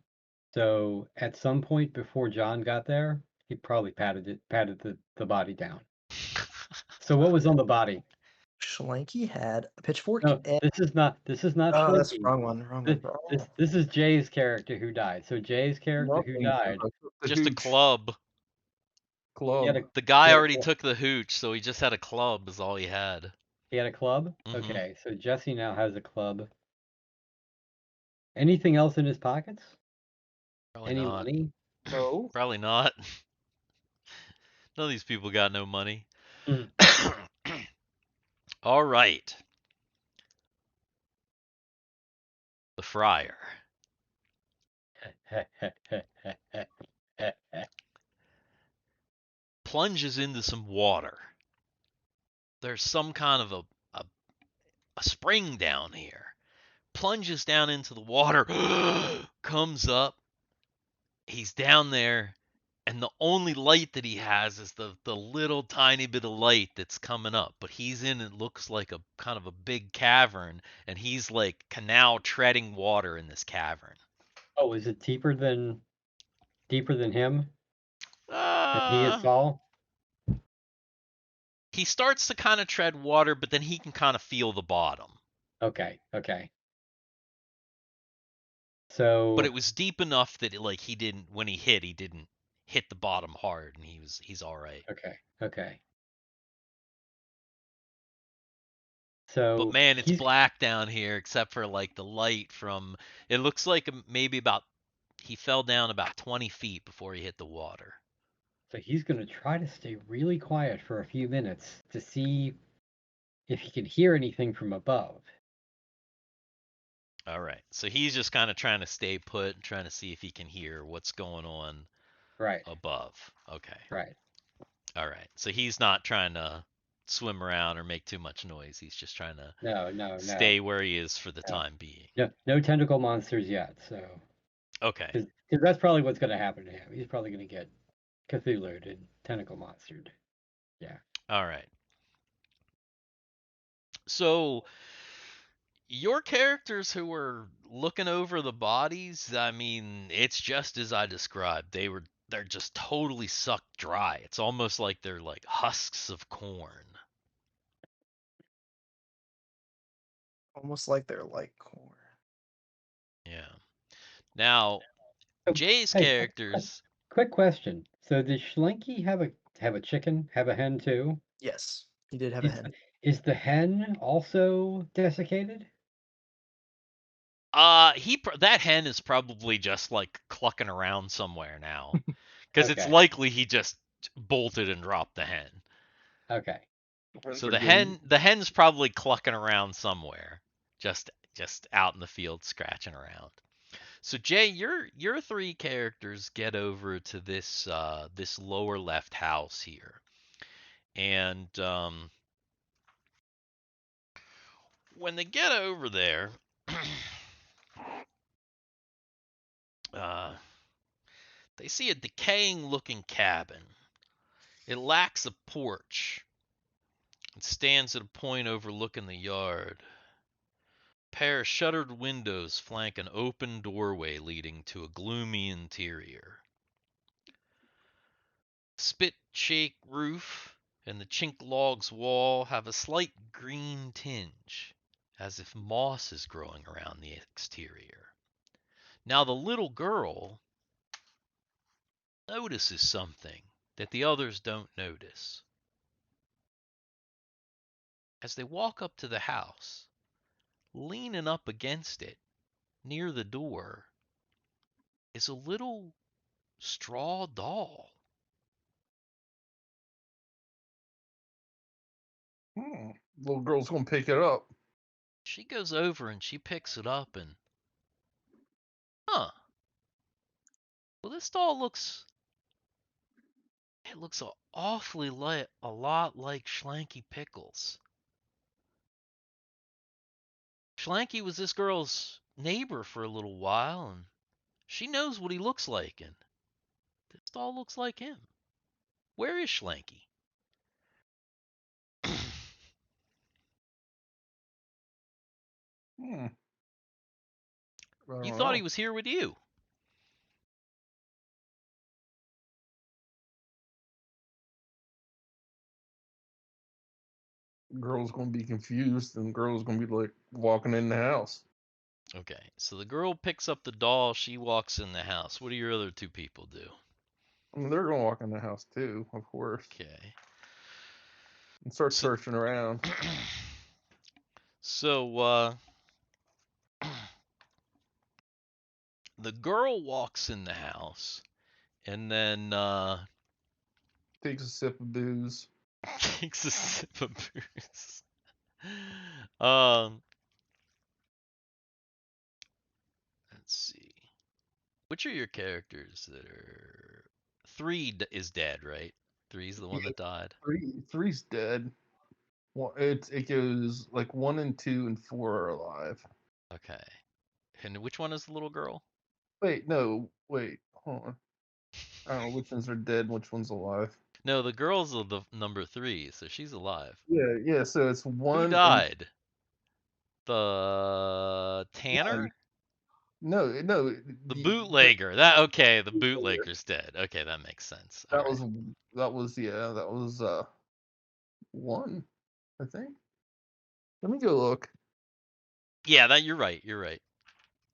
Speaker 2: So at some point before John got there, he probably patted the body down. So what was on the body?
Speaker 5: Schlanky had a pitchfork
Speaker 2: No,
Speaker 5: and
Speaker 2: this is not
Speaker 5: oh, that's
Speaker 2: Schlinky.
Speaker 5: wrong one. Wrong
Speaker 2: This,
Speaker 5: one.
Speaker 2: this is Jay's character who died. So Jay's character who
Speaker 1: Nothing.
Speaker 2: died,
Speaker 1: The
Speaker 3: Just a
Speaker 1: hooch
Speaker 3: club.
Speaker 2: he had
Speaker 1: club.
Speaker 2: a
Speaker 3: The guy
Speaker 2: he had a,
Speaker 3: already
Speaker 2: cl-
Speaker 3: took the hooch, so he just had a club is all he had.
Speaker 2: he had a club.
Speaker 3: Hmm.
Speaker 2: Okay, so Jesse now has a club. Anything else in his pockets?
Speaker 3: Probably
Speaker 2: Any
Speaker 3: not.
Speaker 2: money?
Speaker 5: No.
Speaker 3: Probably not. None of these people got no money.
Speaker 2: Mm.
Speaker 3: All right. The friar. Plunges into some water. There's some kind of a spring down here. Plunges down into the water. Comes up. He's down there. And the only light that he has is the little tiny bit of light that's coming up. But he's in, it looks like a kind of a big cavern. And he's like now treading water in this cavern.
Speaker 2: Oh, is it deeper than him? That he is
Speaker 3: Uh,
Speaker 2: Saul?
Speaker 3: he starts to kind of tread water, but then he can kind of feel the bottom.
Speaker 2: Okay, okay.
Speaker 3: But
Speaker 2: So
Speaker 3: it was deep enough that like he didn't when he didn't hit the bottom hard, and he's all right.
Speaker 2: okay, okay.
Speaker 3: But
Speaker 2: So
Speaker 3: man, it's
Speaker 2: he's
Speaker 3: black down here except for like the light from. It looks like maybe about he fell down about 20 feet before he hit the water.
Speaker 2: so he's gonna try to stay really quiet for a few minutes to see if he can hear anything from above.
Speaker 3: All right, so he's just kind of trying to stay put and trying to see if he can hear what's going on
Speaker 2: Right,
Speaker 3: above. Okay.
Speaker 2: right.
Speaker 3: All right. So he's not trying to swim around or make too much noise. He's just trying to
Speaker 2: No, no, no,
Speaker 3: stay where he is for the
Speaker 2: no.
Speaker 3: time being.
Speaker 2: No, no tentacle monsters yet. So
Speaker 3: Okay.
Speaker 2: because that's probably what's gonna happen to him. He's probably gonna get Cthulhu'd and tentacle monstered. Yeah.
Speaker 3: All right. So your characters who were looking over the bodies, I mean, it's just as I described. They're just totally sucked dry. It's almost like they're like husks of corn.
Speaker 5: Almost like they're like corn.
Speaker 3: Yeah. Now,
Speaker 2: So,
Speaker 3: Jay's
Speaker 2: hey,
Speaker 3: characters,
Speaker 2: quick question. So does Schlenky have a chicken, have a hen too?
Speaker 5: Yes, he did have a
Speaker 2: Is
Speaker 5: hen.
Speaker 2: is the hen also desiccated?
Speaker 3: that hen is probably just like clucking around somewhere now. Because it's
Speaker 2: Okay,
Speaker 3: likely he just bolted and dropped the hen.
Speaker 2: okay.
Speaker 3: So the hen's probably clucking around somewhere, just out in the field scratching around. So Jay, your three characters get over to this lower left house here, and when they get over there, uh, they see a decaying looking cabin. It lacks a porch. It stands at a point overlooking the yard. Pair of shuttered windows flank an open doorway leading to a gloomy interior. Spit shake roof and the chink log's wall have a slight green tinge, as if moss is growing around the exterior. Now the little girl notices something that the others don't notice. As they walk up to the house, leaning up against it, near the door, is a little straw doll.
Speaker 1: Little girl's gonna pick it up.
Speaker 3: She goes over and she picks it up and, huh. Well, this doll looks awfully a lot like Schlanky Pickles. Schlanky was this girl's neighbor for a little while, and she knows what he looks like, and this doll looks like him. Where is Schlanky?
Speaker 1: I don't
Speaker 3: You thought
Speaker 1: know.
Speaker 3: he was here with you.
Speaker 1: Girl's gonna be confused, and girl's gonna be like walking in the house.
Speaker 3: Okay, so the girl picks up the doll, she walks in the house. What do your other two people do?
Speaker 1: I mean, they're gonna walk in the house too, of course,
Speaker 3: Okay.
Speaker 1: and start searching around.
Speaker 3: So, the girl walks in the house, and then,
Speaker 1: Takes a sip of booze.
Speaker 3: takes a sip of booze. Um, let's see. Which are your characters that are... Three is dead, right? Three's the one
Speaker 1: Yeah,
Speaker 3: that died.
Speaker 1: Three's dead. Well, it goes like 1 and 2 and 4 are alive.
Speaker 3: Okay. And which one is the little girl?
Speaker 1: Wait, no, wait, hold on. I don't know which ones are dead and which one's alive.
Speaker 3: No, the girl's the number 3, so she's alive.
Speaker 1: Yeah. So it's
Speaker 3: Who
Speaker 1: 1 and
Speaker 3: died? The Tanner?
Speaker 1: no.
Speaker 3: The
Speaker 1: The
Speaker 3: bootlegger. The bootlegger's dead. Okay, that makes sense. All
Speaker 1: that
Speaker 3: right.
Speaker 1: was 1, I think. Let me go look.
Speaker 3: Yeah, you're right. You're right.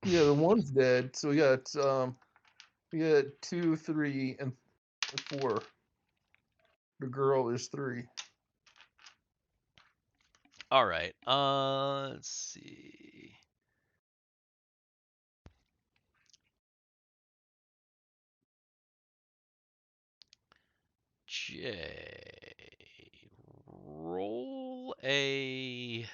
Speaker 1: Yeah, the 1's dead. So we got 2, 3, and 4. The girl is 3.
Speaker 3: All right. Let's see. Roll a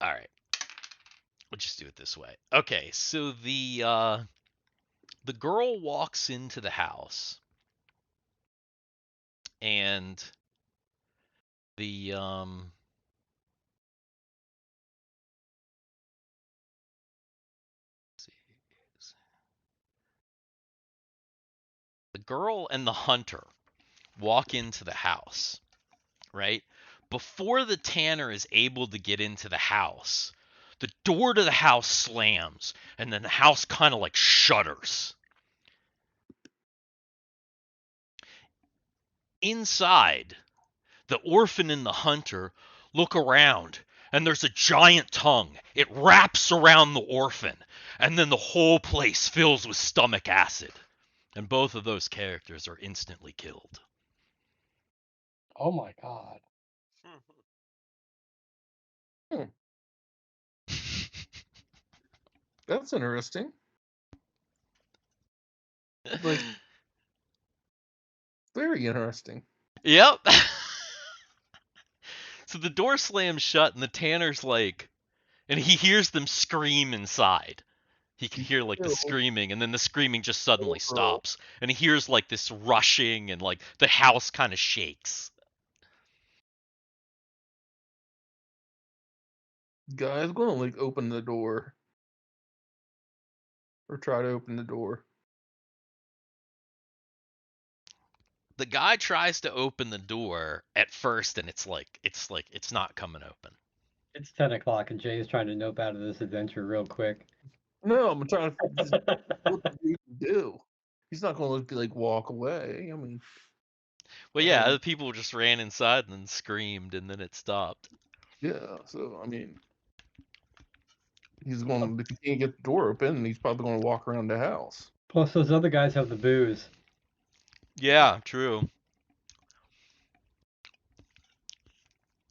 Speaker 3: all right. We'll just do it this way. Okay, so the girl walks into the house, and the girl and the hunter walk into the house, right? Before the tanner is able to get into the house, the door to the house slams, and then the house kind of like shudders. Inside, the orphan and the hunter look around, and there's a giant tongue. It wraps around the orphan, and then the whole place fills with stomach acid. And both of those characters are instantly killed.
Speaker 2: Oh my god.
Speaker 1: That's interesting. Like, very interesting.
Speaker 3: Yep. So the door slams shut, and the tanner's like, and he hears them scream inside. He can hear like the screaming, and then the screaming just suddenly stops, and he hears like this rushing, and like the house kind of shakes.
Speaker 1: Guy's gonna like open the door. Or try to open the door.
Speaker 3: The guy tries to open the door at first, and it's not coming open.
Speaker 2: It's 10 o'clock, and Jay is trying to nope out of this adventure real quick.
Speaker 1: No, I'm trying to just what the dude can do. He's not going to like walk away. I mean,
Speaker 3: Well, yeah, the people just ran inside and then screamed, and then it stopped.
Speaker 1: yeah. So I mean, he's going if he can't get the door open, he's probably going to walk around the house.
Speaker 2: Plus, those other guys have the booze.
Speaker 3: Yeah, true.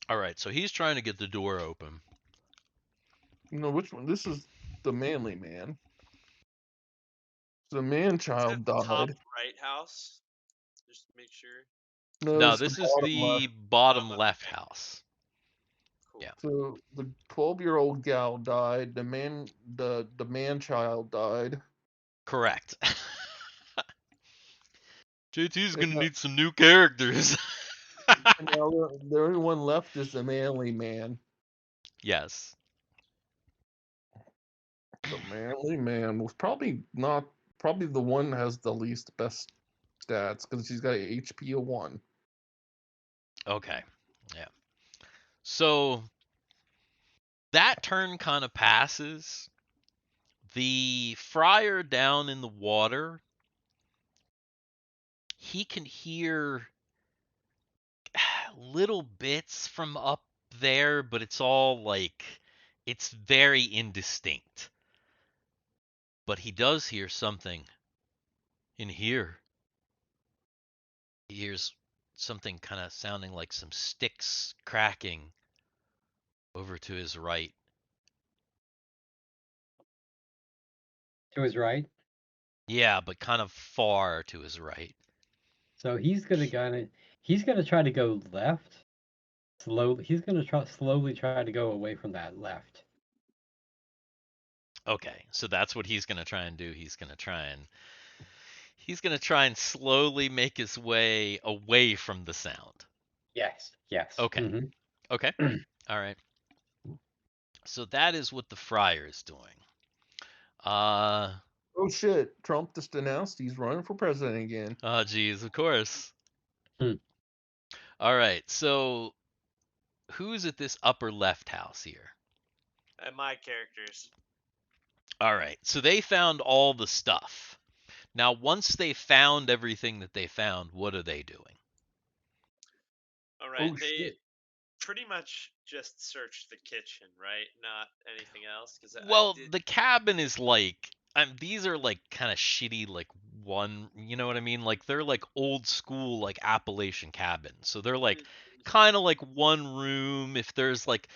Speaker 3: All right, so he's trying to get the door open.
Speaker 1: You know which one? This is the manly man. The man child
Speaker 4: Top
Speaker 1: died.
Speaker 4: right house. Just make sure.
Speaker 3: No,
Speaker 1: it's the
Speaker 3: this is
Speaker 1: bottom
Speaker 3: the
Speaker 1: left.
Speaker 3: bottom
Speaker 4: okay.
Speaker 3: left house.
Speaker 4: Cool.
Speaker 3: Yeah.
Speaker 1: So the 12-year-old gal died. The man child died.
Speaker 3: Correct. JT's
Speaker 1: And,
Speaker 3: gonna need some new characters.
Speaker 1: and now the only one left is the manly man.
Speaker 3: Yes.
Speaker 1: The manly man was probably the one that has the least best stats because he's got a HP of 1.
Speaker 3: Okay. Yeah. So that turn kind of passes. The friar down in the water, he can hear little bits from up there, but it's all like it's very indistinct. But he does hear something in here. He hears something kind of sounding like some sticks cracking over to his right.
Speaker 2: To his right.
Speaker 3: Yeah, but kind of far to his right.
Speaker 2: So he's gonna try to go left. Slowly, he's gonna slowly try to go away from that left.
Speaker 3: Okay, so that's what he's going to try and do. He's going to try and slowly make his way away from the sound.
Speaker 2: Yes. Yes.
Speaker 3: Okay.
Speaker 2: Mm-hmm.
Speaker 3: Okay. All right. So that is what the friar is doing.
Speaker 1: Oh shit! Trump just announced he's running for president again.
Speaker 3: Oh geez, of course.
Speaker 2: Hmm.
Speaker 3: All right. So who's at this upper left house here?
Speaker 4: And my characters.
Speaker 3: All right. So they found all the stuff. Now, once they found everything that they found, what are they doing?
Speaker 4: All right.
Speaker 1: Oh
Speaker 4: They
Speaker 1: shit!
Speaker 4: pretty much just searched the kitchen, right? Not anything else. Because
Speaker 3: Well,
Speaker 4: I did.
Speaker 3: the cabin is like these are like kind of shitty like one, you know what I mean? Like they're like old school like Appalachian cabins. So they're like kind of like one room if there's like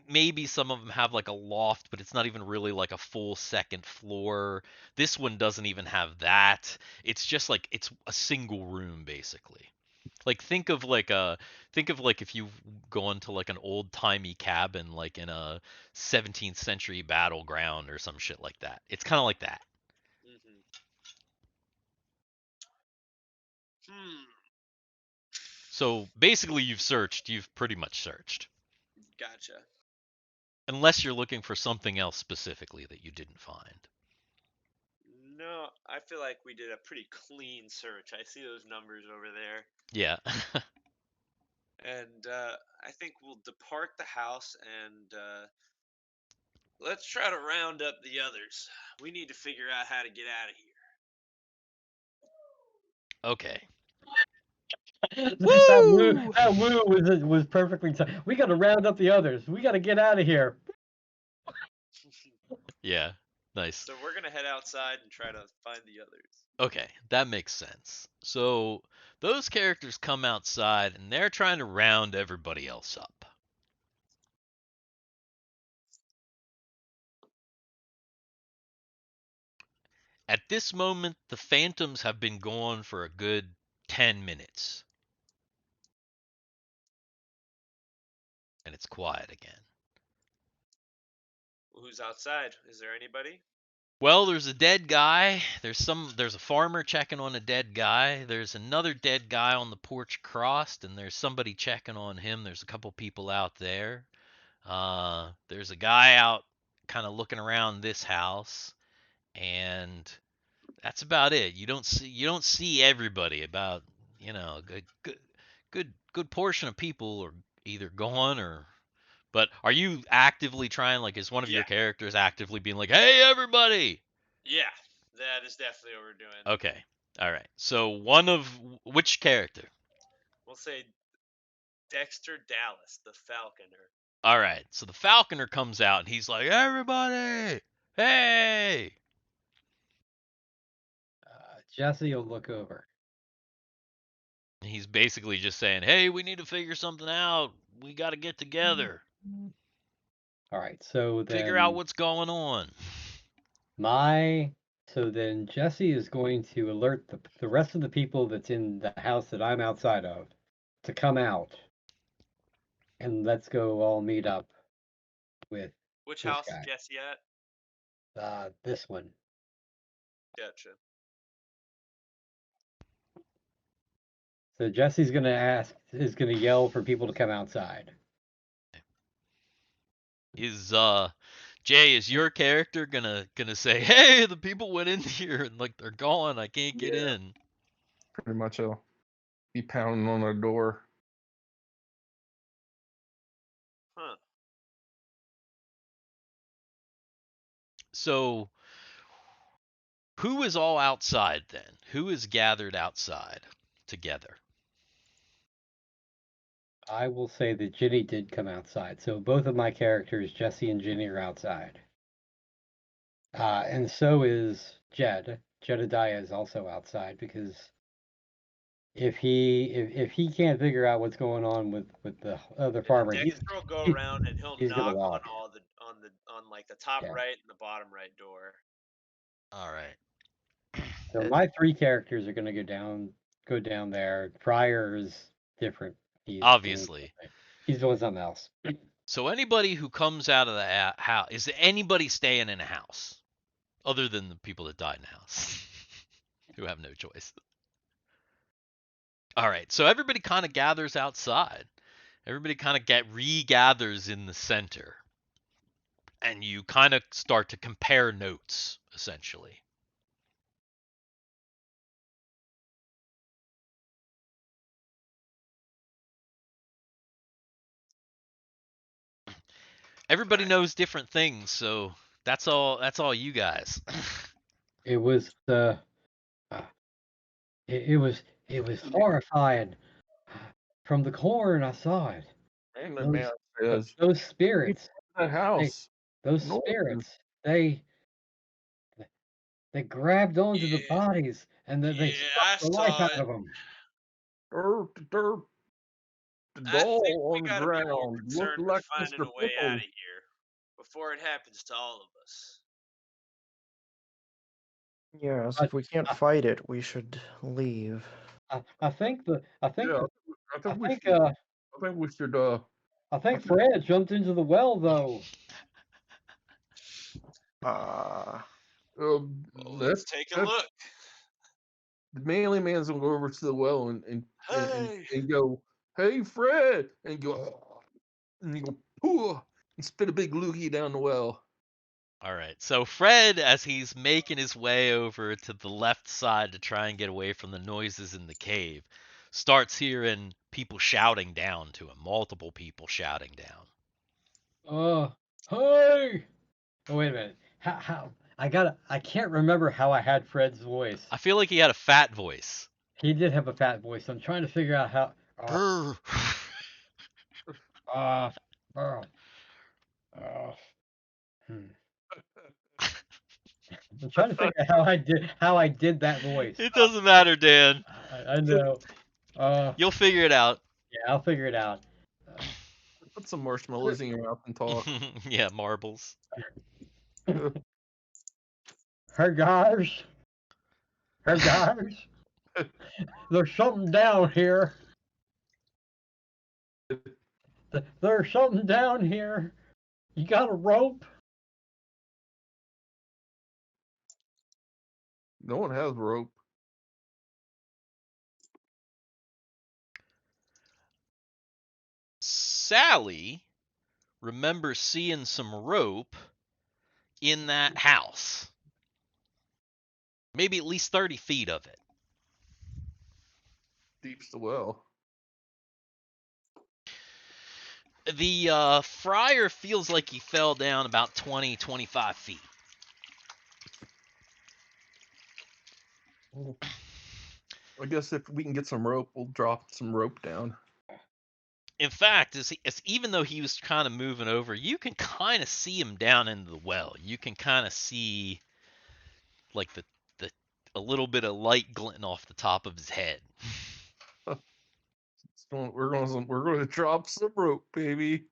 Speaker 3: maybe some of them have like a loft, but it's not even really like a full second floor. This one doesn't even have that. It's just like it's a single room basically. Like think of like if you go into like an old timey cabin like in a 17th century battleground or some shit like that. It's kind of like that.
Speaker 4: Mm-hmm. Hmm.
Speaker 3: So basically you've searched, you've pretty much searched.
Speaker 4: Gotcha.
Speaker 3: Unless you're looking for something else specifically that you didn't find.
Speaker 4: No, I feel like we did a pretty clean search. I see those numbers over there.
Speaker 3: Yeah.
Speaker 4: And I think we'll depart the house and let's try to round up the others. We need to figure out how to get out of here.
Speaker 3: Okay.
Speaker 2: That woo was perfectly timed. We got to round up the others. We got to get out of here.
Speaker 3: Yeah. Nice.
Speaker 4: So we're going to head outside and try to find the others.
Speaker 3: Okay, that makes sense. So those characters come outside and they're trying to round everybody else up. At this moment, the phantoms have been gone for a good 10 minutes. And it's quiet again.
Speaker 4: Who's outside? Is there anybody?
Speaker 3: Well, there's a dead guy. There's a farmer checking on a dead guy. There's another dead guy on the porch across, and there's somebody checking on him. There's a couple people out there. There's a guy out kind of looking around this house, and that's about it. You don't see everybody. About a good portion of people are either gone or But are you actively trying, like, is one of your
Speaker 4: Yeah.
Speaker 3: characters actively being like, hey, everybody?
Speaker 4: Yeah, that is definitely what we're doing.
Speaker 3: Okay. All right. So which character?
Speaker 4: We'll say Dexter Dallas, the Falconer.
Speaker 3: All right. So the Falconer comes out and he's like, everybody, hey.
Speaker 2: Jesse will look over.
Speaker 3: He's basically just saying, hey, we need to figure something out. We got to get together.
Speaker 2: All right, so then
Speaker 3: Figure out what's going on.
Speaker 2: So then Jesse is going to alert the rest of the people that's in the house that I'm outside of to come out, and let's go all meet up with
Speaker 4: Which
Speaker 2: this
Speaker 4: house is
Speaker 2: guy.
Speaker 4: Jesse at?
Speaker 2: This one.
Speaker 4: Gotcha.
Speaker 2: So Jesse's gonna yell for people to come outside.
Speaker 3: Jay, is your character gonna say, hey, the people went in here and like they're gone, I can't get in?
Speaker 1: Pretty much I'll be pounding on a door.
Speaker 4: Huh.
Speaker 3: So who is all outside then? Who is gathered outside together?
Speaker 2: I will say that Ginny did come outside. So both of my characters, Jesse and Ginny, are outside. And so is Jed. Jedediah is also outside because if he can't figure out what's going on with the other farmer,
Speaker 4: Dexter will go around and he'll
Speaker 2: he's gonna
Speaker 4: knock on
Speaker 2: walk.
Speaker 4: all on like the top
Speaker 2: Yeah.
Speaker 4: right and the bottom right door.
Speaker 3: All right.
Speaker 2: So my three characters are gonna go down there. Pryor is different.
Speaker 3: Obviously.
Speaker 2: He's doing something else.
Speaker 3: So anybody who comes out of the house, is there anybody staying in a house other than the people that died in the house who have no choice? All right. So everybody kind of gathers outside. Everybody kind of regathers in the center. And you kind of start to compare notes, essentially. Everybody knows different things, so that's all you guys.
Speaker 2: It was it was horrifying. From the corn, I saw it.
Speaker 1: And the man says,
Speaker 2: Those spirits,
Speaker 1: the house.
Speaker 2: those
Speaker 1: No.
Speaker 2: spirits, they grabbed onto the bodies and then they
Speaker 4: I
Speaker 2: sucked the life
Speaker 4: saw
Speaker 2: out
Speaker 4: it.
Speaker 2: of them.
Speaker 1: The
Speaker 4: I think
Speaker 1: doll
Speaker 4: we
Speaker 1: on the
Speaker 4: gotta be more
Speaker 1: ground looked
Speaker 4: concerned
Speaker 1: like
Speaker 4: with finding
Speaker 1: Mr.
Speaker 4: a way out of
Speaker 1: Pickles.
Speaker 4: here before it happens to all of us.
Speaker 5: Yes, if we can't fight it, we should leave.
Speaker 2: I think
Speaker 1: Yeah, I think we should. I think we should.
Speaker 2: I think Fred jumped into the well though.
Speaker 4: Let's take a look.
Speaker 1: The manly man's gonna go over to the well and
Speaker 4: Hey.
Speaker 1: go, hey Fred, and go, and you go, pooh, and spit a big loogie down the well.
Speaker 3: All right. So Fred, as he's making his way over to the left side to try and get away from the noises in the cave, starts hearing people shouting down to him, multiple people shouting down.
Speaker 2: Hey! Oh, wait a minute. How I can't remember how I had Fred's voice.
Speaker 3: I feel like he had a fat voice.
Speaker 2: He did have a fat voice. I'm trying to figure out how.
Speaker 3: Brr.
Speaker 2: I'm trying to figure out how I did that voice.
Speaker 3: It doesn't matter, Dan.
Speaker 2: I know.
Speaker 3: You'll figure it out.
Speaker 2: Yeah, I'll figure it out.
Speaker 1: Put some marshmallows in your mouth and talk.
Speaker 3: Yeah, marbles.
Speaker 2: Hey guys. There's something down here. There's something down here. You got a rope?
Speaker 1: No one has rope.
Speaker 3: Sally remembers seeing some rope in that house. Maybe at least 30 feet of it.
Speaker 1: Deep's the well.
Speaker 3: The friar feels like he fell down about 20, 25 feet.
Speaker 1: I guess if we can get some rope, we'll drop some rope down.
Speaker 3: In fact, even though he was kind of moving over, you can kind of see him down into the well. You can kind of see like the a little bit of light glinting off the top of his head.
Speaker 1: We're going to drop some rope, baby.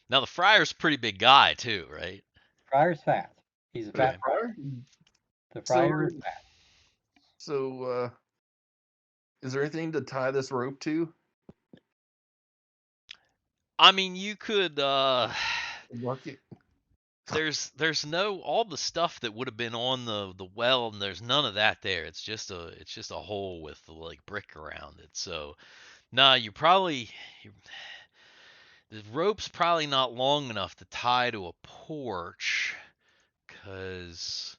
Speaker 3: Now the friar's a pretty big guy too, right?
Speaker 2: Friar's fat. He's a fat friar. The friar is fat.
Speaker 1: So, is there anything to tie this rope to?
Speaker 3: I mean, you could.
Speaker 1: Bucket.
Speaker 3: There's no all the stuff that would have been on the well, and there's none of that there. It's just a hole with like brick around it. So, nah, the rope's probably not long enough to tie to a porch, cause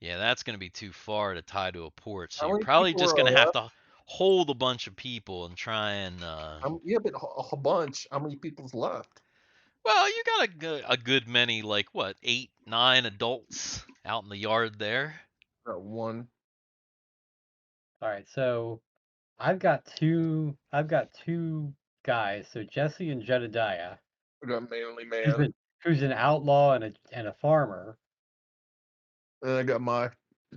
Speaker 3: yeah, that's gonna be too far to tie to a porch. So
Speaker 1: How
Speaker 3: you're
Speaker 1: many
Speaker 3: probably
Speaker 1: people
Speaker 3: just
Speaker 1: are
Speaker 3: gonna have
Speaker 1: left?
Speaker 3: to hold a bunch of people and try and.
Speaker 1: Yeah, but a bunch. How many people's left?
Speaker 3: Well, you got a good many, like what, 8, 9 adults out in the yard there.
Speaker 1: One.
Speaker 2: All right, so I've got two guys. So Jesse and Jedediah,
Speaker 1: I got manly
Speaker 2: who's
Speaker 1: man.
Speaker 2: an, who's an outlaw and a farmer.
Speaker 1: And I got my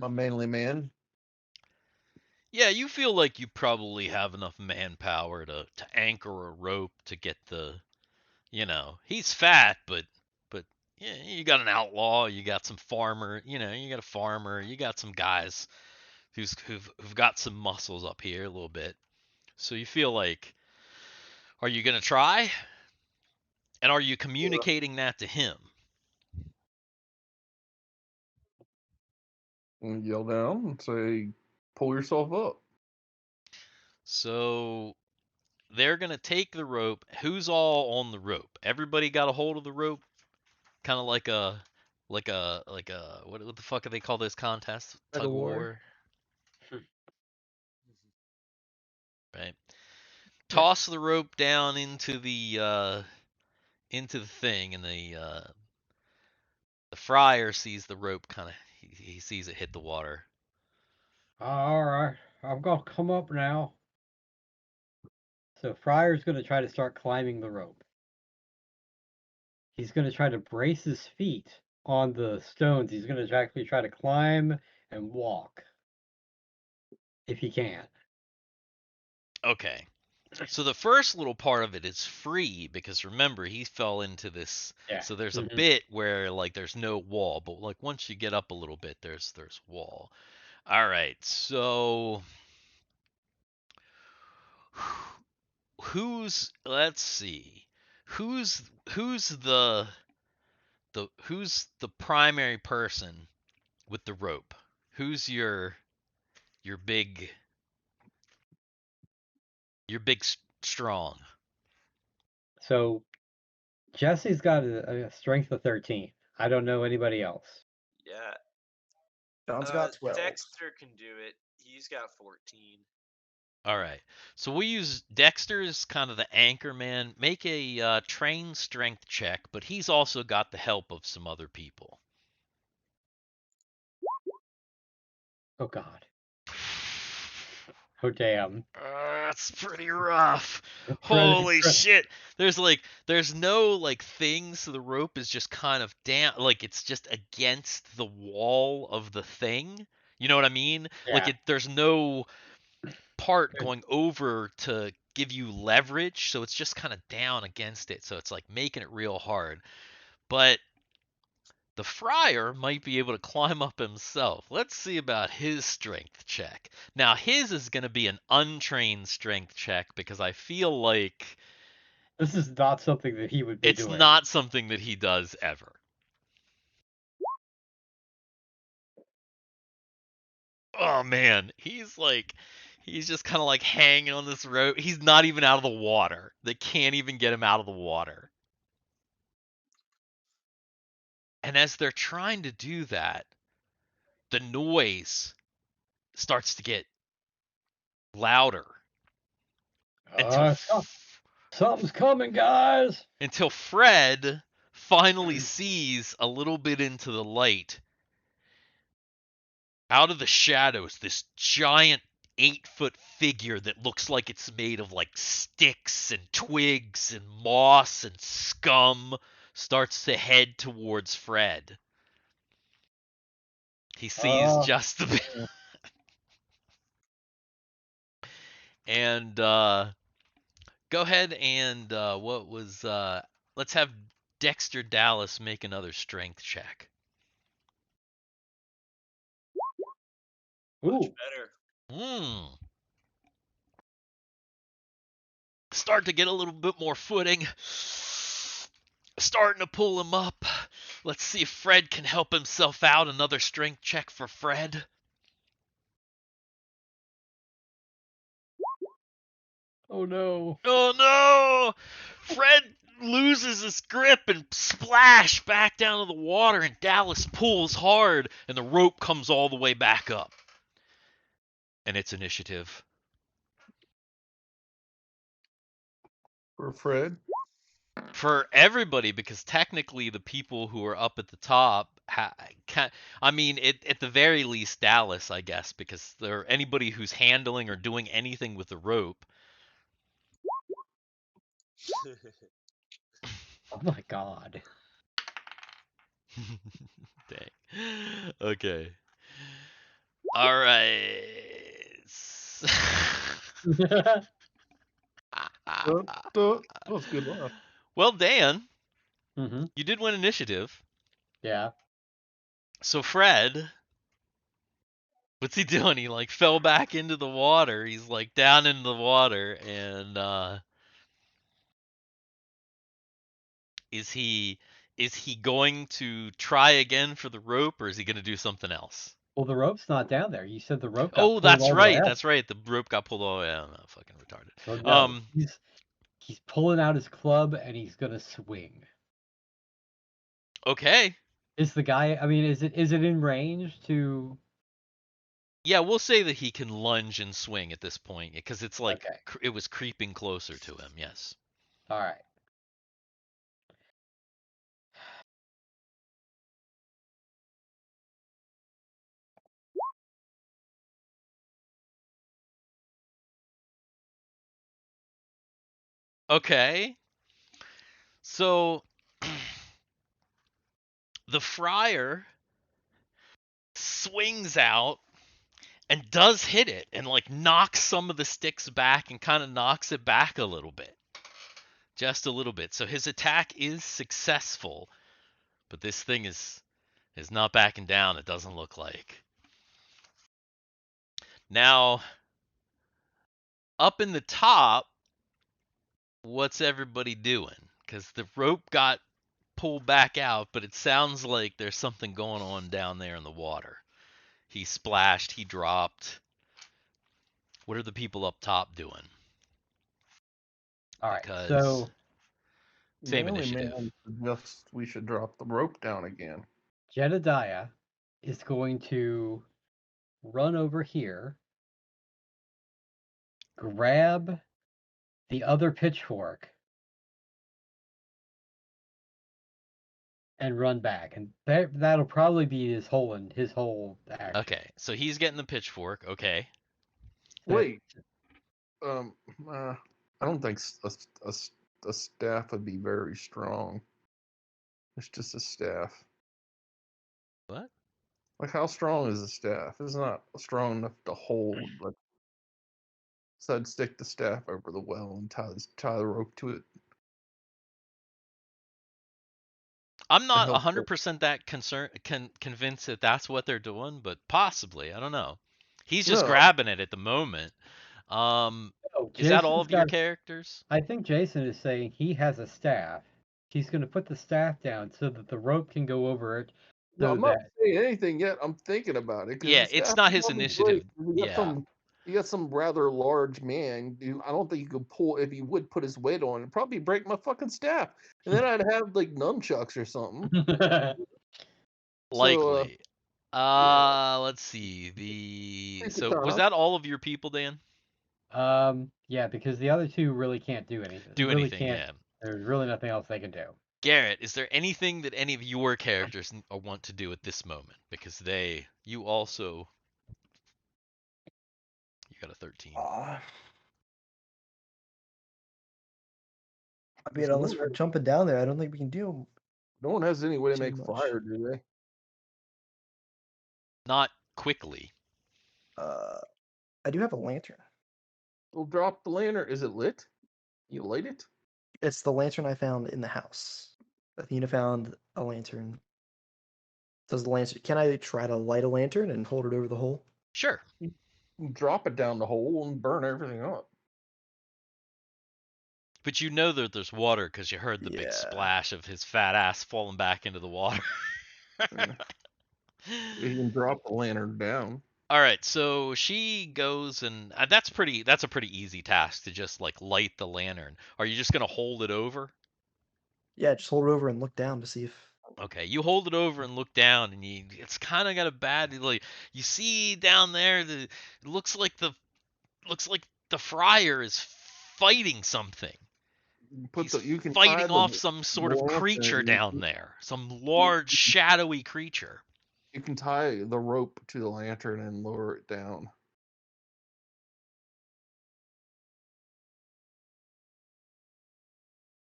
Speaker 1: manly man.
Speaker 3: Yeah, you feel like you probably have enough manpower to anchor a rope to get he's fat, but yeah, you got an outlaw, you got some farmer, you got a farmer, you got some guys who've got some muscles up here a little bit. So you feel like, are you gonna try? And are you communicating that to him?
Speaker 1: And yell down and say, "Pull yourself up."
Speaker 3: So they're gonna take the rope. Who's all on the rope? Everybody got a hold of the rope, kind of like a what the fuck do they call this contest?
Speaker 5: Tug
Speaker 3: Tug
Speaker 5: of
Speaker 3: of
Speaker 5: war.
Speaker 3: war, right?
Speaker 5: Yeah.
Speaker 3: Toss the rope down into the thing, and the friar sees the rope kind of he sees it hit the water.
Speaker 2: All right, I'm gonna come up now. So Friar's gonna try to start climbing the rope. He's gonna try to brace his feet on the stones. He's gonna actually try to climb and walk if he can.
Speaker 3: Okay. So the first little part of it is free because remember he fell into this.
Speaker 2: Yeah.
Speaker 3: So there's a
Speaker 2: Mhm.
Speaker 3: bit where like there's no wall, but like once you get up a little bit, there's wall. All right. So let's see. Who's the primary person with the rope? Who's your big strong?
Speaker 2: So Jesse's got a strength of 13. I don't know anybody else.
Speaker 4: Yeah.
Speaker 5: John's got 12.
Speaker 4: Dexter can do it. He's got 14.
Speaker 3: All right. So we use Dexter as kind of the anchor man. Make a trained strength check, but he's also got the help of some other people.
Speaker 2: Oh God. Oh damn.
Speaker 3: That's pretty rough.
Speaker 2: Pretty
Speaker 3: Holy
Speaker 2: rough.
Speaker 3: shit. There's no like thing, so the rope is just kind of down, like it's just against the wall of the thing. You know what I mean? Like
Speaker 2: Yeah.
Speaker 3: there's no part going over to give you leverage, so it's just kind of down against it. So it's like making it real hard. But the friar might be able to climb up himself. Let's see about his strength check. Now, his is going to be an untrained strength check because I feel like
Speaker 2: This is not something that he would be
Speaker 3: it's
Speaker 2: doing.
Speaker 3: not something that he does ever. Oh man, he's just kind of like hanging on this rope. He's not even out of the water. They can't even get him out of the water. And as they're trying to do that, the noise starts to get louder until
Speaker 2: It's Something's coming, guys.
Speaker 3: Until Fred finally sees a little bit into the light. Out of the shadows, this giant 8-foot figure that looks like it's made of like sticks and twigs and moss and scum starts to head towards Fred. He sees just a bit. And go ahead and let's have Dexter Dallas make another strength check.
Speaker 4: Much
Speaker 2: Ooh.
Speaker 4: better.
Speaker 3: Start to get a little bit more footing. Starting to pull him up. Let's see if Fred can help himself out. Another strength check for Fred.
Speaker 2: Oh no.
Speaker 3: Oh no! Fred loses his grip and splash back down to the water, and Dallas pulls hard, and the rope comes all the way back up. And it's initiative.
Speaker 1: For Fred?
Speaker 3: For everybody, because technically the people who are up at the top I mean, at the very least Dallas, I guess, because there anybody who's handling or doing anything with the rope.
Speaker 2: Oh my god.
Speaker 3: Dang. Okay. All right.
Speaker 1: That was good laugh.
Speaker 3: Well, Dan,
Speaker 2: Mm-hmm.
Speaker 3: you did win initiative.
Speaker 2: Yeah.
Speaker 3: So Fred, what's he doing? He like fell back into the water. He's like down in the water, and is he going to try again for the rope, or is he going to do something else?
Speaker 2: Well, the rope's not down there. You said the rope got
Speaker 3: Oh,
Speaker 2: pulled
Speaker 3: that's
Speaker 2: all the way
Speaker 3: right.
Speaker 2: out.
Speaker 3: That's right. The rope got pulled all the way out. I'm fucking retarded.
Speaker 2: So no, he's pulling out his club and he's gonna swing.
Speaker 3: Okay.
Speaker 2: Is the guy? I mean, is it in range to?
Speaker 3: Yeah, we'll say that he can lunge and swing at this point because it's like
Speaker 2: Okay.
Speaker 3: it was creeping closer to him. Yes.
Speaker 2: All right.
Speaker 3: Okay. So the friar swings out and does hit it and like knocks some of the sticks back and kind of knocks it back a little bit. Just a little bit. So his attack is successful, but this thing is not backing down, it doesn't look like. Now, up in the top, what's everybody doing? Because the rope got pulled back out, but it sounds like there's something going on down there in the water. He splashed, he dropped. What are the people up top doing?
Speaker 2: All right.
Speaker 3: Because
Speaker 2: So
Speaker 3: same
Speaker 1: Manly
Speaker 3: initiative.
Speaker 1: Man suggests we should drop the rope down again.
Speaker 2: Jedediah is going to run over here, grab the other pitchfork, and run back, and that'll probably be his whole action.
Speaker 3: Okay, so he's getting the pitchfork. Okay.
Speaker 1: Wait. I don't think a staff would be very strong. It's just a staff.
Speaker 3: What?
Speaker 1: Like, how strong is a staff? It's not strong enough to hold. Like, so I'd stick the staff over the well and tie the rope to it.
Speaker 3: I'm not
Speaker 1: help
Speaker 3: 100% that convinced that that's what they're doing, but possibly. I don't know. He's just
Speaker 1: No.
Speaker 3: grabbing it at the moment. Is that all of your characters?
Speaker 2: I think Jason is saying he has a staff. He's going to put the staff down so that the rope can go over it.
Speaker 1: No, I'm not saying anything yet. I'm thinking about it.
Speaker 3: Yeah, it's not his initiative.
Speaker 1: You got some rather large man. I don't think you could pull. If he would put his weight on, it'd probably break my fucking staff, and then I'd have like nunchucks or something.
Speaker 3: Likely.
Speaker 1: yeah.
Speaker 3: Let's see.
Speaker 1: Take
Speaker 3: So
Speaker 1: your
Speaker 3: was
Speaker 1: time.
Speaker 3: that all of your people, Dan?
Speaker 2: Yeah, because the other two really can't do anything.
Speaker 3: Do
Speaker 2: really
Speaker 3: anything,
Speaker 2: can't.
Speaker 3: yeah.
Speaker 2: There's really nothing else they can do.
Speaker 3: Garrett, is there anything that any of your characters want to do at this moment? Because you also, you got a 13.
Speaker 5: I
Speaker 1: Does
Speaker 5: mean,
Speaker 1: no
Speaker 5: unless
Speaker 1: one
Speaker 5: we're
Speaker 1: have-
Speaker 5: jumping down there, I don't think we can do
Speaker 1: No one has any way to
Speaker 5: too
Speaker 1: make
Speaker 5: much.
Speaker 1: fire, do they?
Speaker 3: Not quickly.
Speaker 5: I do have a lantern.
Speaker 1: We'll drop the lantern. Is it lit? You light it?
Speaker 5: It's the lantern I found in the house. Athena found a lantern. Does the lantern? Can I try to light a lantern and hold it over the hole?
Speaker 3: Sure.
Speaker 1: You drop it down the hole and burn everything up.
Speaker 3: But you know that there's water because you heard the big
Speaker 5: Yeah.
Speaker 3: splash of his fat ass falling back into the water.
Speaker 1: You can drop the lantern down.
Speaker 3: All right, so she goes and that's a pretty easy task to just like light the lantern. Are you just gonna hold it over?
Speaker 5: Yeah, just hold it over and look down to see if.
Speaker 3: Okay, you hold it over and look down, and it's kind of got a bad like you see down there it looks like the friar is fighting something.
Speaker 1: You can tie
Speaker 3: Fighting
Speaker 1: the
Speaker 3: off some sort of creature
Speaker 1: lantern-
Speaker 3: down there, some large shadowy creature.
Speaker 1: You can tie the rope to the lantern and lower it down.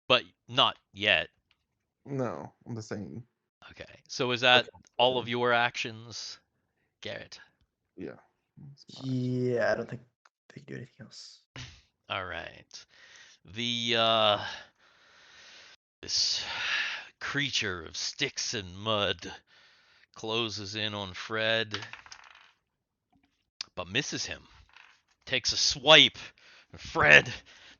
Speaker 3: But not yet.
Speaker 1: No, I'm just saying.
Speaker 3: Okay, so is that
Speaker 1: Okay.
Speaker 3: all of your actions, Garrett?
Speaker 1: Yeah. That's mine.
Speaker 5: Yeah, I don't think they can do anything else.
Speaker 3: All right. This creature of sticks and mud closes in on Fred, but misses him. Takes a swipe. Fred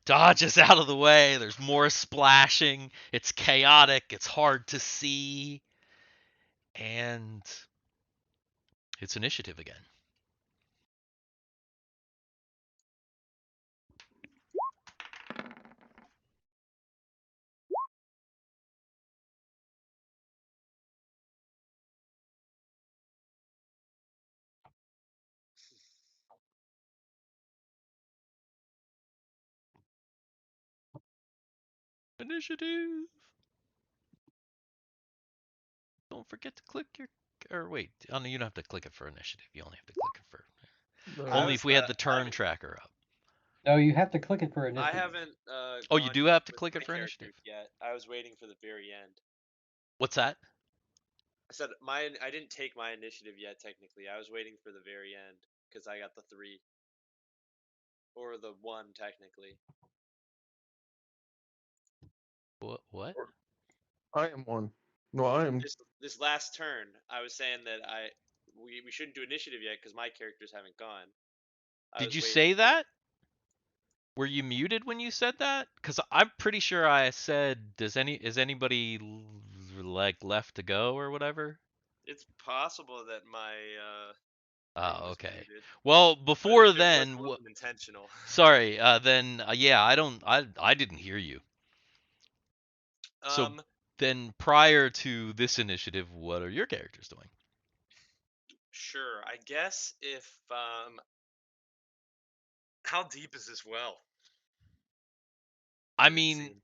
Speaker 3: dodges out of the way. There's more splashing. It's chaotic. It's hard to see. And it's initiative again. Initiative. Don't forget to click your. Or wait, oh no, you don't have to click it for initiative. You only have to click it for. Only if we had the turn tracker up.
Speaker 2: No, you have to click it for
Speaker 4: I
Speaker 2: initiative.
Speaker 4: haven't.
Speaker 3: Oh, you
Speaker 4: gone
Speaker 3: do have to
Speaker 4: with
Speaker 3: click it
Speaker 4: my
Speaker 3: for
Speaker 4: characters
Speaker 3: initiative.
Speaker 4: yet. I was waiting for the very end.
Speaker 3: What's that?
Speaker 4: I said I didn't take my initiative yet. Technically, I was waiting for the very end because I got the 3 or the 1 technically.
Speaker 3: What?
Speaker 1: I am one. No, I am.
Speaker 4: This last turn, I was saying that we shouldn't do initiative yet because my characters haven't gone.
Speaker 3: Did you say that? Were you muted when you said that? Because I'm pretty sure I said, is anybody like left to go or whatever?
Speaker 4: It's possible that my
Speaker 3: Oh,
Speaker 4: was
Speaker 3: okay.
Speaker 4: muted.
Speaker 3: Well,
Speaker 4: But
Speaker 3: before
Speaker 4: if it
Speaker 3: then,
Speaker 4: was, it wasn't intentional.
Speaker 3: sorry. Then yeah, I didn't hear you. So then, prior to this initiative, what are your characters doing?
Speaker 4: Sure. I guess if how deep is this well?
Speaker 3: I
Speaker 4: Did it
Speaker 3: mean,
Speaker 4: seem-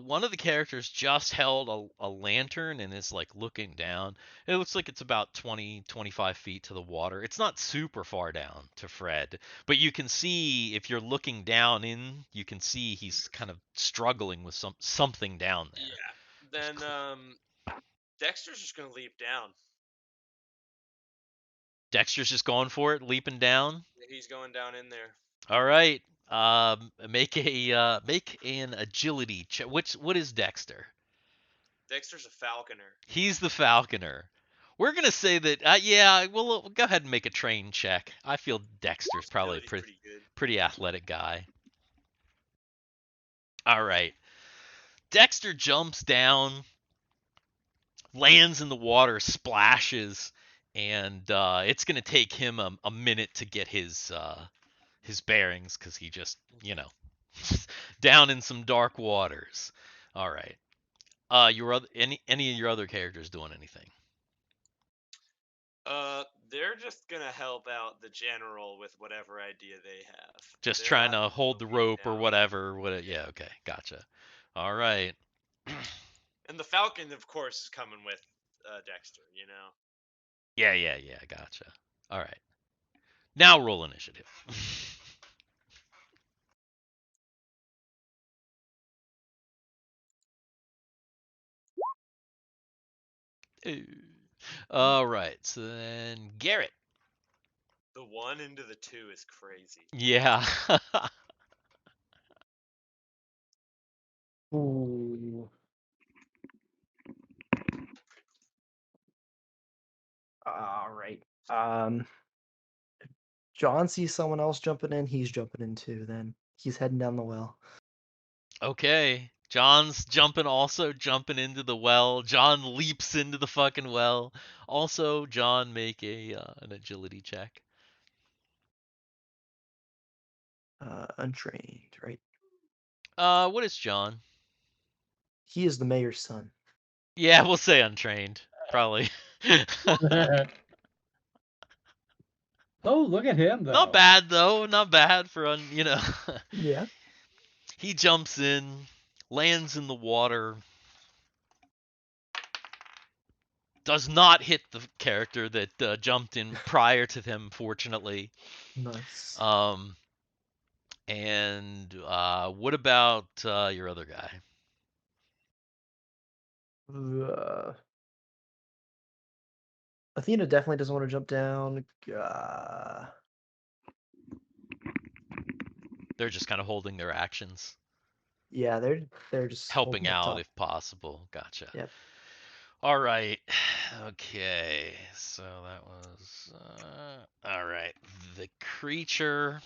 Speaker 3: one of the characters just held a lantern and is like looking down. It looks like it's about 20-25 feet to the water. It's not super far down to Fred, but you can see if you're looking down in, you can see he's kind of struggling with something down there.
Speaker 4: Yeah. Then Dexter's just gonna leap down.
Speaker 3: Dexter's just going for it, leaping down.
Speaker 4: He's going down in there.
Speaker 3: All right. Make an agility check. What is Dexter?
Speaker 4: Dexter's a falconer.
Speaker 3: He's the falconer. We're gonna say that. Yeah. We'll go ahead and make a train check. I feel Dexter's probably a
Speaker 4: Pretty good.
Speaker 3: pretty athletic guy. All right. Dexter jumps down, lands in the water, splashes, and it's gonna take him a minute to get his bearings because he just down in some dark waters. All right. Any of your other characters doing anything?
Speaker 4: they're just gonna help out the general with whatever idea they have.
Speaker 3: Just
Speaker 4: They're
Speaker 3: trying
Speaker 4: not
Speaker 3: to hold the
Speaker 4: looking
Speaker 3: rope or
Speaker 4: down.
Speaker 3: whatever. Yeah, okay, gotcha. All right.
Speaker 4: And the Falcon, of course, is coming with Dexter.
Speaker 3: Yeah, gotcha. All right. Now roll initiative. All right. So then Garrett.
Speaker 4: The 1 into the 2 is crazy.
Speaker 3: Yeah.
Speaker 5: Ooh. All right. If John sees someone else jumping in, he's jumping in too. Then he's heading down the well.
Speaker 3: Okay. John's jumping into the well. John leaps into the fucking well. Also, John, make an agility check.
Speaker 5: Untrained, right?
Speaker 3: What is John?
Speaker 5: He is the mayor's son.
Speaker 3: Yeah, we'll say untrained. Probably.
Speaker 2: Oh, look at him though.
Speaker 3: Not bad though. Not bad for
Speaker 5: Yeah.
Speaker 3: He jumps in, lands in the water. Does not hit the character that jumped in prior to them, fortunately.
Speaker 5: Nice.
Speaker 3: And what about your other guy?
Speaker 5: Athena definitely doesn't want to jump down.
Speaker 3: They're just kind of holding their actions,
Speaker 5: Yeah, they're just
Speaker 3: helping
Speaker 5: holding up
Speaker 3: out
Speaker 5: top.
Speaker 3: if possible. Gotcha.
Speaker 5: Yep.
Speaker 3: All right. Okay. So that was all right. The creature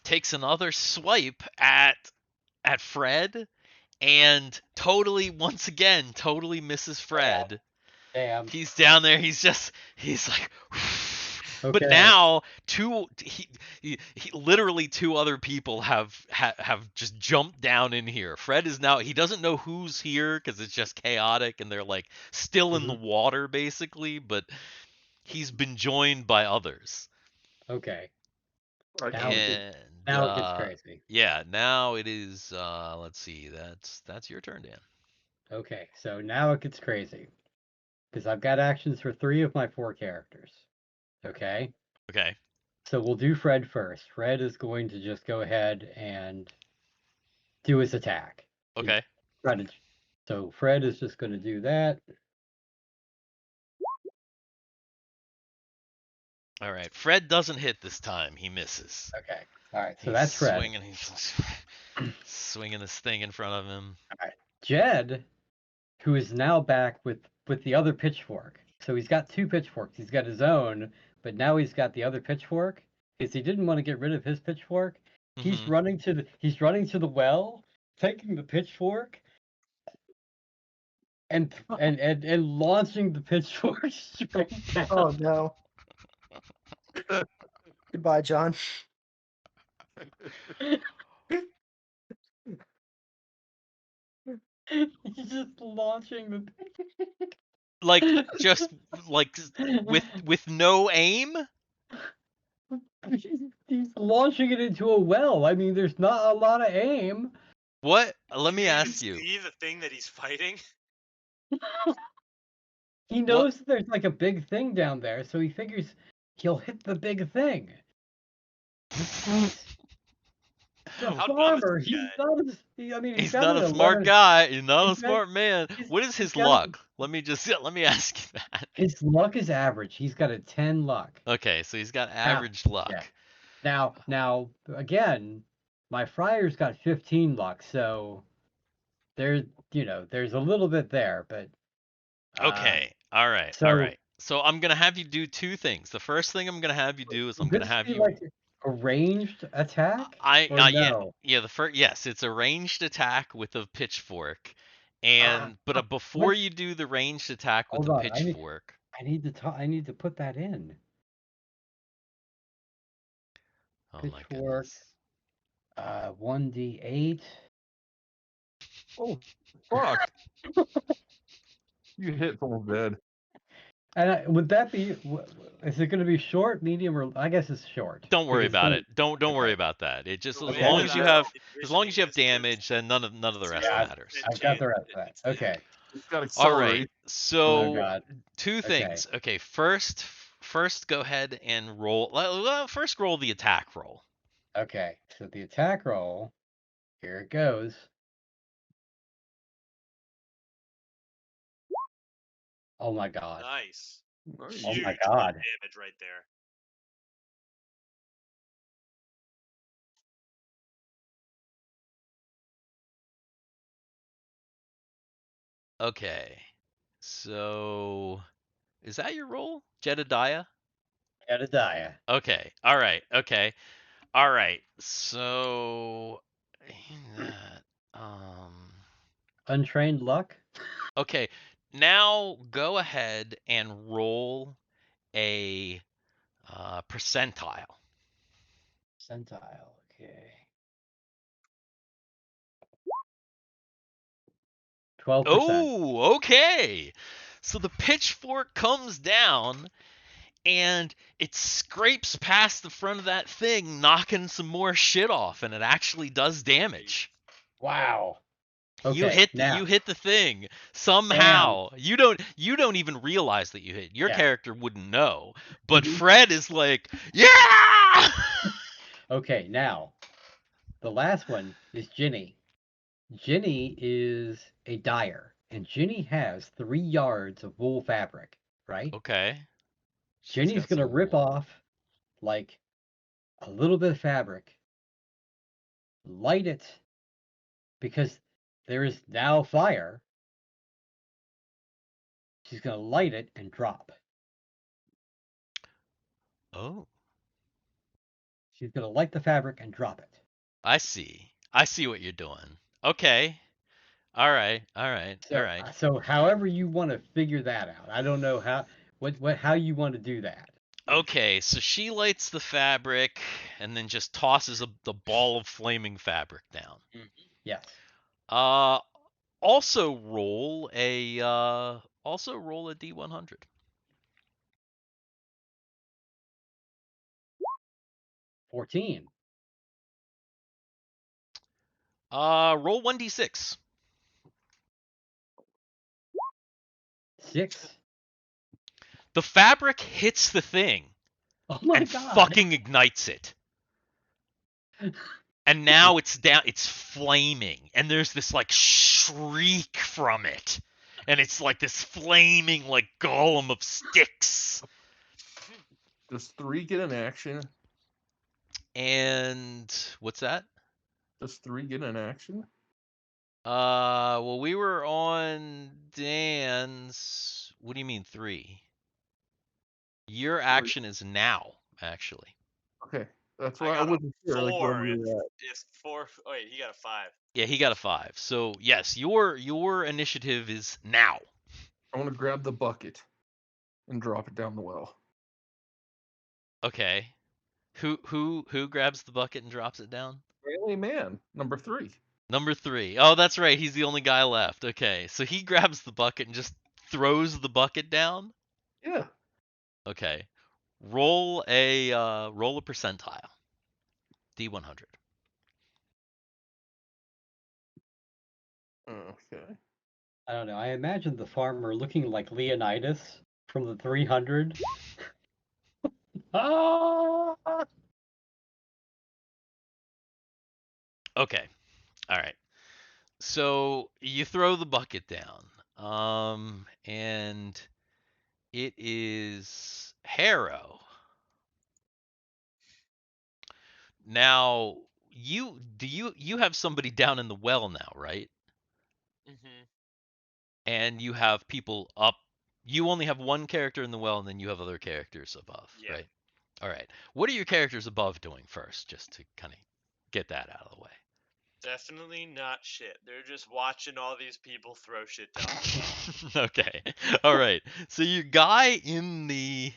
Speaker 3: takes another swipe at Fred and once again totally misses Fred.
Speaker 2: Damn.
Speaker 3: He's down there. He's like
Speaker 2: Okay.
Speaker 3: But now literally two other people have just jumped down in here. Fred is now, he doesn't know who's here because it's just chaotic and they're like still in the water basically, but he's been joined by others.
Speaker 2: Okay.
Speaker 3: And
Speaker 2: Now it gets crazy.
Speaker 3: Yeah, now it is let's see, that's your turn, Dan.
Speaker 2: Okay, so now it gets crazy. Because I've got actions for 3 of my 4 characters. Okay?
Speaker 3: Okay.
Speaker 2: So we'll do Fred first. Fred is going to just go ahead and do his attack.
Speaker 3: Okay.
Speaker 2: So Fred is just going to do that.
Speaker 3: All right. Fred doesn't hit this time. He misses.
Speaker 2: Okay. All right. So that's Fred.
Speaker 3: He's swinging this thing in front of him.
Speaker 2: All right. Jed, who is now back with the other pitchfork. So he's got 2 pitchforks. He's got his own, but now he's got the other pitchfork because he didn't want to get rid of his pitchfork. He's running to the well, taking the pitchfork and launching the pitchfork straight down.
Speaker 5: Oh no. Goodbye, John.
Speaker 2: He's just launching the
Speaker 3: like just like with no aim.
Speaker 2: He's launching it into a well. I mean, there's not a lot of aim.
Speaker 3: What? Let me
Speaker 4: Can
Speaker 3: ask you.
Speaker 4: See the thing that he's fighting?
Speaker 2: He knows that there's like a big thing down there, so he figures he'll hit the big thing. The farmer, he's not
Speaker 3: a smart guy. He's not a smart man. What is his luck? Let me ask you that.
Speaker 2: His luck is average. He's got a 10 luck.
Speaker 3: Okay, so he's got average luck.
Speaker 2: Yeah. Now, again, my friar's got 15 luck, so there's a little bit there, but
Speaker 3: okay. All right. So I'm gonna have you do 2 things. The first thing I'm gonna have you do is I'm gonna have you
Speaker 2: like a ranged attack.
Speaker 3: Yes, it's a ranged attack with a pitchfork, but before you do the ranged attack with the pitchfork,
Speaker 2: I need to put that in.
Speaker 3: Oh
Speaker 2: pitchfork.
Speaker 3: my goodness.
Speaker 2: 1d8.
Speaker 1: Oh, fuck. You hit someone's dead.
Speaker 2: And would that be? Is it going to be short, medium, or I guess it's short.
Speaker 3: Don't worry
Speaker 2: because it's
Speaker 3: about
Speaker 2: gonna-
Speaker 3: it. Don't worry
Speaker 2: okay.
Speaker 3: about that. It just
Speaker 4: The
Speaker 3: as
Speaker 4: way
Speaker 3: long
Speaker 2: that
Speaker 3: as you
Speaker 4: I'm
Speaker 3: have
Speaker 4: envisioning this is
Speaker 3: damage, then none of the rest
Speaker 4: 0%
Speaker 3: matters.
Speaker 2: I've got the rest of that.
Speaker 4: chance to hit.
Speaker 2: Okay.
Speaker 1: It's got
Speaker 3: All right.
Speaker 1: acceleration.
Speaker 2: Oh
Speaker 3: So
Speaker 2: God.
Speaker 3: two
Speaker 2: Okay.
Speaker 3: things. Okay, first go ahead and roll. Well, first roll the attack roll.
Speaker 2: Okay. So the attack roll. Here it goes. Oh my God.
Speaker 4: Nice.
Speaker 1: Nice.
Speaker 2: Oh my
Speaker 4: Huge
Speaker 2: God.
Speaker 4: damage right there.
Speaker 3: Okay. So is that your roll, Jedediah?
Speaker 2: Jedediah.
Speaker 3: Okay. All right. Okay. All right. So that
Speaker 2: Untrained luck.
Speaker 3: okay. Now go ahead and roll a percentile.
Speaker 2: Percentile. Okay. 12%.
Speaker 3: Oh, okay. So the pitchfork comes down and it scrapes past the front of that thing, knocking some more shit off, and it actually does damage.
Speaker 2: Wow.
Speaker 3: You
Speaker 2: Okay.
Speaker 3: hit
Speaker 2: Now.
Speaker 3: the thing somehow. You don't even realize that you hit. Your
Speaker 2: Yeah.
Speaker 3: character wouldn't know, but
Speaker 2: Mhm.
Speaker 3: Fred is like, yeah.
Speaker 2: Okay. Now, the last one is Ginny. Ginny is a dyer, and Ginny has 3 yards of wool fabric, right?
Speaker 3: Okay. She's
Speaker 2: Ginny's
Speaker 3: got
Speaker 2: gonna
Speaker 3: some
Speaker 2: rip
Speaker 3: wool.
Speaker 2: off like a little bit of fabric, light it, because there is now fire. She's gonna light it and drop.
Speaker 3: Oh,
Speaker 2: She's gonna light the fabric and drop it.
Speaker 3: I see. I see what you're doing. Okay. All right. All right. All
Speaker 2: So,
Speaker 3: right.
Speaker 2: so however you want to figure that out, I don't know how you want to do that.
Speaker 3: Okay, so she lights the fabric and then just tosses the ball of flaming fabric down.
Speaker 2: Yes.
Speaker 3: Uh, also roll a D100.
Speaker 2: 14.
Speaker 3: Roll 1d6.
Speaker 2: 6.
Speaker 3: The fabric hits the thing
Speaker 2: Oh my
Speaker 3: and
Speaker 2: God.
Speaker 3: fucking ignites it. And now it's down, it's flaming, and there's this like shriek from it. And it's like this flaming like golem of sticks.
Speaker 1: Does 3 get an action?
Speaker 3: And what's that?
Speaker 1: Does 3 get an action?
Speaker 3: Well, we were on Dan's. What do you mean 3? Your action is now, actually.
Speaker 1: Okay, that's
Speaker 4: I
Speaker 1: why I
Speaker 4: got a
Speaker 1: wasn't sure. Like where
Speaker 4: 4.
Speaker 1: we were at.
Speaker 4: It's 4. Oh, wait, he got a 5.
Speaker 3: Yeah, he got a 5. So yes, your initiative is now.
Speaker 1: I want to grab the bucket and drop it down the well.
Speaker 3: Okay. Who grabs the bucket and drops it down?
Speaker 1: Really, man, number 3.
Speaker 3: Number 3. Oh, that's right. He's the only guy left. Okay, so he grabs the bucket and just throws the bucket down.
Speaker 1: Yeah.
Speaker 3: Okay. Roll a percentile. D100.
Speaker 1: Okay.
Speaker 2: I don't know. I imagine the farmer looking like Leonidas from the 300. Ah!
Speaker 3: Okay. All right. So you throw the bucket down. And it is Harrow. Now, you have somebody down in the well now, right?
Speaker 4: Mm-hmm.
Speaker 3: And you have people up. You only have one character in the well, and then you have other characters above,
Speaker 4: Yeah.
Speaker 3: right? All right. What are your characters above doing first, just to kind of get that out of the way?
Speaker 4: Definitely not shit. They're just watching all these people throw shit down the well.
Speaker 3: Okay. All right. So your guy in the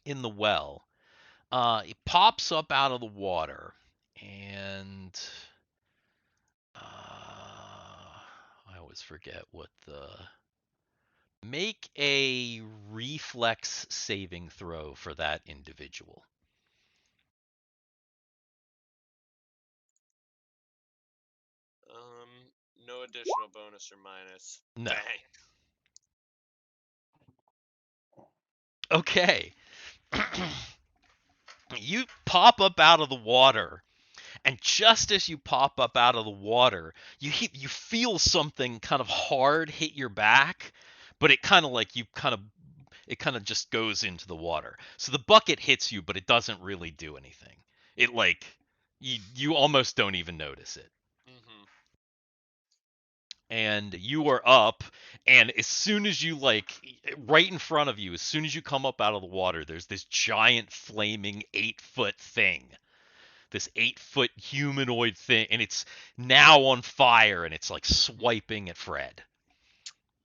Speaker 3: in the well It pops up out of the water, and I always forget what the. Make a reflex saving throw for that individual.
Speaker 4: No additional bonus or minus.
Speaker 3: No.
Speaker 4: Dang.
Speaker 3: Okay. You pop up out of the water, and just as you pop up out of the water, you feel something kind of hard hit your back, but it kind of just goes into the water. So the bucket hits you, but it doesn't really do anything. It you almost don't even notice it.
Speaker 4: Mm-hmm.
Speaker 3: And you are up, and as soon as you right in front of you, as soon as you come up out of the water, there's this giant flaming 8-foot thing, this 8-foot humanoid thing, and it's now on fire, and it's like swiping at Fred.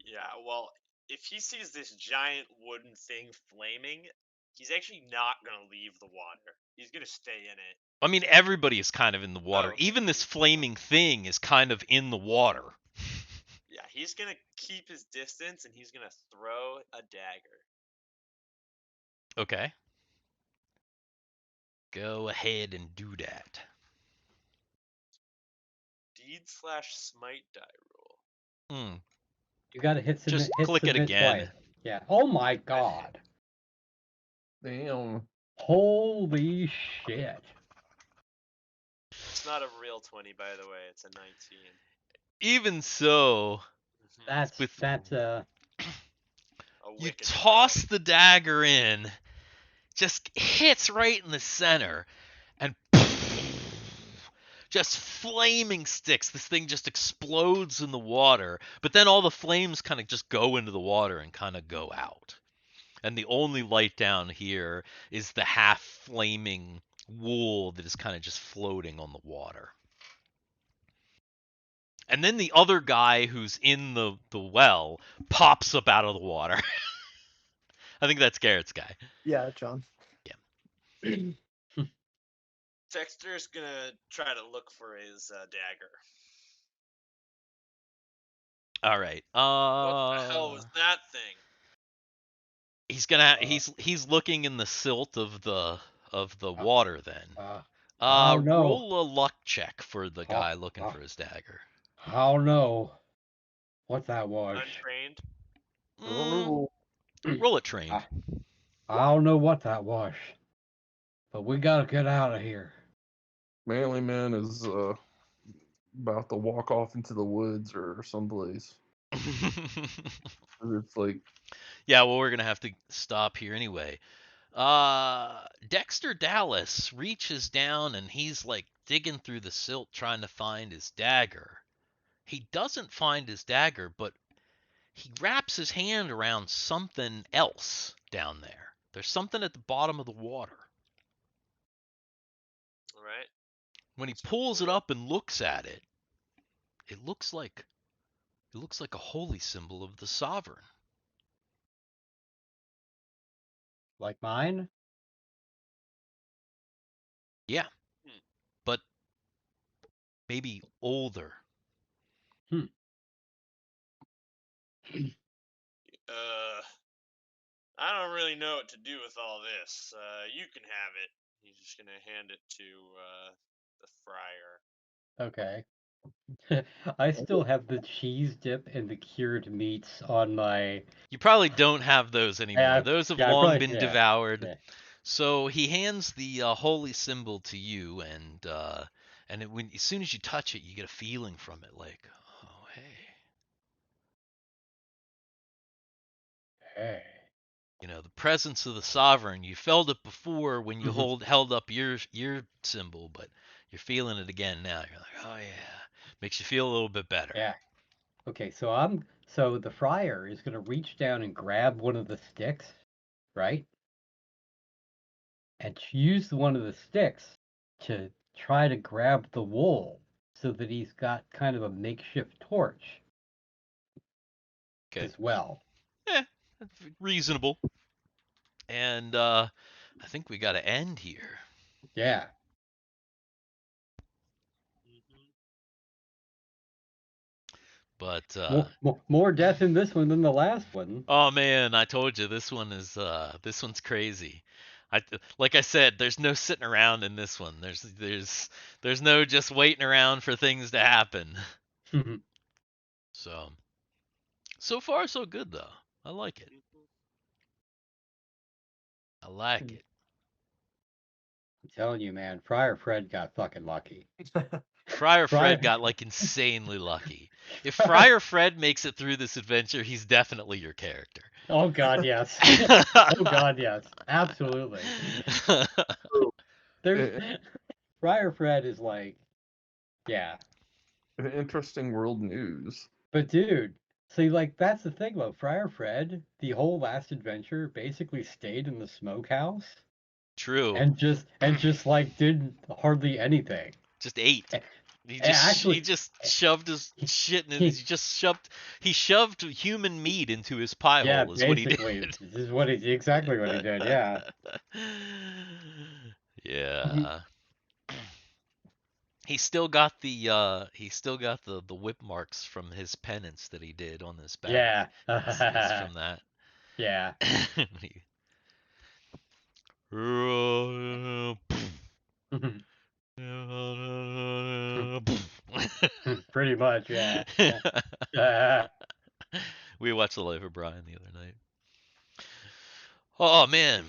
Speaker 4: Yeah, well, if he sees this giant wooden thing flaming, he's actually not gonna leave the water. He's gonna stay in it.
Speaker 3: I mean, everybody is kind of in the water.
Speaker 4: Oh, okay.
Speaker 3: Even this flaming thing is kind of in the water.
Speaker 4: Yeah, he's gonna keep his distance, and he's gonna throw a dagger.
Speaker 3: Okay. Go ahead and do that.
Speaker 4: Deed/smite die roll.
Speaker 2: You got to hit submit.
Speaker 3: Just
Speaker 2: Hit
Speaker 3: click it
Speaker 2: submit
Speaker 3: again.
Speaker 2: twice. Yeah. Oh my god.
Speaker 1: Damn.
Speaker 2: Holy shit.
Speaker 4: It's not a real 20, by the way. It's a 19.
Speaker 3: Even so,
Speaker 2: That's
Speaker 3: with
Speaker 4: a
Speaker 3: you
Speaker 4: wicked
Speaker 3: toss
Speaker 4: throw.
Speaker 3: the dagger in, just hits right in the center, and just flaming sticks. This thing just explodes in the water, but then all the flames kind of just go into the water and kind of go out. And the only light down here is the half flaming wool that is kind of just floating on the water. And then the other guy who's in the well pops up out of the water. I think that's Garrett's guy.
Speaker 5: Yeah, John.
Speaker 3: Yeah.
Speaker 4: Dexter's gonna try to look for his dagger.
Speaker 3: All right.
Speaker 4: What the hell was that thing?
Speaker 3: He's looking in the silt of the water then.
Speaker 2: Oh no.
Speaker 3: Roll a luck check for the guy looking for his dagger.
Speaker 2: How no? What that was?
Speaker 4: Untrained.
Speaker 3: Roll it trained.
Speaker 2: I don't know what that was, but we gotta get out of here.
Speaker 1: Manly Man is about to walk off into the woods or someplace. It's like,
Speaker 3: yeah, well, we're gonna have to stop here anyway. Dexter Dallas reaches down and he's like digging through the silt trying to find his dagger. He doesn't find his dagger, but he wraps his hand around something else down there. There's something at the bottom of the water.
Speaker 4: All right.
Speaker 3: When he pulls it up and looks at it, it looks like a holy symbol of the sovereign.
Speaker 2: Like mine?
Speaker 3: Yeah. But maybe older.
Speaker 4: I don't really know what to do with all this. You can have it. He's just gonna hand it to the friar.
Speaker 2: Okay. I still have the cheese dip and the cured meats on my.
Speaker 3: You probably don't have those anymore. Those have long been devoured.
Speaker 2: Yeah.
Speaker 3: So he hands the holy symbol to you, and as soon as you touch it, you get a feeling from it, like, oh hey.
Speaker 2: Hey.
Speaker 3: You know, the presence of the sovereign. You felt it before when you held up your symbol, but you're feeling it again now. You're like, oh yeah, makes you feel a little bit better.
Speaker 2: Yeah. Okay, so the friar is gonna reach down and grab one of the sticks, right? And use one of the sticks to try to grab the wool so that he's got kind of a makeshift torch as well.
Speaker 3: Reasonable. And I think we got to end here.
Speaker 2: Yeah.
Speaker 4: Mhm.
Speaker 3: But
Speaker 2: More death in this one than the last one.
Speaker 3: oh man, I told you this one's crazy. Like I said, there's no sitting around in this one. There's no just waiting around for things to happen. So far so good though. I like it.
Speaker 4: Mhm.
Speaker 3: I like it.
Speaker 2: I'm telling you, man, Friar Fred got fucking lucky.
Speaker 3: Friar
Speaker 2: Friar-
Speaker 3: Fred got like insanely lucky. If Friar Fred makes it through this adventure, he's definitely your character.
Speaker 2: Oh God, yes. Oh God, yes. Absolutely. There's Friar Fred is like, yeah.
Speaker 1: Interesting world news.
Speaker 2: But dude, see, like that's the thing about Friar Fred. The whole last adventure basically stayed in the smokehouse
Speaker 3: True.
Speaker 2: and just like did hardly anything.
Speaker 3: Just ate.
Speaker 2: A-
Speaker 3: He
Speaker 2: Actually,
Speaker 3: just shoved his shit in.
Speaker 2: he,
Speaker 3: He shoved human meat into his pie
Speaker 2: yeah,
Speaker 3: hole. Is what he
Speaker 2: basically,
Speaker 3: did.
Speaker 2: this is what exactly what he did. Yeah.
Speaker 3: Yeah. He still got the whip marks from his penance that he did on his back.
Speaker 2: Yeah.
Speaker 3: It's from that.
Speaker 2: Yeah. Pretty much, yeah.
Speaker 3: We watched The Life of Brian the other night. Oh man.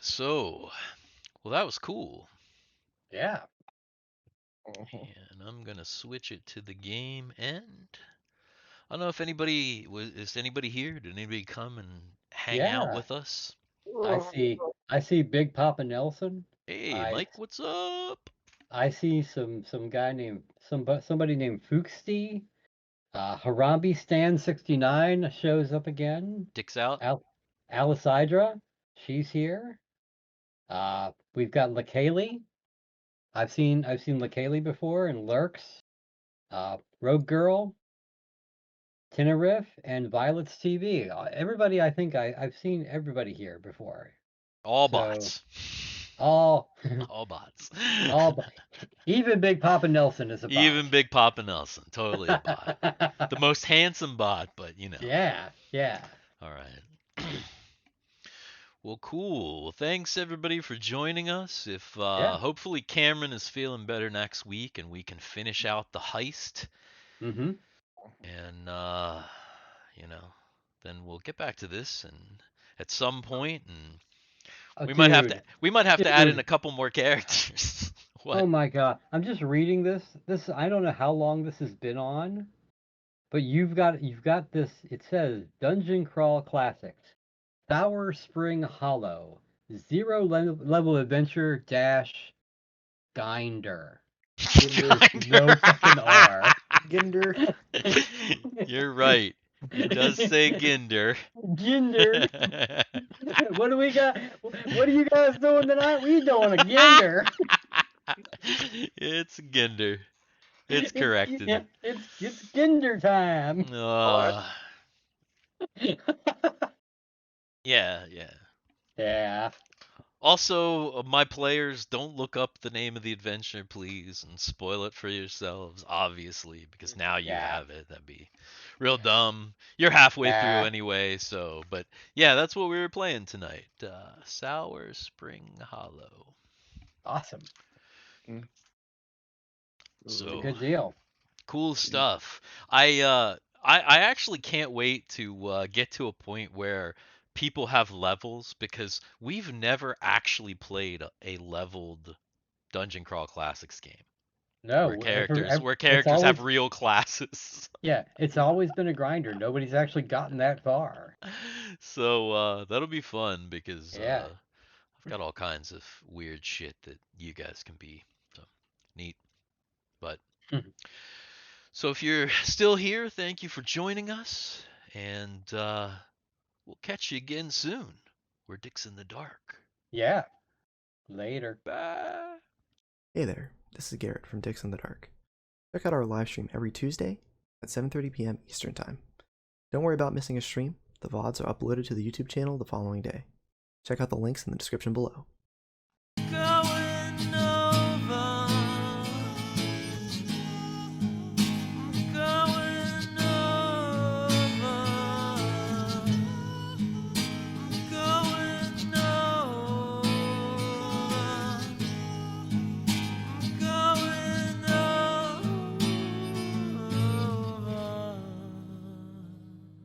Speaker 3: So, well that was cool.
Speaker 2: Yeah.
Speaker 3: And I'm gonna switch it to the game end. I don't know if anybody is anybody here? Did anybody come and hang out
Speaker 2: Yeah.
Speaker 3: with us?
Speaker 2: I see Big Papa Nelson.
Speaker 3: Hey,
Speaker 2: I
Speaker 3: Mike, what's up?
Speaker 2: I see some guy named somebody named Fuxty. Harambe Stan 69 shows up again.
Speaker 3: Dick's out.
Speaker 2: Alicidra, she's here. We've got LaKaylee. I've seen LaKaylee before and Lurks. Rogue Girl, Tenerife, and Violet's TV. Everybody, I think I've seen everybody here before.
Speaker 3: All
Speaker 2: So
Speaker 3: bots.
Speaker 2: all
Speaker 3: All bots.
Speaker 2: even Big Papa Nelson is a bot.
Speaker 3: Even Big Papa Nelson, totally a bot. The most handsome bot, but you know.
Speaker 2: Yeah, yeah.
Speaker 3: All right. Well, cool. Well, thanks everybody for joining us. If
Speaker 2: Yeah.
Speaker 3: hopefully Cameron is feeling better next week and we can finish out the heist,
Speaker 2: Mm-hmm.
Speaker 3: and you know, then we'll get back to this and at some point, and
Speaker 2: Oh,
Speaker 3: we might have to add in a couple more characters. What?
Speaker 2: Oh my God. I'm just reading this. I don't know how long this has been on, but you've got this. It says Dungeon Crawl Classics, Sour Spring Hollow, Zero Level Adventure dash Ginder. There's no fucking R.
Speaker 5: Ginder.
Speaker 3: You're right. It does say Ginder.
Speaker 2: Ginder. What do we got? What are you guys doing tonight? We doing a Ginder.
Speaker 3: It's Ginder. It's corrected.
Speaker 2: It's Ginder time.
Speaker 3: Yeah.
Speaker 2: Yeah.
Speaker 3: Also, my players, don't look up the name of the adventure, please, and spoil it for yourselves, obviously, because now you
Speaker 2: Yeah.
Speaker 3: have it. That'd be real dumb. You're halfway
Speaker 2: Yeah.
Speaker 3: through anyway, so, but yeah, that's what we were playing tonight. Sour Spring Hollow.
Speaker 2: Awesome.
Speaker 3: So
Speaker 2: Good deal.
Speaker 3: cool stuff. I actually can't wait to get to a point where people have levels, because we've never actually played a leveled Dungeon Crawl Classics game
Speaker 2: No,
Speaker 3: where characters
Speaker 2: it's always,
Speaker 3: have real classes.
Speaker 2: yeah, it's always been a grinder. Nobody's actually gotten that far.
Speaker 3: So that'll be fun, because
Speaker 2: Yeah.
Speaker 3: I've got all kinds of weird shit that you guys can be. So neat. But so if you're still here, thank you for joining us, and we'll catch you again soon. We're Dicks in the Dark.
Speaker 2: Yeah. Later.
Speaker 3: Bye.
Speaker 5: Hey there, this is Garrett from Dicks in the Dark. Check out our live stream every Tuesday at 7:30 p.m. Eastern Time. Don't worry about missing a stream. The VODs are uploaded to the YouTube channel the following day. Check out the links in the description below.